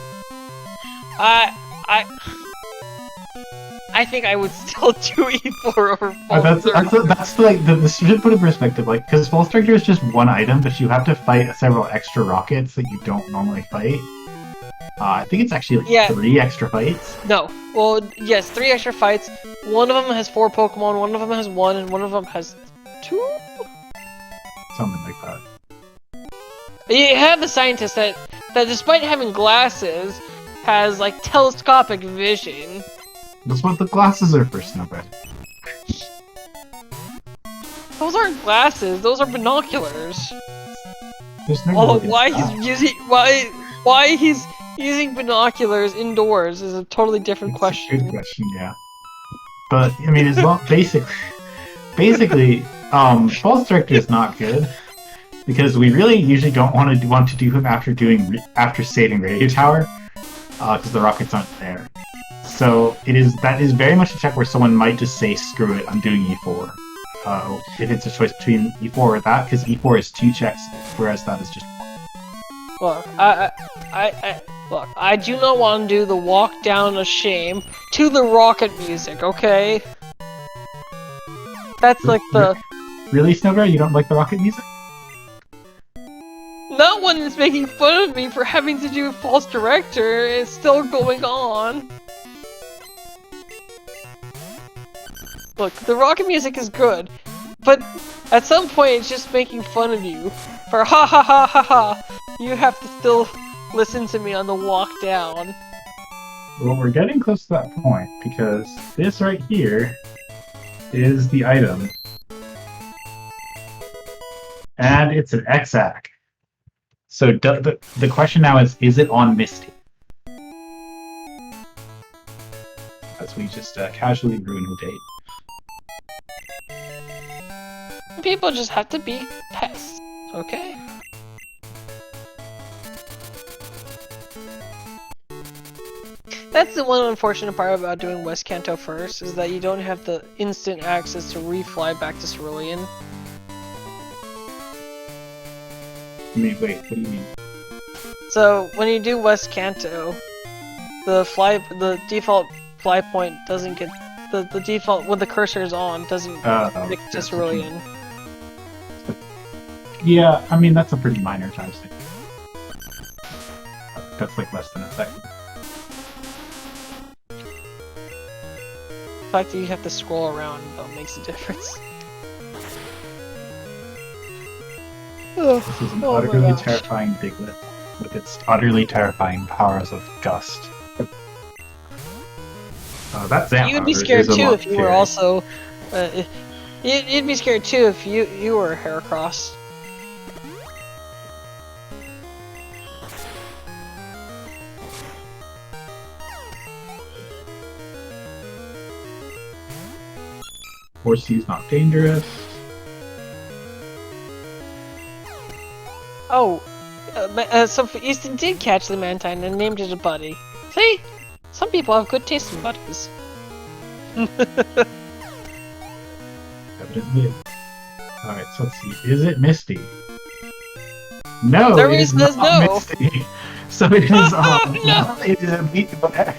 I think I would still do E4 over false that's like the should put in perspective, like, because false director is just one item, but you have to fight several extra rockets that you don't normally fight. I think it's actually like 3 extra fights. No, well, yes, 3 extra fights. One of them has 4 Pokemon, one of them has 1, and one of them has 2? Something like that. You have the scientist that despite having glasses, has like telescopic vision. That's what the glasses are for, Snowbread. Those aren't glasses, those are binoculars. There's no Although why he's using binoculars indoors is a totally different question. A good question, yeah. But I mean, it's not basically, false director is not good because we really usually don't want to do him after saving Radio Tower, because the rockets aren't there. So that is very much a check where someone might just say, "Screw it, I'm doing E4." If it's a choice between E4 or that, because E4 is 2 checks, whereas that is just 1. Look, I do not want to do the walk down of shame to the rocket music, okay? That's like the... Really, Snowbread? You don't like the rocket music? No one is making fun of me for having to do false director. It's still going on. Look, the rocket music is good, but at some point it's just making fun of you. For ha ha ha ha ha, you have to still listen to me on the walk down. Well, we're getting close to that point, because this right here is the item. And it's an X-Ack. So the question now is it on Misty? As we just casually ruin her date. People just have to be pests, okay? That's the one unfortunate part about doing West Kanto first, is that you don't have the instant access to refly back to Cerulean. Wait, what do you mean? So, when you do West Kanto, the default fly point doesn't get... The default, when the cursor is on, doesn't get to Cerulean. Yeah, I mean, that's a pretty minor time thing. That's like less than a second. The fact that you have to scroll around makes a difference. This is an utterly terrifying Diglett, with its utterly terrifying powers of Gust. That's it. You'd be scared too if you were also... you'd be scared too if you were Heracross. Horsey's not dangerous. Oh, so Eastonn did catch the Mantine and named it a buddy. See? Some people have good taste in buddies. Evidently. Alright, so let's see. Is it Misty? No, there it is not no. Misty. So it is, no. It is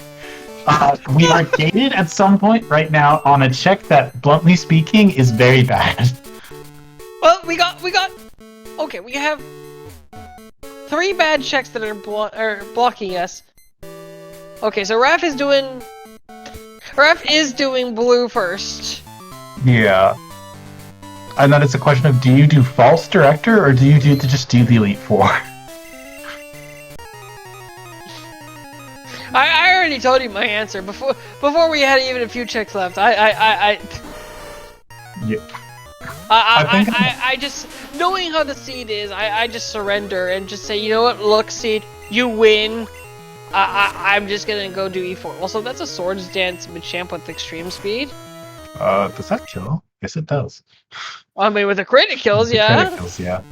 we are gated at some point right now on a check that, bluntly speaking, is very bad. Well, we got... Okay, we have 3 bad checks that are blocking us. Okay, so Raph is doing blue first. Yeah. And then it's a question of, do you do false director, or do you just do the Elite Four? I already told you my answer before we had even a few checks left. I just, knowing how the seed is, I just surrender and just say, you know what, look, seed, you win. I'm just gonna go do E4. Also, that's a Swords Dance Machamp with extreme speed. Does that kill? Yes, it does. I mean, with the crit it kills, yeah. Crit kills, yeah.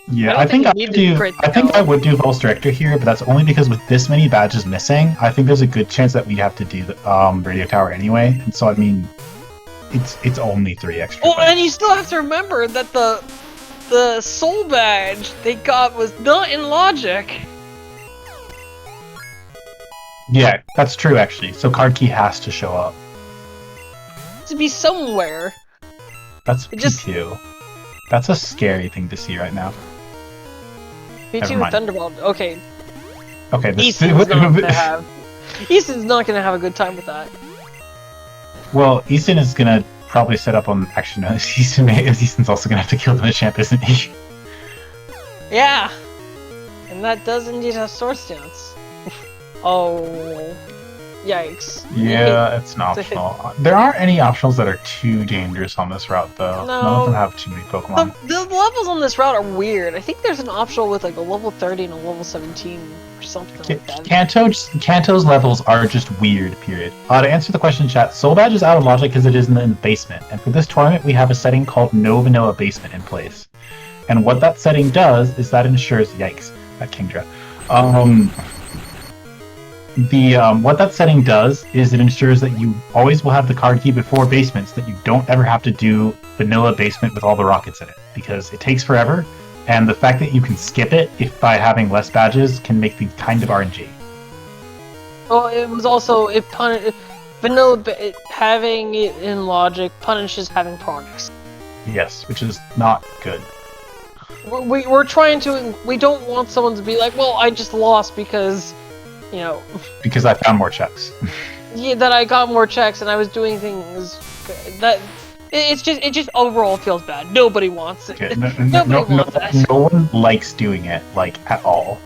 Yeah, I think I would do false director here, but that's only because with this many badges missing, I think there's a good chance that we'd have to do the Radio Tower anyway. And so, I mean, it's only 3 extra. Oh, and you still have to remember that the soul badge they got was not in logic. Yeah, that's true actually. So card key has to show up. To be somewhere. That's It just- P2. That's a scary thing to see right now. P2 with Thunderbolt. Okay. Okay, this Easton's not gonna have. Easton's not gonna have a good time with that. Well, Easton is gonna probably set up on. Actually, no, Easton's also gonna have to kill the champ, isn't he? Yeah. And that does indeed have sword stance. Oh. Yikes. Yeah, it's an optional. There aren't any optionals that are too dangerous on this route, though. No. None of them have too many Pokemon. The levels on this route are weird. I think there's an optional with like a level 30 and a level 17 or something like that. Kanto's levels are just weird, period. To answer the question in chat, Soul Badge is out of logic because it is in the basement. And for this tournament, we have a setting called No Vanilla Basement in place. And what that setting does is that ensures... Yikes, that Kingdra. What that setting does is it ensures that you always will have the card key before basements, that you don't ever have to do vanilla basement with all the rockets in it, because it takes forever, and the fact that you can skip it by having less badges can make things kind of RNG. Oh, it was also having it in logic punishes having progress. Yes, which is not good. We're trying to. We don't want someone to be like, well, I just lost because. You know, because I found more checks. Yeah, that I got more checks and I was doing things that it just overall feels bad. Nobody wants it. Okay, Nobody wants that. No one likes doing it, like, at all.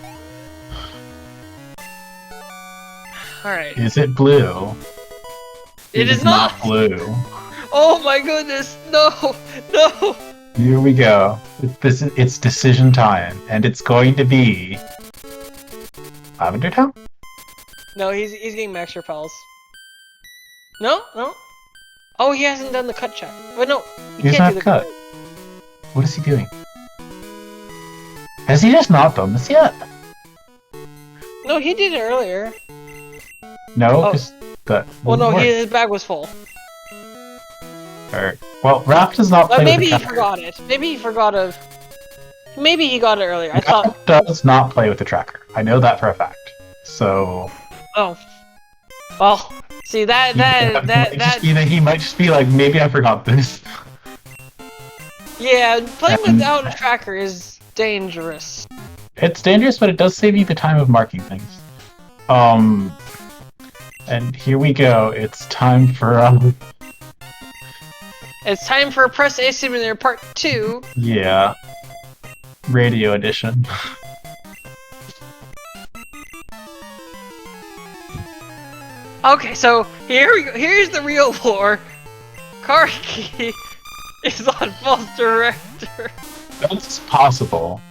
Alright. Is it blue? It is not blue. Oh my goodness! No! No! Here we go. It's decision time, and it's going to be Lavender Town? No, he's getting max repels. No? No? Oh, he hasn't done the cut check. But no, he can't do the cut. What is he doing? Has he just not done this yet? No, he did it earlier. No, well, no, his bag was full. Well, Raph does not play maybe with the he forgot it. Maybe he forgot of. Maybe he got it earlier. I thought. Raph does not play with the tracker. I know that for a fact. So. Oh. Well, see that. He might just be like, maybe I forgot this. Yeah, playing without a tracker is dangerous. It's dangerous, but it does save you the time of marking things. And here we go. It's time for It's time for Press A Simulator Part 2. Yeah. Radio edition. Okay, so here we go. Here's the real lore. Karki is on false director. That's possible.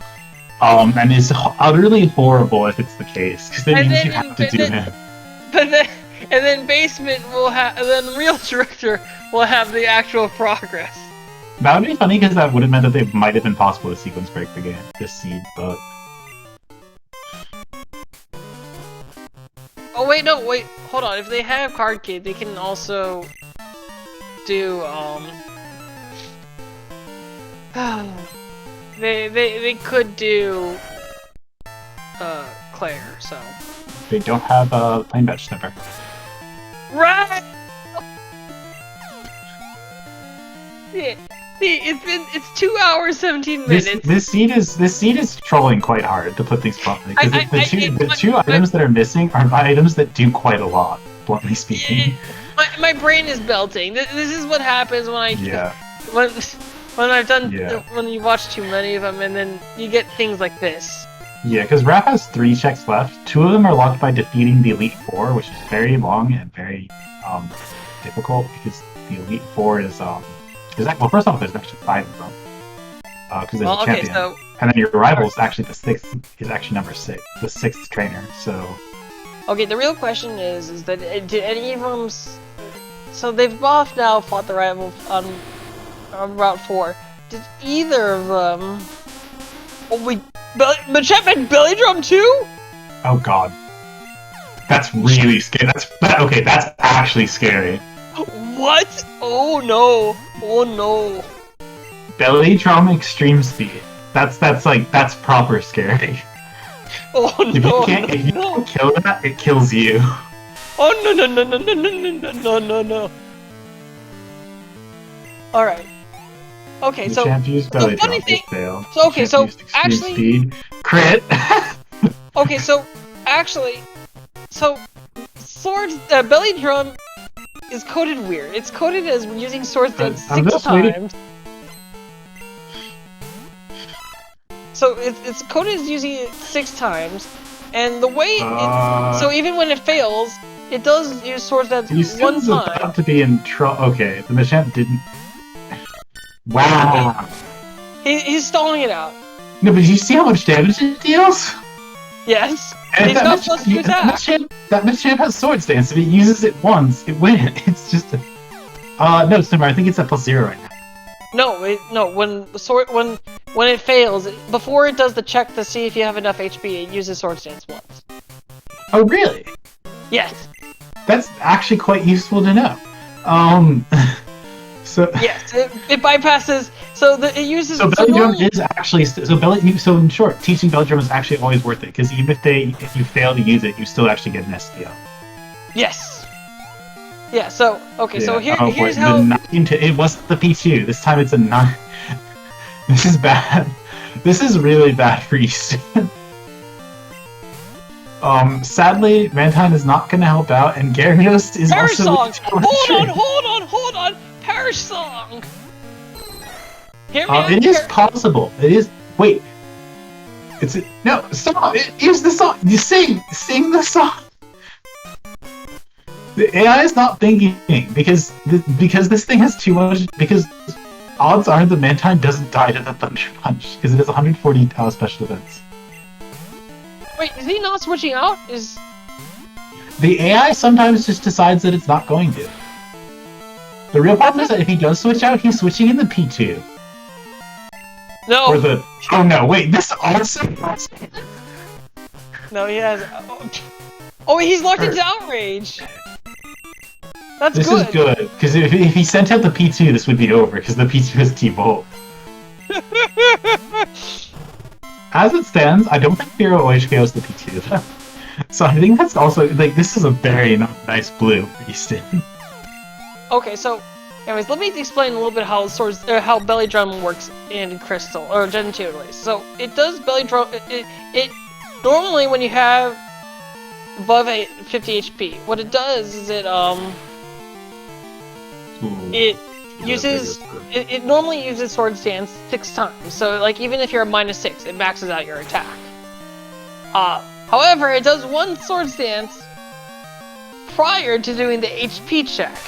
And is utterly horrible if it's the case, because that means you have to do him. And then basement will have. Then real director will have the actual progress. That would be funny because that would have meant that it might have been possible to sequence break the game, this seed, but. Oh wait, no, wait, hold on. If they have card key, they can also do they could do Claire, so. They don't have a plain batch snipper. Right. Yeah. See, it's 2 hours 17 minutes. This seed is trolling quite hard, to put things bluntly. Because the two items that are missing are items that do quite a lot, bluntly speaking. My brain is belting. This is what happens when I when I've done when you watch too many of them and then you get things like this. Yeah, because Raph has 3 checks left. 2 of them are locked by defeating the Elite Four, which is very long and very difficult because the Elite Four is well, first off, there's actually 5 of them because there's a champion, and then your rival is actually the 6th. Is actually number 6, the 6th trainer. So. Okay, the real question is that did any of them? So they've both now fought the rival on Route 4. Did either of them? Machet and Belly Drum too? Oh god. That's really scary. That's actually scary. What? Oh no. Oh no. Belly Drum Extreme Speed. That's proper scary. Oh If no, you can't, if you don't kill that, it kills you. Oh no no no no no no no no no no. Alright. Okay, The so champ used the belly funny drum, thing. it failed. So okay, The champ so used extreme actually, speed. Crit. okay, so actually, so swords belly drum is coded weird. It's coded as using swords dance I'm 6 just waiting. times. So it's coded as using it 6 times, and the way so even when it fails, it does use swords dance one Easton's time. about to be in trouble. Okay, the Machamp didn't. Wow. He's stalling it out. No, but you see how much damage it deals? Yes. And He's not supposed to attack. That Machamp has Sword Stance. If it uses it once, it wins. It's just a. No, it's never. I think it's at +0 right now. No, when the sword when it fails, before it does the check to see if you have enough HP, it uses sword stance once. Oh, really? Yes. That's actually quite useful to know. So. Yes, it bypasses. So it uses. So belly drum is actually So in short, teaching belly drum is actually always worth it because even if you fail to use it, you still actually get an STL. Yes. Yeah. So okay. Yeah. So here's the how. It wasn't the P2. This time it's a 9. This is bad. This is really bad for Eastonn. Sadly, Mantine is not going to help out, and Gyarados is Perish also. Song! Hold on! Perish Song! Hear me out. It is possible. It is. Wait. No, stop! Use the song! You sing the song! The AI is not thinking, because this thing has too much. Because odds are the Mantine doesn't die to the Thunder Punch, because it has 140 special defense. Wait, is he not switching out? The AI sometimes just decides that it's not going to. The real problem is that if he does switch out, he's switching in the P2. No! Or the... Oh no, wait, this also... No, he has... Oh, he's locked into Outrage! That's this good! This is good, because if he sent out the P2, this would be over, because the P2 is T-Bolt. As it stands, I don't think Hero OHKO the P2. So I think that's also, like, this is a very nice blue for Eastonn. Okay, so, anyways, let me explain a little bit how how belly drum works in Crystal, or Gen 2 at least. So, it does belly drum, it normally when you have above 50 HP, what it does is it normally uses Sword Stance 6 times, so like even if you're a -6, it maxes out your attack. However, it does one Sword Stance prior to doing the HP check.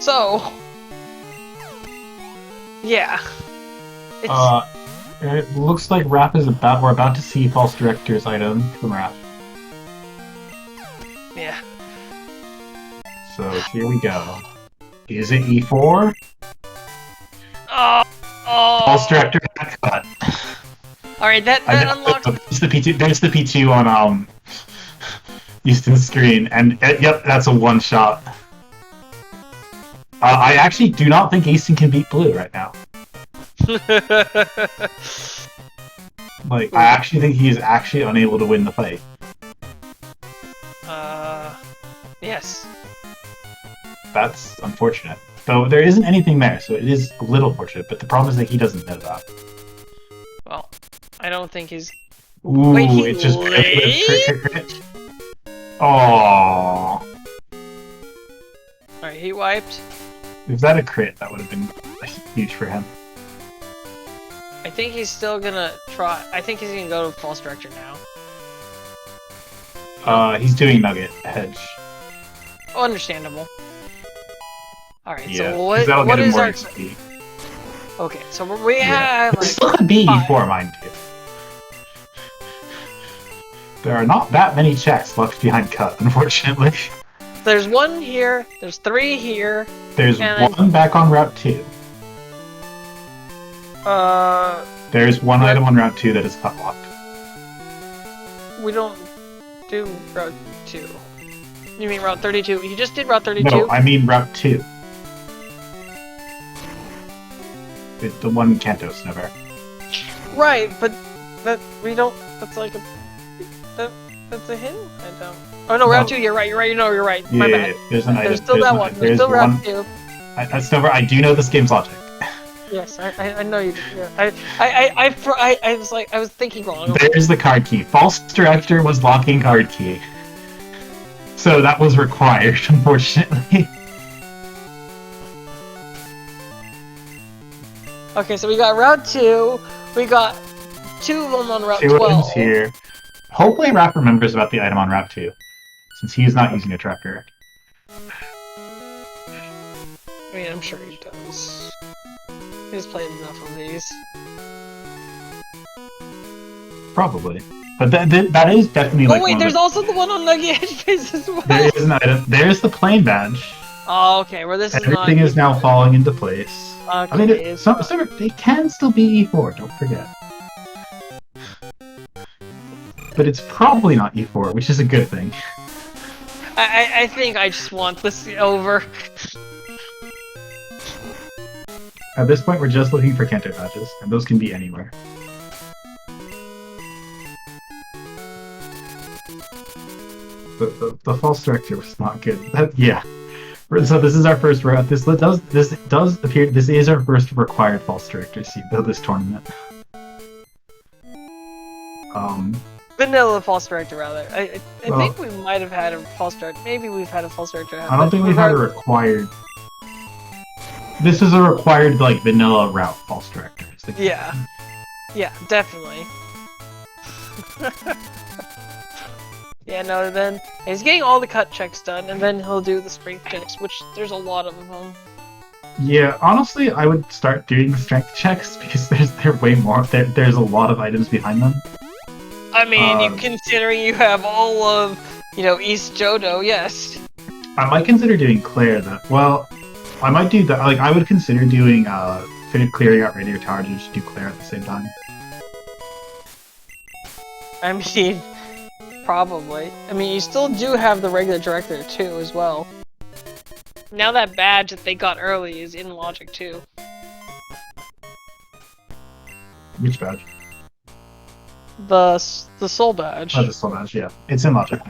So, yeah. It looks like Raph is we're about to see False Director's item from Raph. Yeah. So here we go. Is it E4? Oh. False Director cut. Alright, that unlocks... There's the P2 on Eastonn's screen, and yep, that's a one-shot. I actually do not think Eastonn can beat Blue right now. Like, I actually think he is actually unable to win the fight. Yes. That's unfortunate. Though there isn't anything there, so it is a little fortunate, but the problem is that he doesn't know that. Well, I don't think he's... Ooh, wait, he it just crit. Aww. Alright, he wiped. If that a crit, that would have been huge for him. I think he's still gonna try... I think he's gonna go to False Director now. He's doing Nugget Hedge. Oh, understandable. Alright, Yeah, so what is our... XP. Okay, so we have... It still could be E4, mind you. There are not that many checks left behind cut, unfortunately. There's one here, there's 3 here. There's one back on Route 2. There's one item on Route 2 that is cut locked. We don't do Route 2. You mean Route 32? You just did Route 32? No, I mean Route 2. The one in Kanto, Snowbear. Right, but That we don't. That's like a. That's a hint. I don't. Oh no, round 2. You're right. You're right. No, you're right. My bad. There's an item. There's still that one. There's still round 2. I do know this game's logic. Yes, I know you do. Yeah. I was thinking wrong. There's the card key. False director was locking card key. So that was required, unfortunately. Okay, so we got round 2. We got 2 of them on route 2 12. items here. Hopefully Raph remembers about the item on route 2, since he is not using a tracker. I mean, I'm sure he does. He's played enough of these. Probably. But that is definitely like. Oh wait, there's also the one on Nugget Headspace as well. There is an item. There's the plane badge. Oh, okay. Well, this Everything is now falling into place. Okay, I mean, they can still be E4. Don't forget. But it's probably not E4, which is a good thing. I think I just want this over. At this point, we're just looking for Kanto badges, and those can be anywhere. The false director was not good. Yeah. So this is our first round. This does appear. This is our first required false director seed of this tournament. Vanilla false director, rather. I think we might have had a false director. Maybe we've had a false director. I don't think we've had a required. This is a required like vanilla route false director. Yeah. Yeah, definitely. Yeah, no, then he's getting all the cut checks done, and then he'll do the strength checks, which there's a lot of them. Yeah, honestly, I would start doing the strength checks because they're way more. There's a lot of items behind them. I mean, considering you have all of, East Johto, yes. I might consider doing Claire though. Well, I might do that. Like, I would consider doing clearing out Radio Tower to just do Claire at the same time. I mean. Probably. I mean, you still do have the regular director too, as well. Now that badge that they got early is in Logic too. Which badge? The Soul badge. Oh, the Soul badge, yeah. It's in Logic.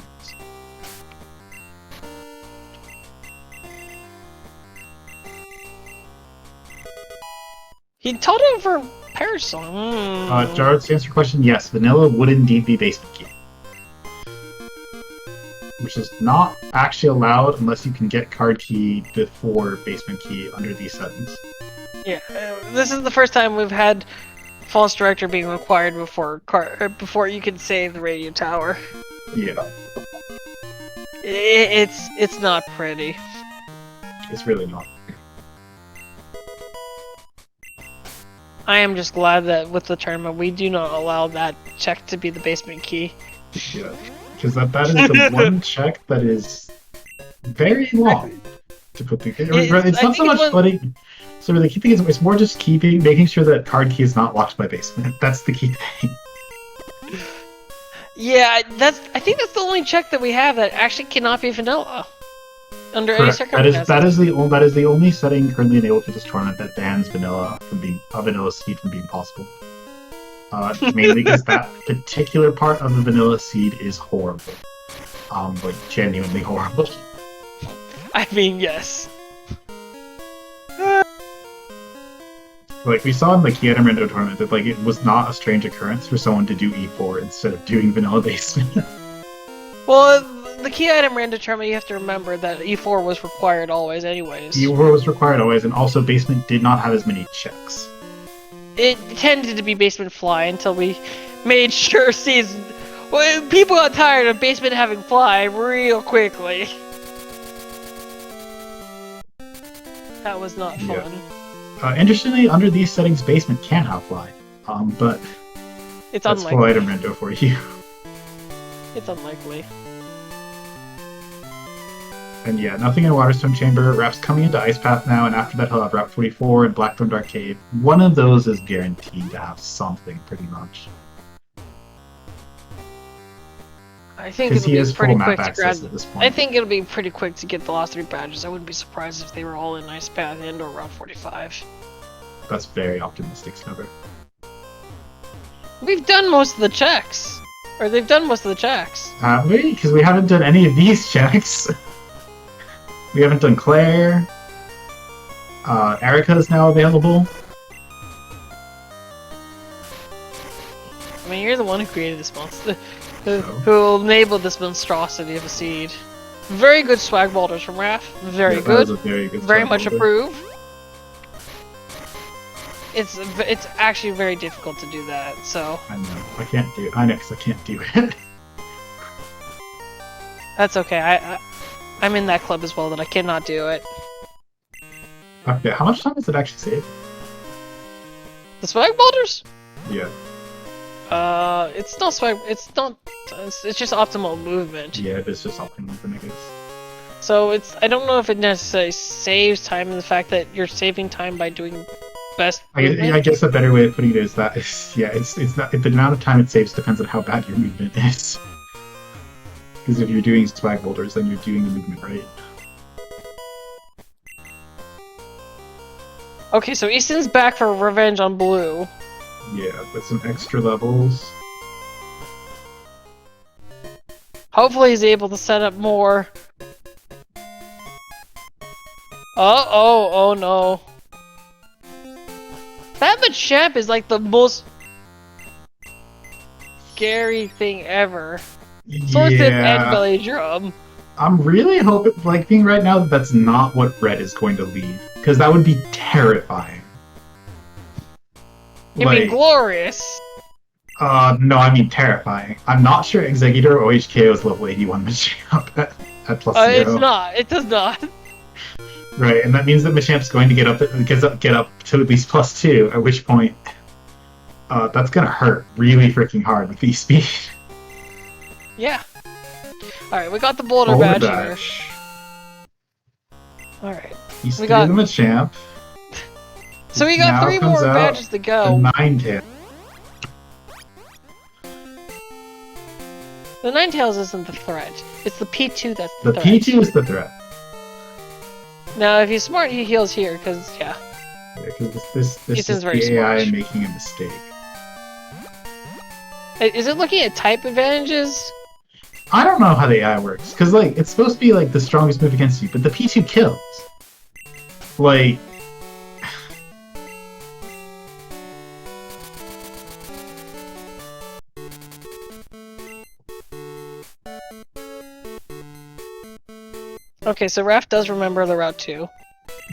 He taught him for Parasol. Jared, to answer your question, yes, vanilla would indeed be basement key. Which is not actually allowed unless you can get card key before basement key under these settings. Yeah, this is the first time we've had false director being required before you can save the radio tower. Yeah. It's not pretty. It's really not. I am just glad that with the tournament we do not allow that check to be the basement key. Yeah. Because that is the one check that is very long to put the. It's not so much putting. So the key thing is, it's more just making sure that card key is not locked by basement. That's the key thing. Yeah, I think that's the only check that we have that actually cannot be vanilla under any circumstances. That is the only setting currently enabled for this tournament that bans vanilla from being vanilla seed from being possible. Mainly because that particular part of the vanilla seed is horrible. Like, genuinely horrible. I mean, yes. Like, we saw in the Key Item Rando tournament that, like, it was not a strange occurrence for someone to do E4 instead of doing vanilla basement. Well, the Key Item Rando tournament, you have to remember that E4 was required always anyways. E4 was required always, and also basement did not have as many checks. It tended to be basement fly until we made sure people got tired of basement having fly real quickly. That was not fun. Yeah. Interestingly, under these settings, basement can have fly. But it's that's unlikely. Full Item Rando for you. It's unlikely. And yeah, nothing in Waterstone Chamber. Raph's coming into Ice Path now, and after that he'll have Route 44 and Blackthorn Dark Cave. One of those is guaranteed to have something, pretty much. I think it'll be pretty quick to grab. At this point. I think it'll be pretty quick to get the last 3 badges. I wouldn't be surprised if they were all in Ice Path and or Route 45. That's very optimistic, Snowbird. We've done most of the checks. Or they've done most of the checks. Have we? Because we haven't done any of these checks. We haven't done Claire. Erica is now available. I mean, you're the one who created this monster. Who enabled this monstrosity of a seed. Very good swag boulders from Raph. Very good. Very much approve. It's actually very difficult to do that, so... I know. I can't do it. I know, because I can't do it. That's okay. I'm in that club as well that I cannot do it. Okay, how much time does it actually save? The swag boulders? Yeah. It's not swag. It's just optimal movement. Yeah, it's just optimal movement, I guess. So I don't know if it necessarily saves time in the fact that you're saving time by doing best movement. I guess a better way of putting it is that it's not the amount of time it saves depends on how bad your movement is. Because if you're doing swag boulders, then you're doing the movement right. Okay, so Easton's back for revenge on Blue. Yeah, with some extra levels. Hopefully he's able to set up more. Oh no. That Machamp is like the most scary thing ever. Sword Tip and Belly Drum. I'm really hoping right now that that's not what Red is going to lead. Because that would be terrifying. You mean glorious? No, I mean terrifying. I'm not sure Executor or OHKO is level 81 Machamp at plus 0. It's not. It does not. Right, and that means that Machamp's going to get up to at least plus 2, at which point that's gonna hurt really freaking hard with V-Speed. Yeah. Alright, we got the Boulder Badge here. Alright. We got the Machamp. So we got 3 more badges to go. The Ninetales. The Ninetales isn't the threat. It's the P2 that's the threat. The P2 is the threat. Now, if he's smart, he heals here, because, yeah. Yeah, because this is very the AI smart. making a mistake. Is it looking at type advantages? I don't know how the AI works, because, like, it's supposed to be, like, the strongest move against you, but the P2 kills. Like... Okay, so Raph does remember the route 2.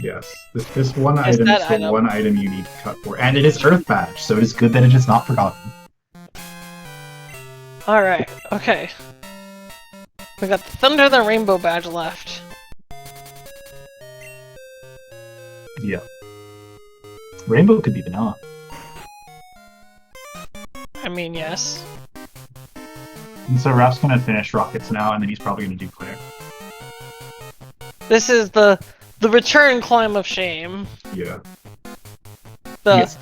Yes, this one item is the one item you need to cut for, and it is Earth Badge, so it is good that it is not forgotten. Alright, okay. We got the Thunder the Rainbow Badge left. Yeah. Rainbow could be vanilla. I mean, yes. And so Raph's gonna finish Rockets now, and then he's probably gonna do Claire. This is the return climb of shame. Yeah.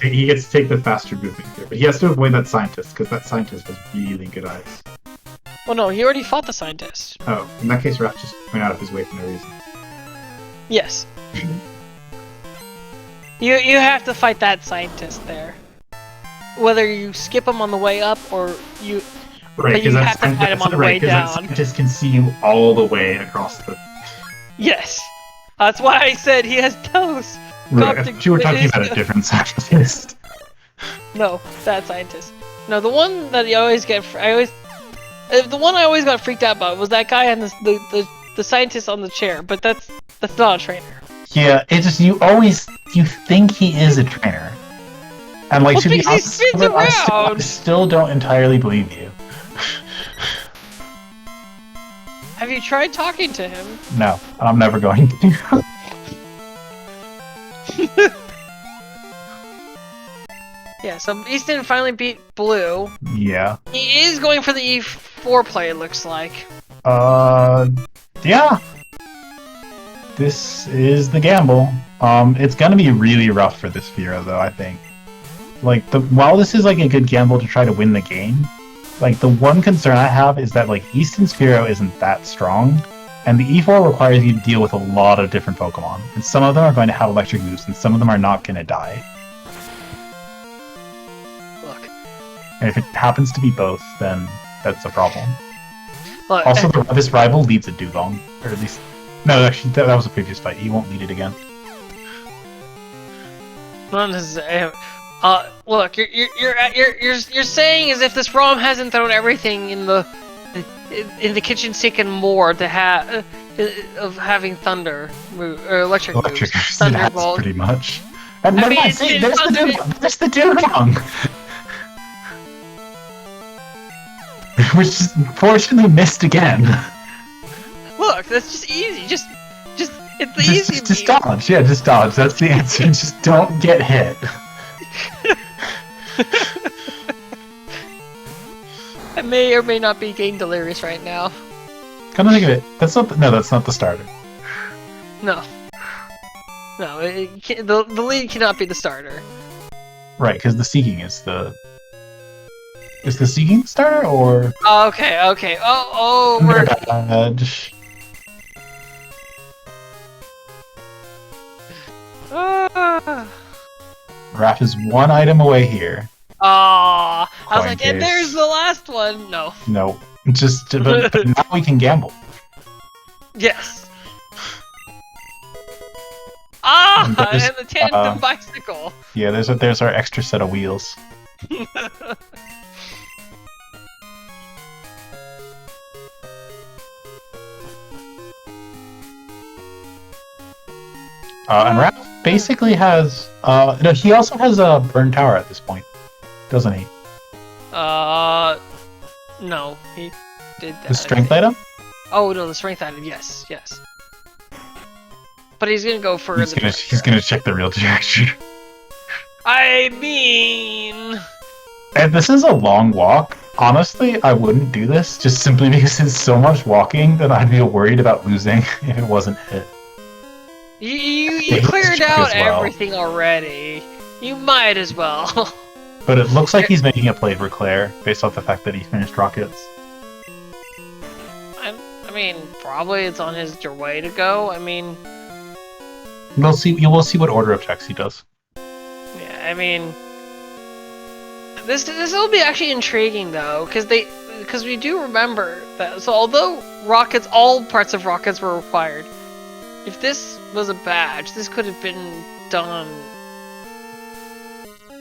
He gets to take the faster movement here, but he has to avoid that scientist, because that scientist has really good eyes. Well, no, he already fought the scientist. Oh, in that case, Raph just went out of his way for no reason. Yes. You have to fight that scientist there. Whether you skip him on the way up, or you... Right, but you have to fight him on the way down. That scientist can see you all the way across the... Yes! That's why I said he has toes! Right, you were talking about a different scientist. No, that scientist. No, the one that you always get... the one I always got freaked out about was that guy and the scientist on the chair, but that's not a trainer. Yeah, it's just you think he is a trainer. And like, to be honest, I still don't entirely believe you. Have you tried talking to him? No, and I'm never going to. Yeah, so Eastonn finally beat Blue. Yeah. He is going for the E4 play, it looks like. Yeah. This is the gamble. It's gonna be really rough for this Firo, though, I think. Like, while this is, like, a good gamble to try to win the game, like, the one concern I have is that, like, Eastonn's Firo isn't that strong, and the E4 requires you to deal with a lot of different Pokemon, and some of them are going to have electric moves, and some of them are not going to die. Look, And if it happens to be both, then that's a problem. Look, Also, this rival leads a dugong, or at least no, actually that was a previous fight. He won't lead it again. look, you're saying as if this ROM hasn't thrown everything in the kitchen sink and more to have of having thunder or electric moves. That's Thunderbolt. pretty much. And I never mean, mind, see, there's the dugong. Which is unfortunately missed again. Look, that's just easy. Just it's the easy. Just dodge. Yeah, just dodge. That's the answer. Just don't get hit. I may or may not be getting delirious right now. Come to think of it, that's not the starter. No, the lead cannot be the starter. Right, because the seeking is the. Is the seeking the starter or? Oh, okay. Oh, we're. Raph is one item away here. I was like, and case. there's the last one. No. No, but now we can gamble. Yes. And there's, and the tandem bicycle. Yeah, there's our extra set of wheels. And Raph basically has no, he also has a burn tower at this point, doesn't he? No, he did that. The strength item? Oh no, the strength item. Yes. But he's gonna go for He's gonna check the real trajectory. I mean, And this is a long walk. Honestly, I wouldn't do this just simply because it's so much walking that I'd be worried about losing if it wasn't hit. You cleared out everything already. You might as well. But it looks like he's making a play for Claire based off the fact that he finished rockets. I mean, probably it's on his way to go. I mean, we'll see. You will see what order of checks he does. Yeah, I mean, this will be actually intriguing though, because we do remember that. So although all parts of rockets were required, if this was a badge, this could have been done.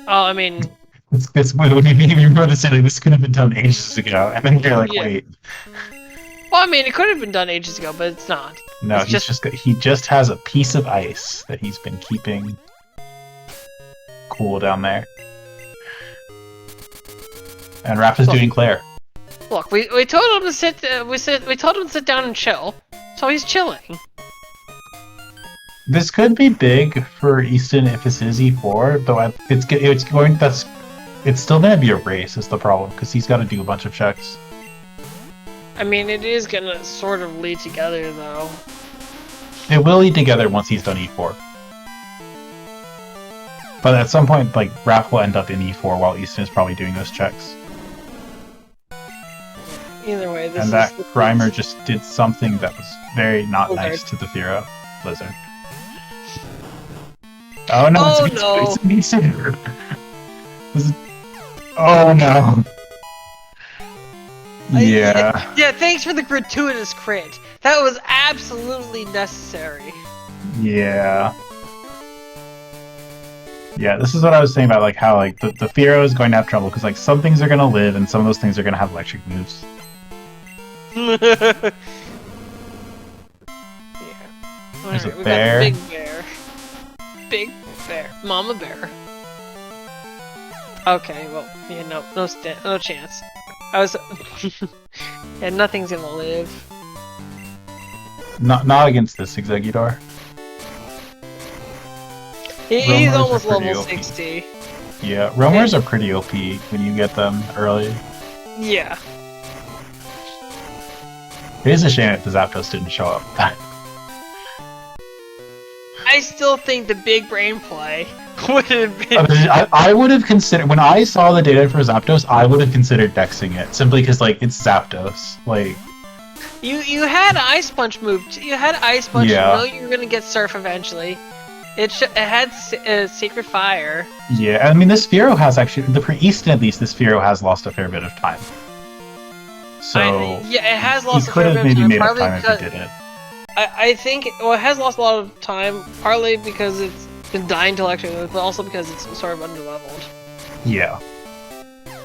Oh, I mean, it's when you wrote it saying this could have been done ages ago, and then you're like, yeah. wait. Well, I mean, it could have been done ages ago, but it's not. No, he just has a piece of ice that he's been keeping cool down there. And Raph is doing Claire. Look, we told him to sit. We told him to sit down and chill, so he's chilling. This could be big for Eastonn if this is E4, though it's still gonna be a race is the problem, because he's got to do a bunch of checks. I mean, it is gonna sort of lead together, though. It will lead together once he's done E4. But at some point, like, Raph will end up in E4 while Eastonn is probably doing those checks. Either way, this and that primer just did something that was very not nice to the Firo. Blizzard. Oh no! Oh it's me too. Oh no! Yeah. Yeah, thanks for the gratuitous crit. That was absolutely necessary. Yeah. Yeah, this is what I was saying about like how like the Firo is going to have trouble because like some things are going to live and some of those things are going to have electric moves. Yeah. There's a we bear. got Big Bear. Big Bear. Mama Bear. Okay, well, yeah, no chance. I was... yeah, nothing's gonna live. Not against this Executor. He's almost level OP. 60. Yeah, roamers are pretty OP when you get them early. Yeah. It is a shame if the Zapdos didn't show up. I still think the big brain play would have been... I would have considered, when I saw the data for Zapdos, I would have considered dexing it, simply because, like, it's Zapdos. Like... You had Ice Punch move, you had Ice Punch, yeah. you know you were gonna get Surf eventually. It had Sacred Fire. Yeah, I mean, this Sphero has actually, for Easton at least, this Sphero has lost a fair bit of time. So yeah, it has lost he a could fair have bit maybe of time. made up Partly time if because he did it. I think it has lost a lot of time, partly because it's been dying intellectually, but also because it's sort of underleveled. Yeah.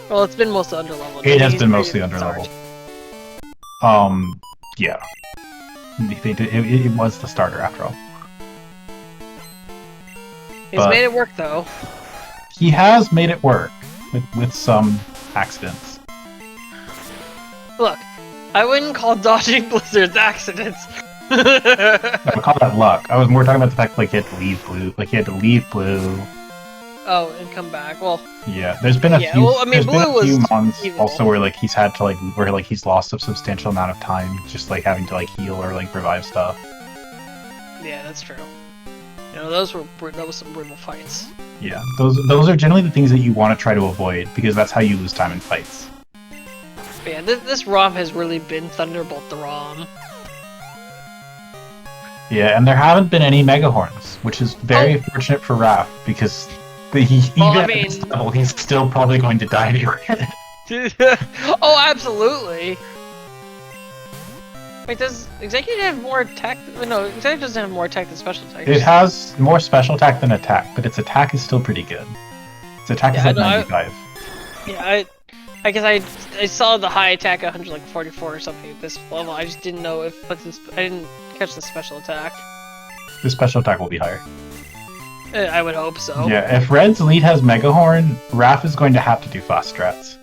Well, it's been mostly underleveled. It has been mostly underleveled. Yeah. It was the starter after all. He's made it work though. He has made it work with some accidents. Look, I wouldn't call dodging blizzards accidents. I would call that luck. I was more talking about the fact like he had to leave blue. Like he had to leave blue. Oh, and come back. Well. Yeah, there's been a few. Well, I mean, there's been a few months evil. also where like he's had to like where like he's lost a substantial amount of time just like having to like heal or like revive stuff. Yeah, that's true. You know, that was some brutal fights. Yeah, those are generally the things that you want to try to avoid because that's how you lose time in fights. But yeah, this ROM has really been Thunderbolt the ROM. Yeah, and there haven't been any Mega Horns, which is very fortunate for Raph because at this level, he's still probably going to die anyway. Oh, absolutely. Wait, does Executive have more attack? No, Executive doesn't have more attack than special attack. It has more special attack than attack, but its attack is still pretty good. Its attack is like 95. Yeah, I guess I saw the high attack at 144 or something at this level. I just didn't know if I didn't catch the special attack. The special attack will be higher. I would hope so. Yeah, if Red's lead has Mega Horn, Raph is going to have to do fast strats.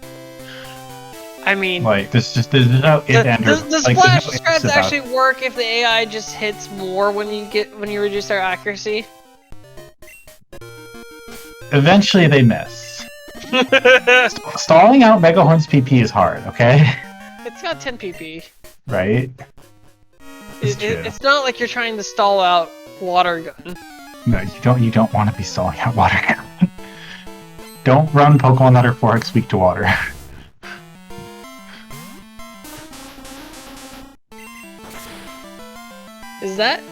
I mean, like there's no the splash strats actually work if the AI just hits more when you reduce their accuracy. Eventually, they miss. Stalling out Mega Horn's PP is hard. Okay. It's got 10 PP. Right. It's not like you're trying to stall out Water Gun. No, you don't want to be stalling out Water Gun. Don't run Pokemon that are 4x weak to water. Is that?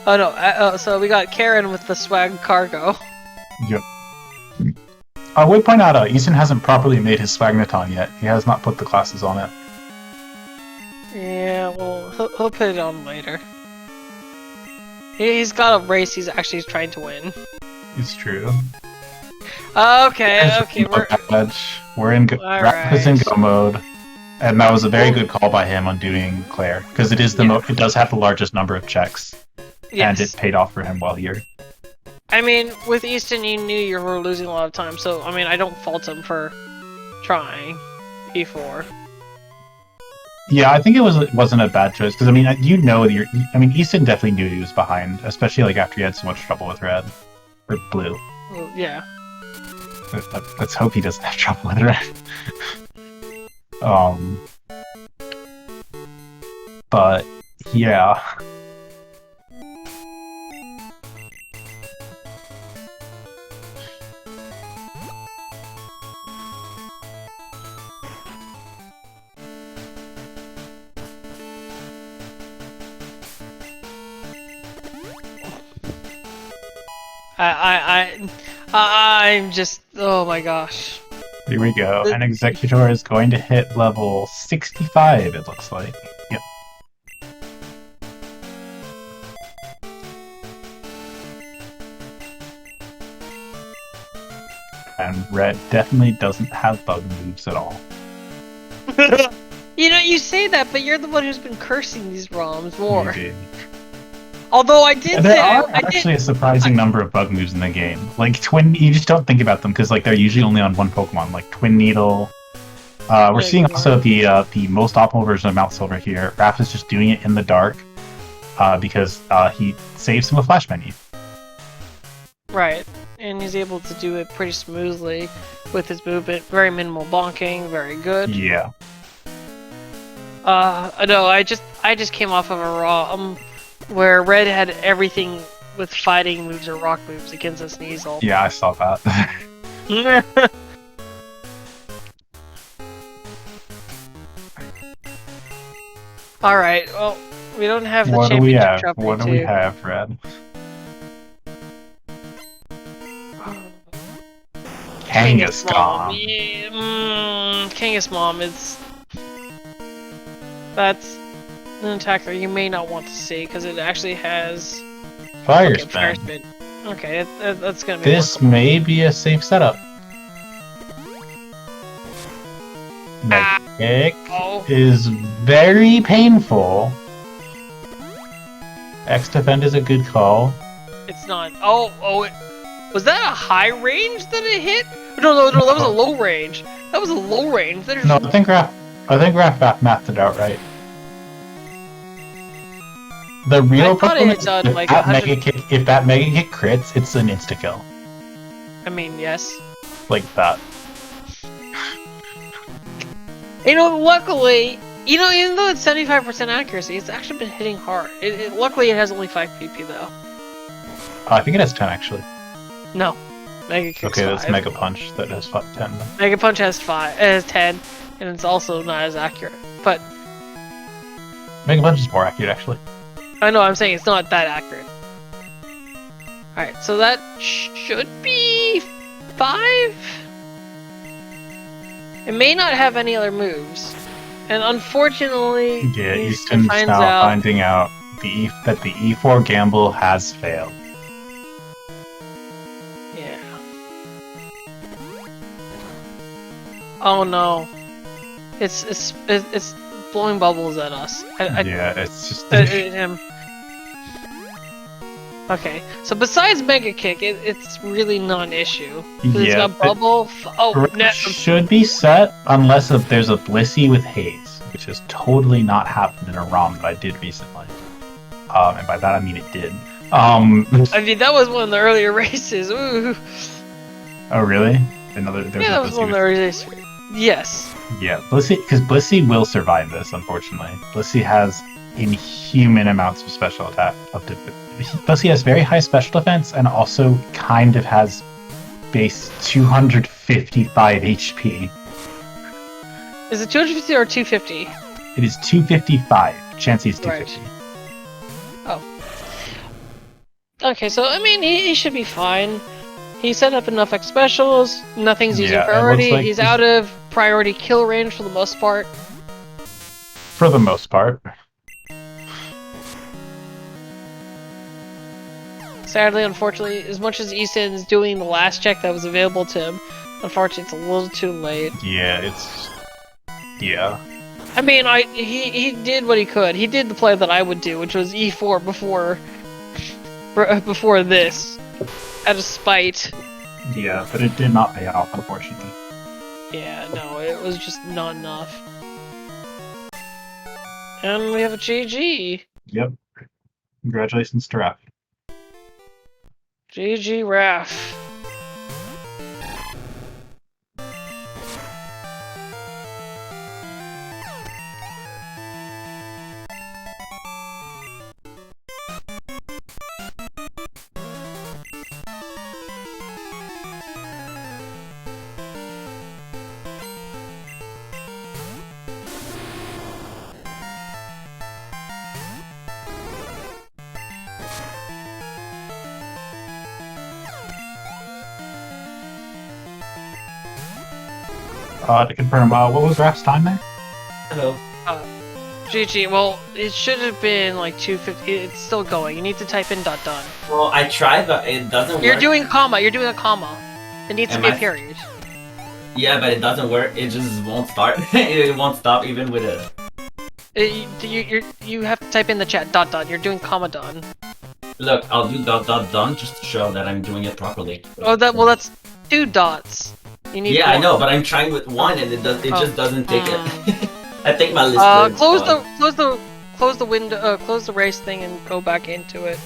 Oh no, so we got Karen with the swag cargo. Yep. I would point out, Easton hasn't properly made his Swagnaton yet. He has not put the classes on it. Yeah, well, he'll put it on later. He's got a race he's actually trying to win. It's true. Okay, we're in Raph is in go mode. And that was a very good call by him on doing Claire, because it is it does have the largest number of checks, and it paid off for him while here. I mean, with Easton, you knew you were losing a lot of time, so I mean, I don't fault him for trying E4. Yeah, I think it wasn't a bad choice because I mean, you know, Easton definitely knew he was behind, especially like after he had so much trouble with Red or Blue. Well, yeah. Let's hope he doesn't have trouble with Red. But yeah. I'm just, oh my gosh. Here we go. An Executor is going to hit level 65, it looks like. Yep. And Red definitely doesn't have bug moves at all. You know, you say that, but you're the one who's been cursing these ROMs more. Maybe. Although I did there are actually a surprising number of bug moves in the game. Like you just don't think about them because like they're usually only on one Pokemon, like Twin Needle. We're seeing also the most optimal version of Mount Silver here. Raph is just doing it in the dark because he saves him a flash menu. Right, and he's able to do it pretty smoothly with his movement. Very minimal bonking, very good. Yeah. No, I just came off of a ROM where Red had everything with fighting moves or rock moves against a Sneasel. Yeah, I saw that. Alright, well, we don't have the What do championship trophy What do we have, Red? Kangaskhan. Yeah, Kangaskhan, that's an attack that you may not want to see because it actually has Fire okay, Fire Spin. Spin. Okay, that's gonna be. This may be a safe setup. Mega Kick is very painful. X Defend is a good call. It's not. Was that a high range that it hit? No, that was a low range. That was a low range. No, I think Raph mathed it out right. The real problem is if that Mega Kick crits, it's an insta kill. I mean, yes. Like that. Luckily, even though it's 75% accuracy, it's actually been hitting hard. Luckily, it has only 5 PP though. I think it has 10 actually. No, Mega Kick. Okay, that's Mega Punch that has 10. Then. Mega Punch has 10, and it's also not as accurate. But Mega Punch is more accurate actually. I know. I'm saying it's not that accurate. All right, so that should be 5. It may not have any other moves, and unfortunately, yeah, Easton's now finding out that the E4 gamble has failed. Yeah. Oh no, it's blowing bubbles at us. Yeah, it's just him. Okay, so besides Mega Kick, it's really not an issue. Yeah, it's got bubble. Should be set unless there's a Blissey with Haze, which has totally not happened in a ROM that I did recently. And by that I mean it did. I mean that was one of the earlier races. Ooh. Oh really? That was one of the earlier races. Yes. Yeah, because Blissey will survive this. Unfortunately, Blissey has inhuman amounts of special attack. Blissey has very high special defense and also kind of has base 255 HP. Is it 250 or 250? It is 255. Chansey's 250. Right. Oh. Okay, so I mean he should be fine. He set up enough X specials. Nothing's using priority. Like he's out of priority kill range for the most part. For the most part. Sadly, unfortunately, as much as Easton's doing the last check that was available to him, unfortunately, it's a little too late. Yeah, yeah. I mean, he did what he could. He did the play that I would do, which was E4 before this, out of spite. Yeah, but it did not pay off, unfortunately. Yeah, no, it was just not enough. And we have a GG. Yep. Congratulations to Raph. GG Raph. To confirm, what was Raph's time there? Hello. GG, well, it should have been like 250. It's still going. You need to type in done. Well, I tried, but it doesn't work. You're doing a comma. It needs to be a period. Yeah, but it doesn't work. It just won't start. It won't stop even with a... You have to type in the chat dot. You're doing comma done. Look, I'll do done just to show that I'm doing it properly. Oh, that's 2 dots. You need I know, but I'm trying with 1 and it just doesn't take it. I think my list. Close the window. Close the race thing and go back into it.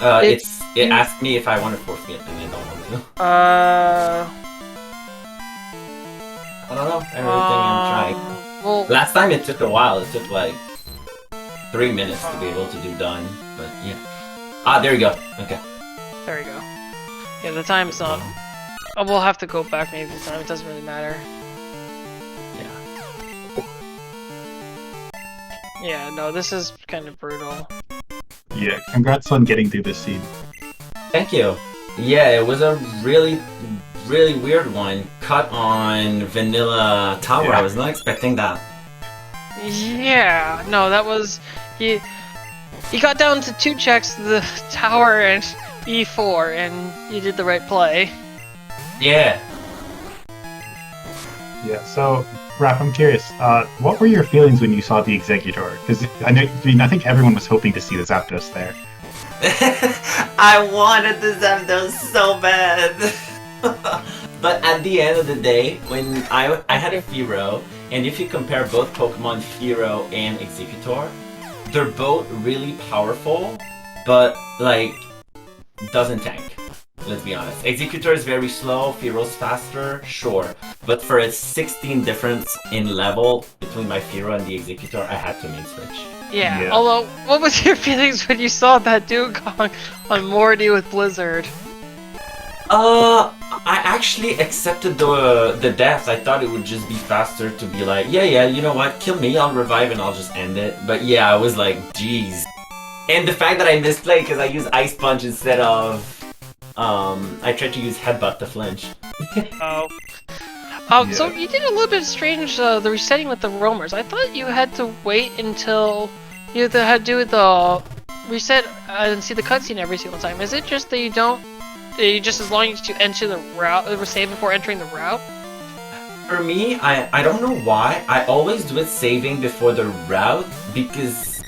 It asked me if I want to forfeit, and I don't want to. I don't know. Everything I'm trying. Well, last time it took a while. It took like 3 minutes to be able to do done, but yeah. There we go. Okay. There we go. Yeah, the time's not. We'll have to go back maybe the time. It doesn't really matter. Yeah, no, this is kind of brutal. Yeah, congrats on getting through this scene. Thank you. Yeah, it was a really really weird one. Cut on Vanilla Tower. Yeah. I was not expecting that. Yeah, no, that was he. He got down to 2 checks, the tower and E4, and he did the right play. Yeah. Yeah. So, Raph, I'm curious. What were your feelings when you saw the Executor? Because I think everyone was hoping to see the Zapdos there. I wanted the Zapdos so bad. But at the end of the day, when I had a Fearow, and if you compare both Pokemon Fearow and Executor, they're both really powerful, but like doesn't tank. Let's be honest. Executor is very slow, Fearow's faster, sure. But for a 16 difference in level between my Fearow and the Executor, I had to main switch. Yeah, although, what was your feelings when you saw that Dugong on Morty with Blizzard? I actually accepted the death. I thought it would just be faster to be like, yeah, you know what, kill me, I'll revive and I'll just end it. But yeah, I was like, jeez. And the fact that I misplayed because I used Ice Punch instead of, I tried to use Headbutt to flinch. So you did a little bit strange, the resetting with the roamers. I thought you had to wait until you had to do the reset and see the cutscene every single time. Is it just that you don't, just as long as you enter the route, save before entering the route? For me, I don't know why, I always do it saving before the route because,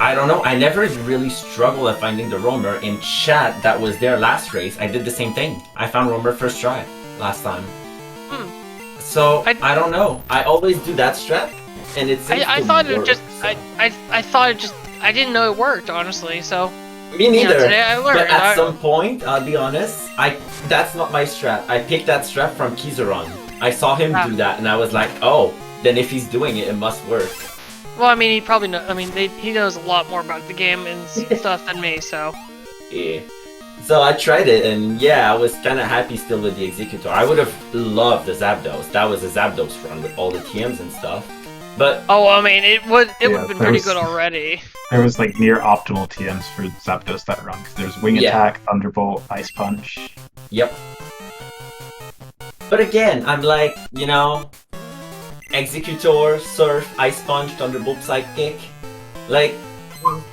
I don't know, I never really struggle at finding the roamer. In chat that was there last race, I did the same thing. I found roamer first try last time. So, I don't know. I always do that strat, and it seems I to thought it work, just, so. I thought it just, I didn't know it worked, honestly, so. Me neither, today I learned. but at some point, I'll be honest, that's not my strat. I picked that strat from Kizaron. I saw him do that, and I was like, oh, then if he's doing it, it must work. Well, I mean, he probably he knows a lot more about the game and stuff than me, so. Yeah. So I tried it, and yeah, I was kind of happy still with the Executor. I would have loved the Zapdos. That was a Zapdos run with all the TMs and stuff. But oh, I mean, it would have been pretty good already. There was like near optimal TMs for Zapdos that run, because there's Wing Attack, Thunderbolt, Ice Punch. Yep. But again, I'm like, you know, Executor, Surf, Ice Punch, Thunderbolt, Psychic. Like,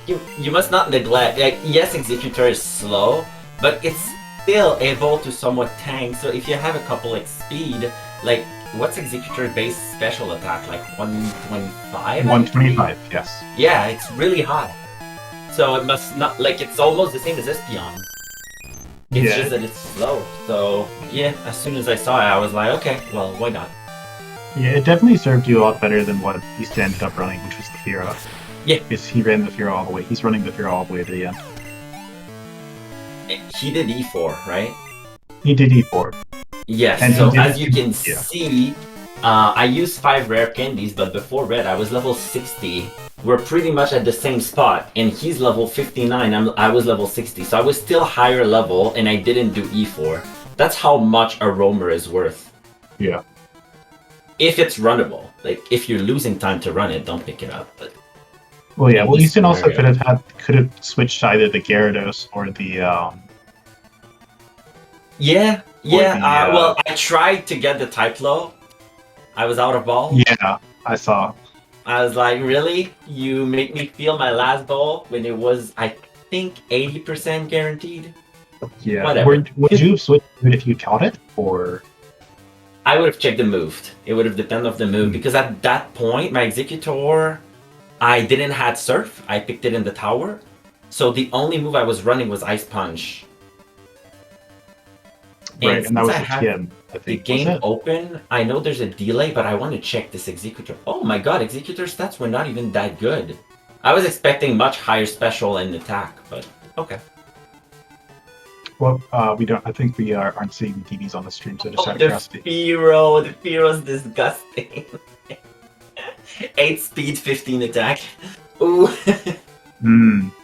you must not neglect, like, yes, Executor is slow, but it's still able to somewhat tank. So if you have a couple like speed, like, what's Executor base special attack? Like 125? 125, yes. Yeah, it's really high. So it must not, like, it's almost the same as Espeon. It's just that it's slow. So yeah, as soon as I saw it, I was like, okay, well, why not? Yeah, it definitely served you a lot better than what Eastonn ended up running, which was the Fearow. Yeah. Because he ran the Fearow all the way. He's running the Fearow all the way to the end. He did E4, right? He did E4. Yes, And so he did as you can see, I used 5 rare candies, but before red, I was level 60. We're pretty much at the same spot, and he's level 59, I was level 60, so I was still higher level, and I didn't do E4. That's how much a roamer is worth. Yeah. If it's runnable. Like, if you're losing time to run it, don't pick it up, but... Well, yeah, well, Eastonn also could have switched to either the Gyarados or the, Yeah, well, I tried to get the type low. I was out of ball. Yeah, I saw. I was like, really? You make me feel my last ball when it was, I think, 80% guaranteed? Yeah. Whatever. Would you have switched it if you caught it, or...? I would have checked the move. It would have depended on the move, because at that point, my Executor, I didn't have Surf. I picked it in the tower. So the only move I was running was Ice Punch. Right, and that was the TM, I think. The game open, I know there's a delay, but I want to check this Executor. Oh my god, Executor stats were not even that good. I was expecting much higher special and attack, but okay. Well, we don't. I think we aren't seeing DBs on the stream, so just out of the curiosity. Fearow's disgusting. 8 speed, 15 attack. Ooh.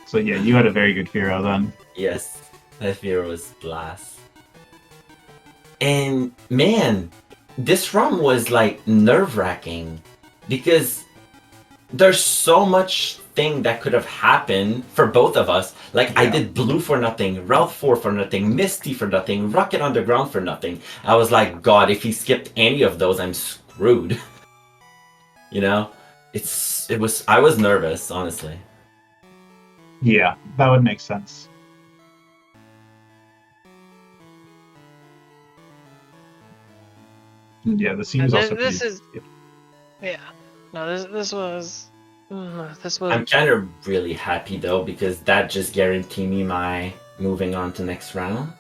So yeah, you had a very good Fearow then. Yes, that Fearow was blast. And man, this run was like nerve-wracking because there's so much thing that could have happened for both of us. Like, I did Blue for nothing, Route 4 for nothing, Misty for nothing, Rocket Underground for nothing. I was like, God, if he skipped any of those, I'm screwed. You know? I was nervous, honestly. Yeah, that would make sense. Yeah, the scene was also This pretty... is yeah. No, this was I'm kind of really happy though, because that just guaranteed me my moving on to next round.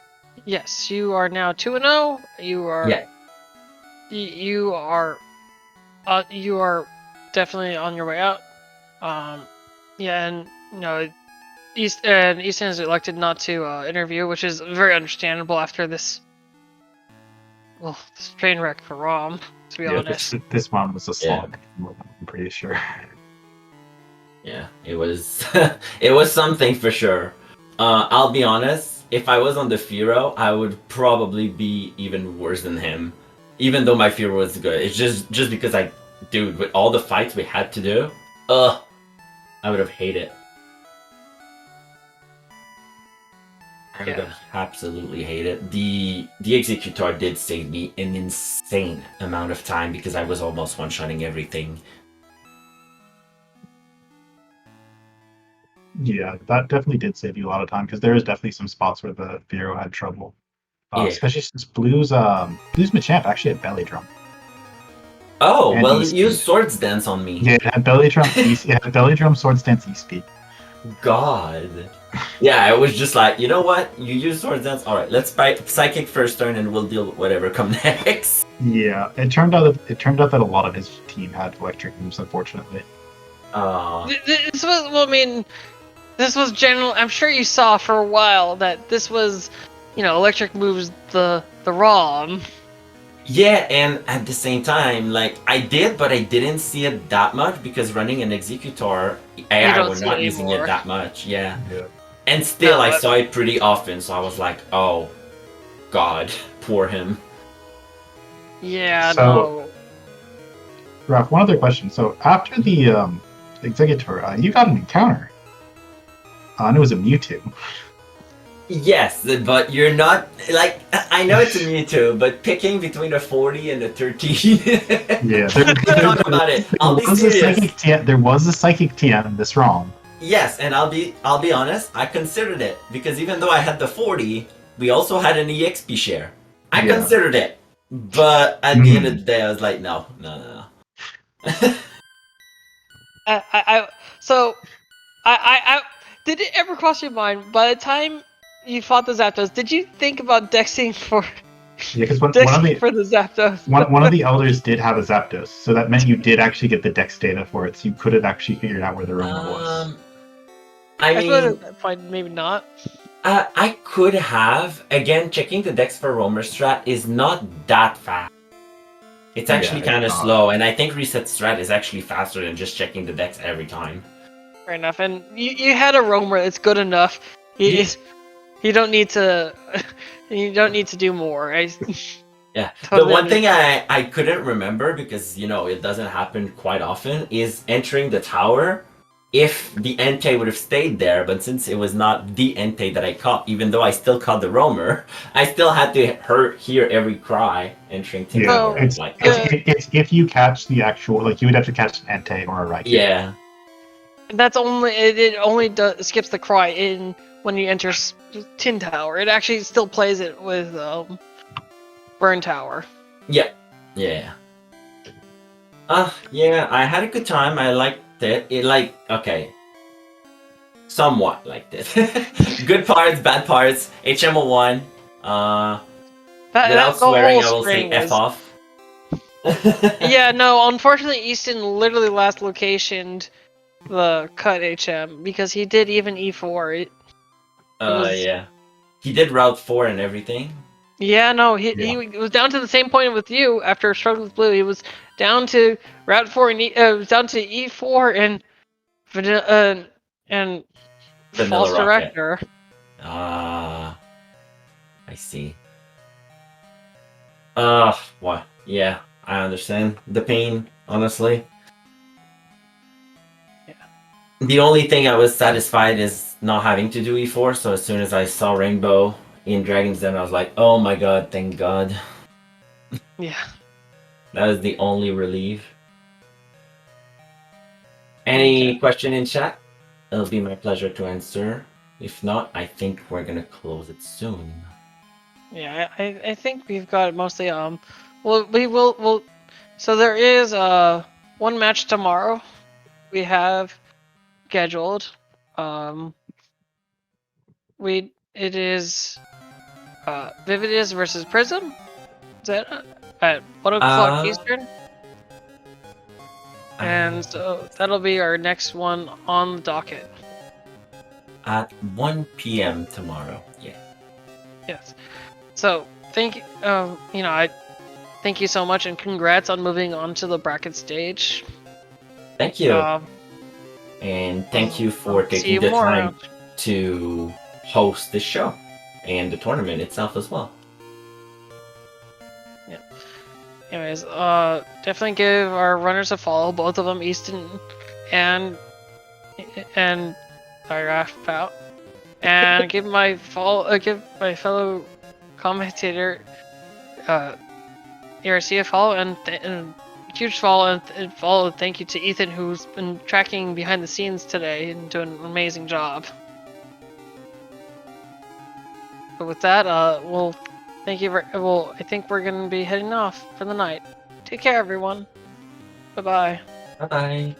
Yes, you are now 2-0. You are Yeah. you are definitely on your way out. Yeah, and Eastonn is elected not to interview, which is very understandable after this train wreck for Rom, to be honest. This one was a slog, I'm pretty sure. Yeah, it was it was something for sure. I'll be honest, if I was on the Firo, I would probably be even worse than him. Even though my Firo was good. It's just because dude, with all the fights we had to do, I would have hated it. I would have absolutely hated it. The Executor did save me an insane amount of time because I was almost one-shotting everything. Yeah, that definitely did save you a lot of time because there is definitely some spots where the Firo had trouble. Especially since Blue's Machamp actually had belly drum. Oh, And well, it E-speed. used Swords Dance on me. Yeah, it had belly drum, it had belly drum, Swords Dance, E-speed. God. Yeah, I was just like, you know what? You use Swords Dance. All right, let's Psychic first turn, and we'll deal with whatever comes next. Yeah, it turned out that a lot of his team had electric moves, unfortunately. This was I mean, this was general. I'm sure you saw for a while that this was, electric moves the ROM. Yeah, and at the same time, like, I did, but I didn't see it that much because running an Executor, I was not using it that much. Yeah. And still, I saw it pretty often, so I was like, oh, God, poor him. Yeah, no. Raph, one other question. So after the Executor, you got an encounter. And it was a Mewtwo. Yes, but you're not, like, I know it's a Mewtwo, but picking between a 40 and a 13... Yeah, talk about it. I'll be serious. There was a Psychic TM in this ROM. Yes, and I'll be honest, I considered it, because even though I had the 40, we also had an EXP share. I considered it, but at the end of the day, I was like, no. I did it ever cross your mind, by the time you fought the Zapdos, did you think about dexing for... Yeah, because for the Zapdos? One of the elders did have a Zapdos, so that meant you did actually get the dex data for it, so you could have actually figured out where the Romer was. I mean, maybe not. I could have. Again, checking the dex for Romer strat is not that fast. It's actually kind of slow, and I think reset strat is actually faster than just checking the dex every time. Fair enough, and you had a Romer that's good enough. You don't need to. You don't need to do more. Yeah. The one thing I couldn't remember, because it doesn't happen quite often, is entering the tower. If the Entei would have stayed there, but since it was not the Entei that I caught, even though I still caught the Roamer, I still had to hear every cry entering the tower. It's if you catch the actual, like, you would have to catch an Entei or a Raikou. Yeah. That's only it only skips the cry in when you enter Tin Tower. It actually still plays it with Burn Tower. Yeah. Yeah, I had a good time. I liked it. Somewhat liked it. Good parts, bad parts. HM01. Without swearing, I will say F off. Yeah, no, unfortunately, Eastonn literally last locationed the cut HM because he did even E4. Yeah. He did Route 4 and everything. Yeah, no, he was down to the same point with you after struggling with Blue. He was down to Route 4 and down to E4 and False Director. I see. What? Yeah, I understand the pain, honestly. The only thing I was satisfied is not having to do E4. So as soon as I saw Rainbow in Dragon's Den, I was like, oh my god, thank God. Yeah. That was the only relief. Any Okay. question in chat? It'll be my pleasure to answer. If not, I think we're gonna close it soon. Yeah, I think we've got mostly well we'll so there is one match tomorrow we have scheduled. It is Vividus versus Prism. Is that at 1 o'clock Eastern? And so that'll be our next one on the docket. At 1 p.m. tomorrow. Yeah. Yes. So thank I thank you so much and congrats on moving on to the bracket stage. Thank you. Um, And thank you for see taking you the more. time to host the show and the tournament itself as well. Yeah. Anyways, definitely give our runners a follow, both of them, Eastonn and Raph, and give my fellow commentator ERC a follow and huge follow and follow. Thank you to Ethan, who's been tracking behind the scenes today and doing an amazing job. But with that, thank you. I think we're gonna be heading off for the night. Take care, everyone. Bye bye. Bye bye.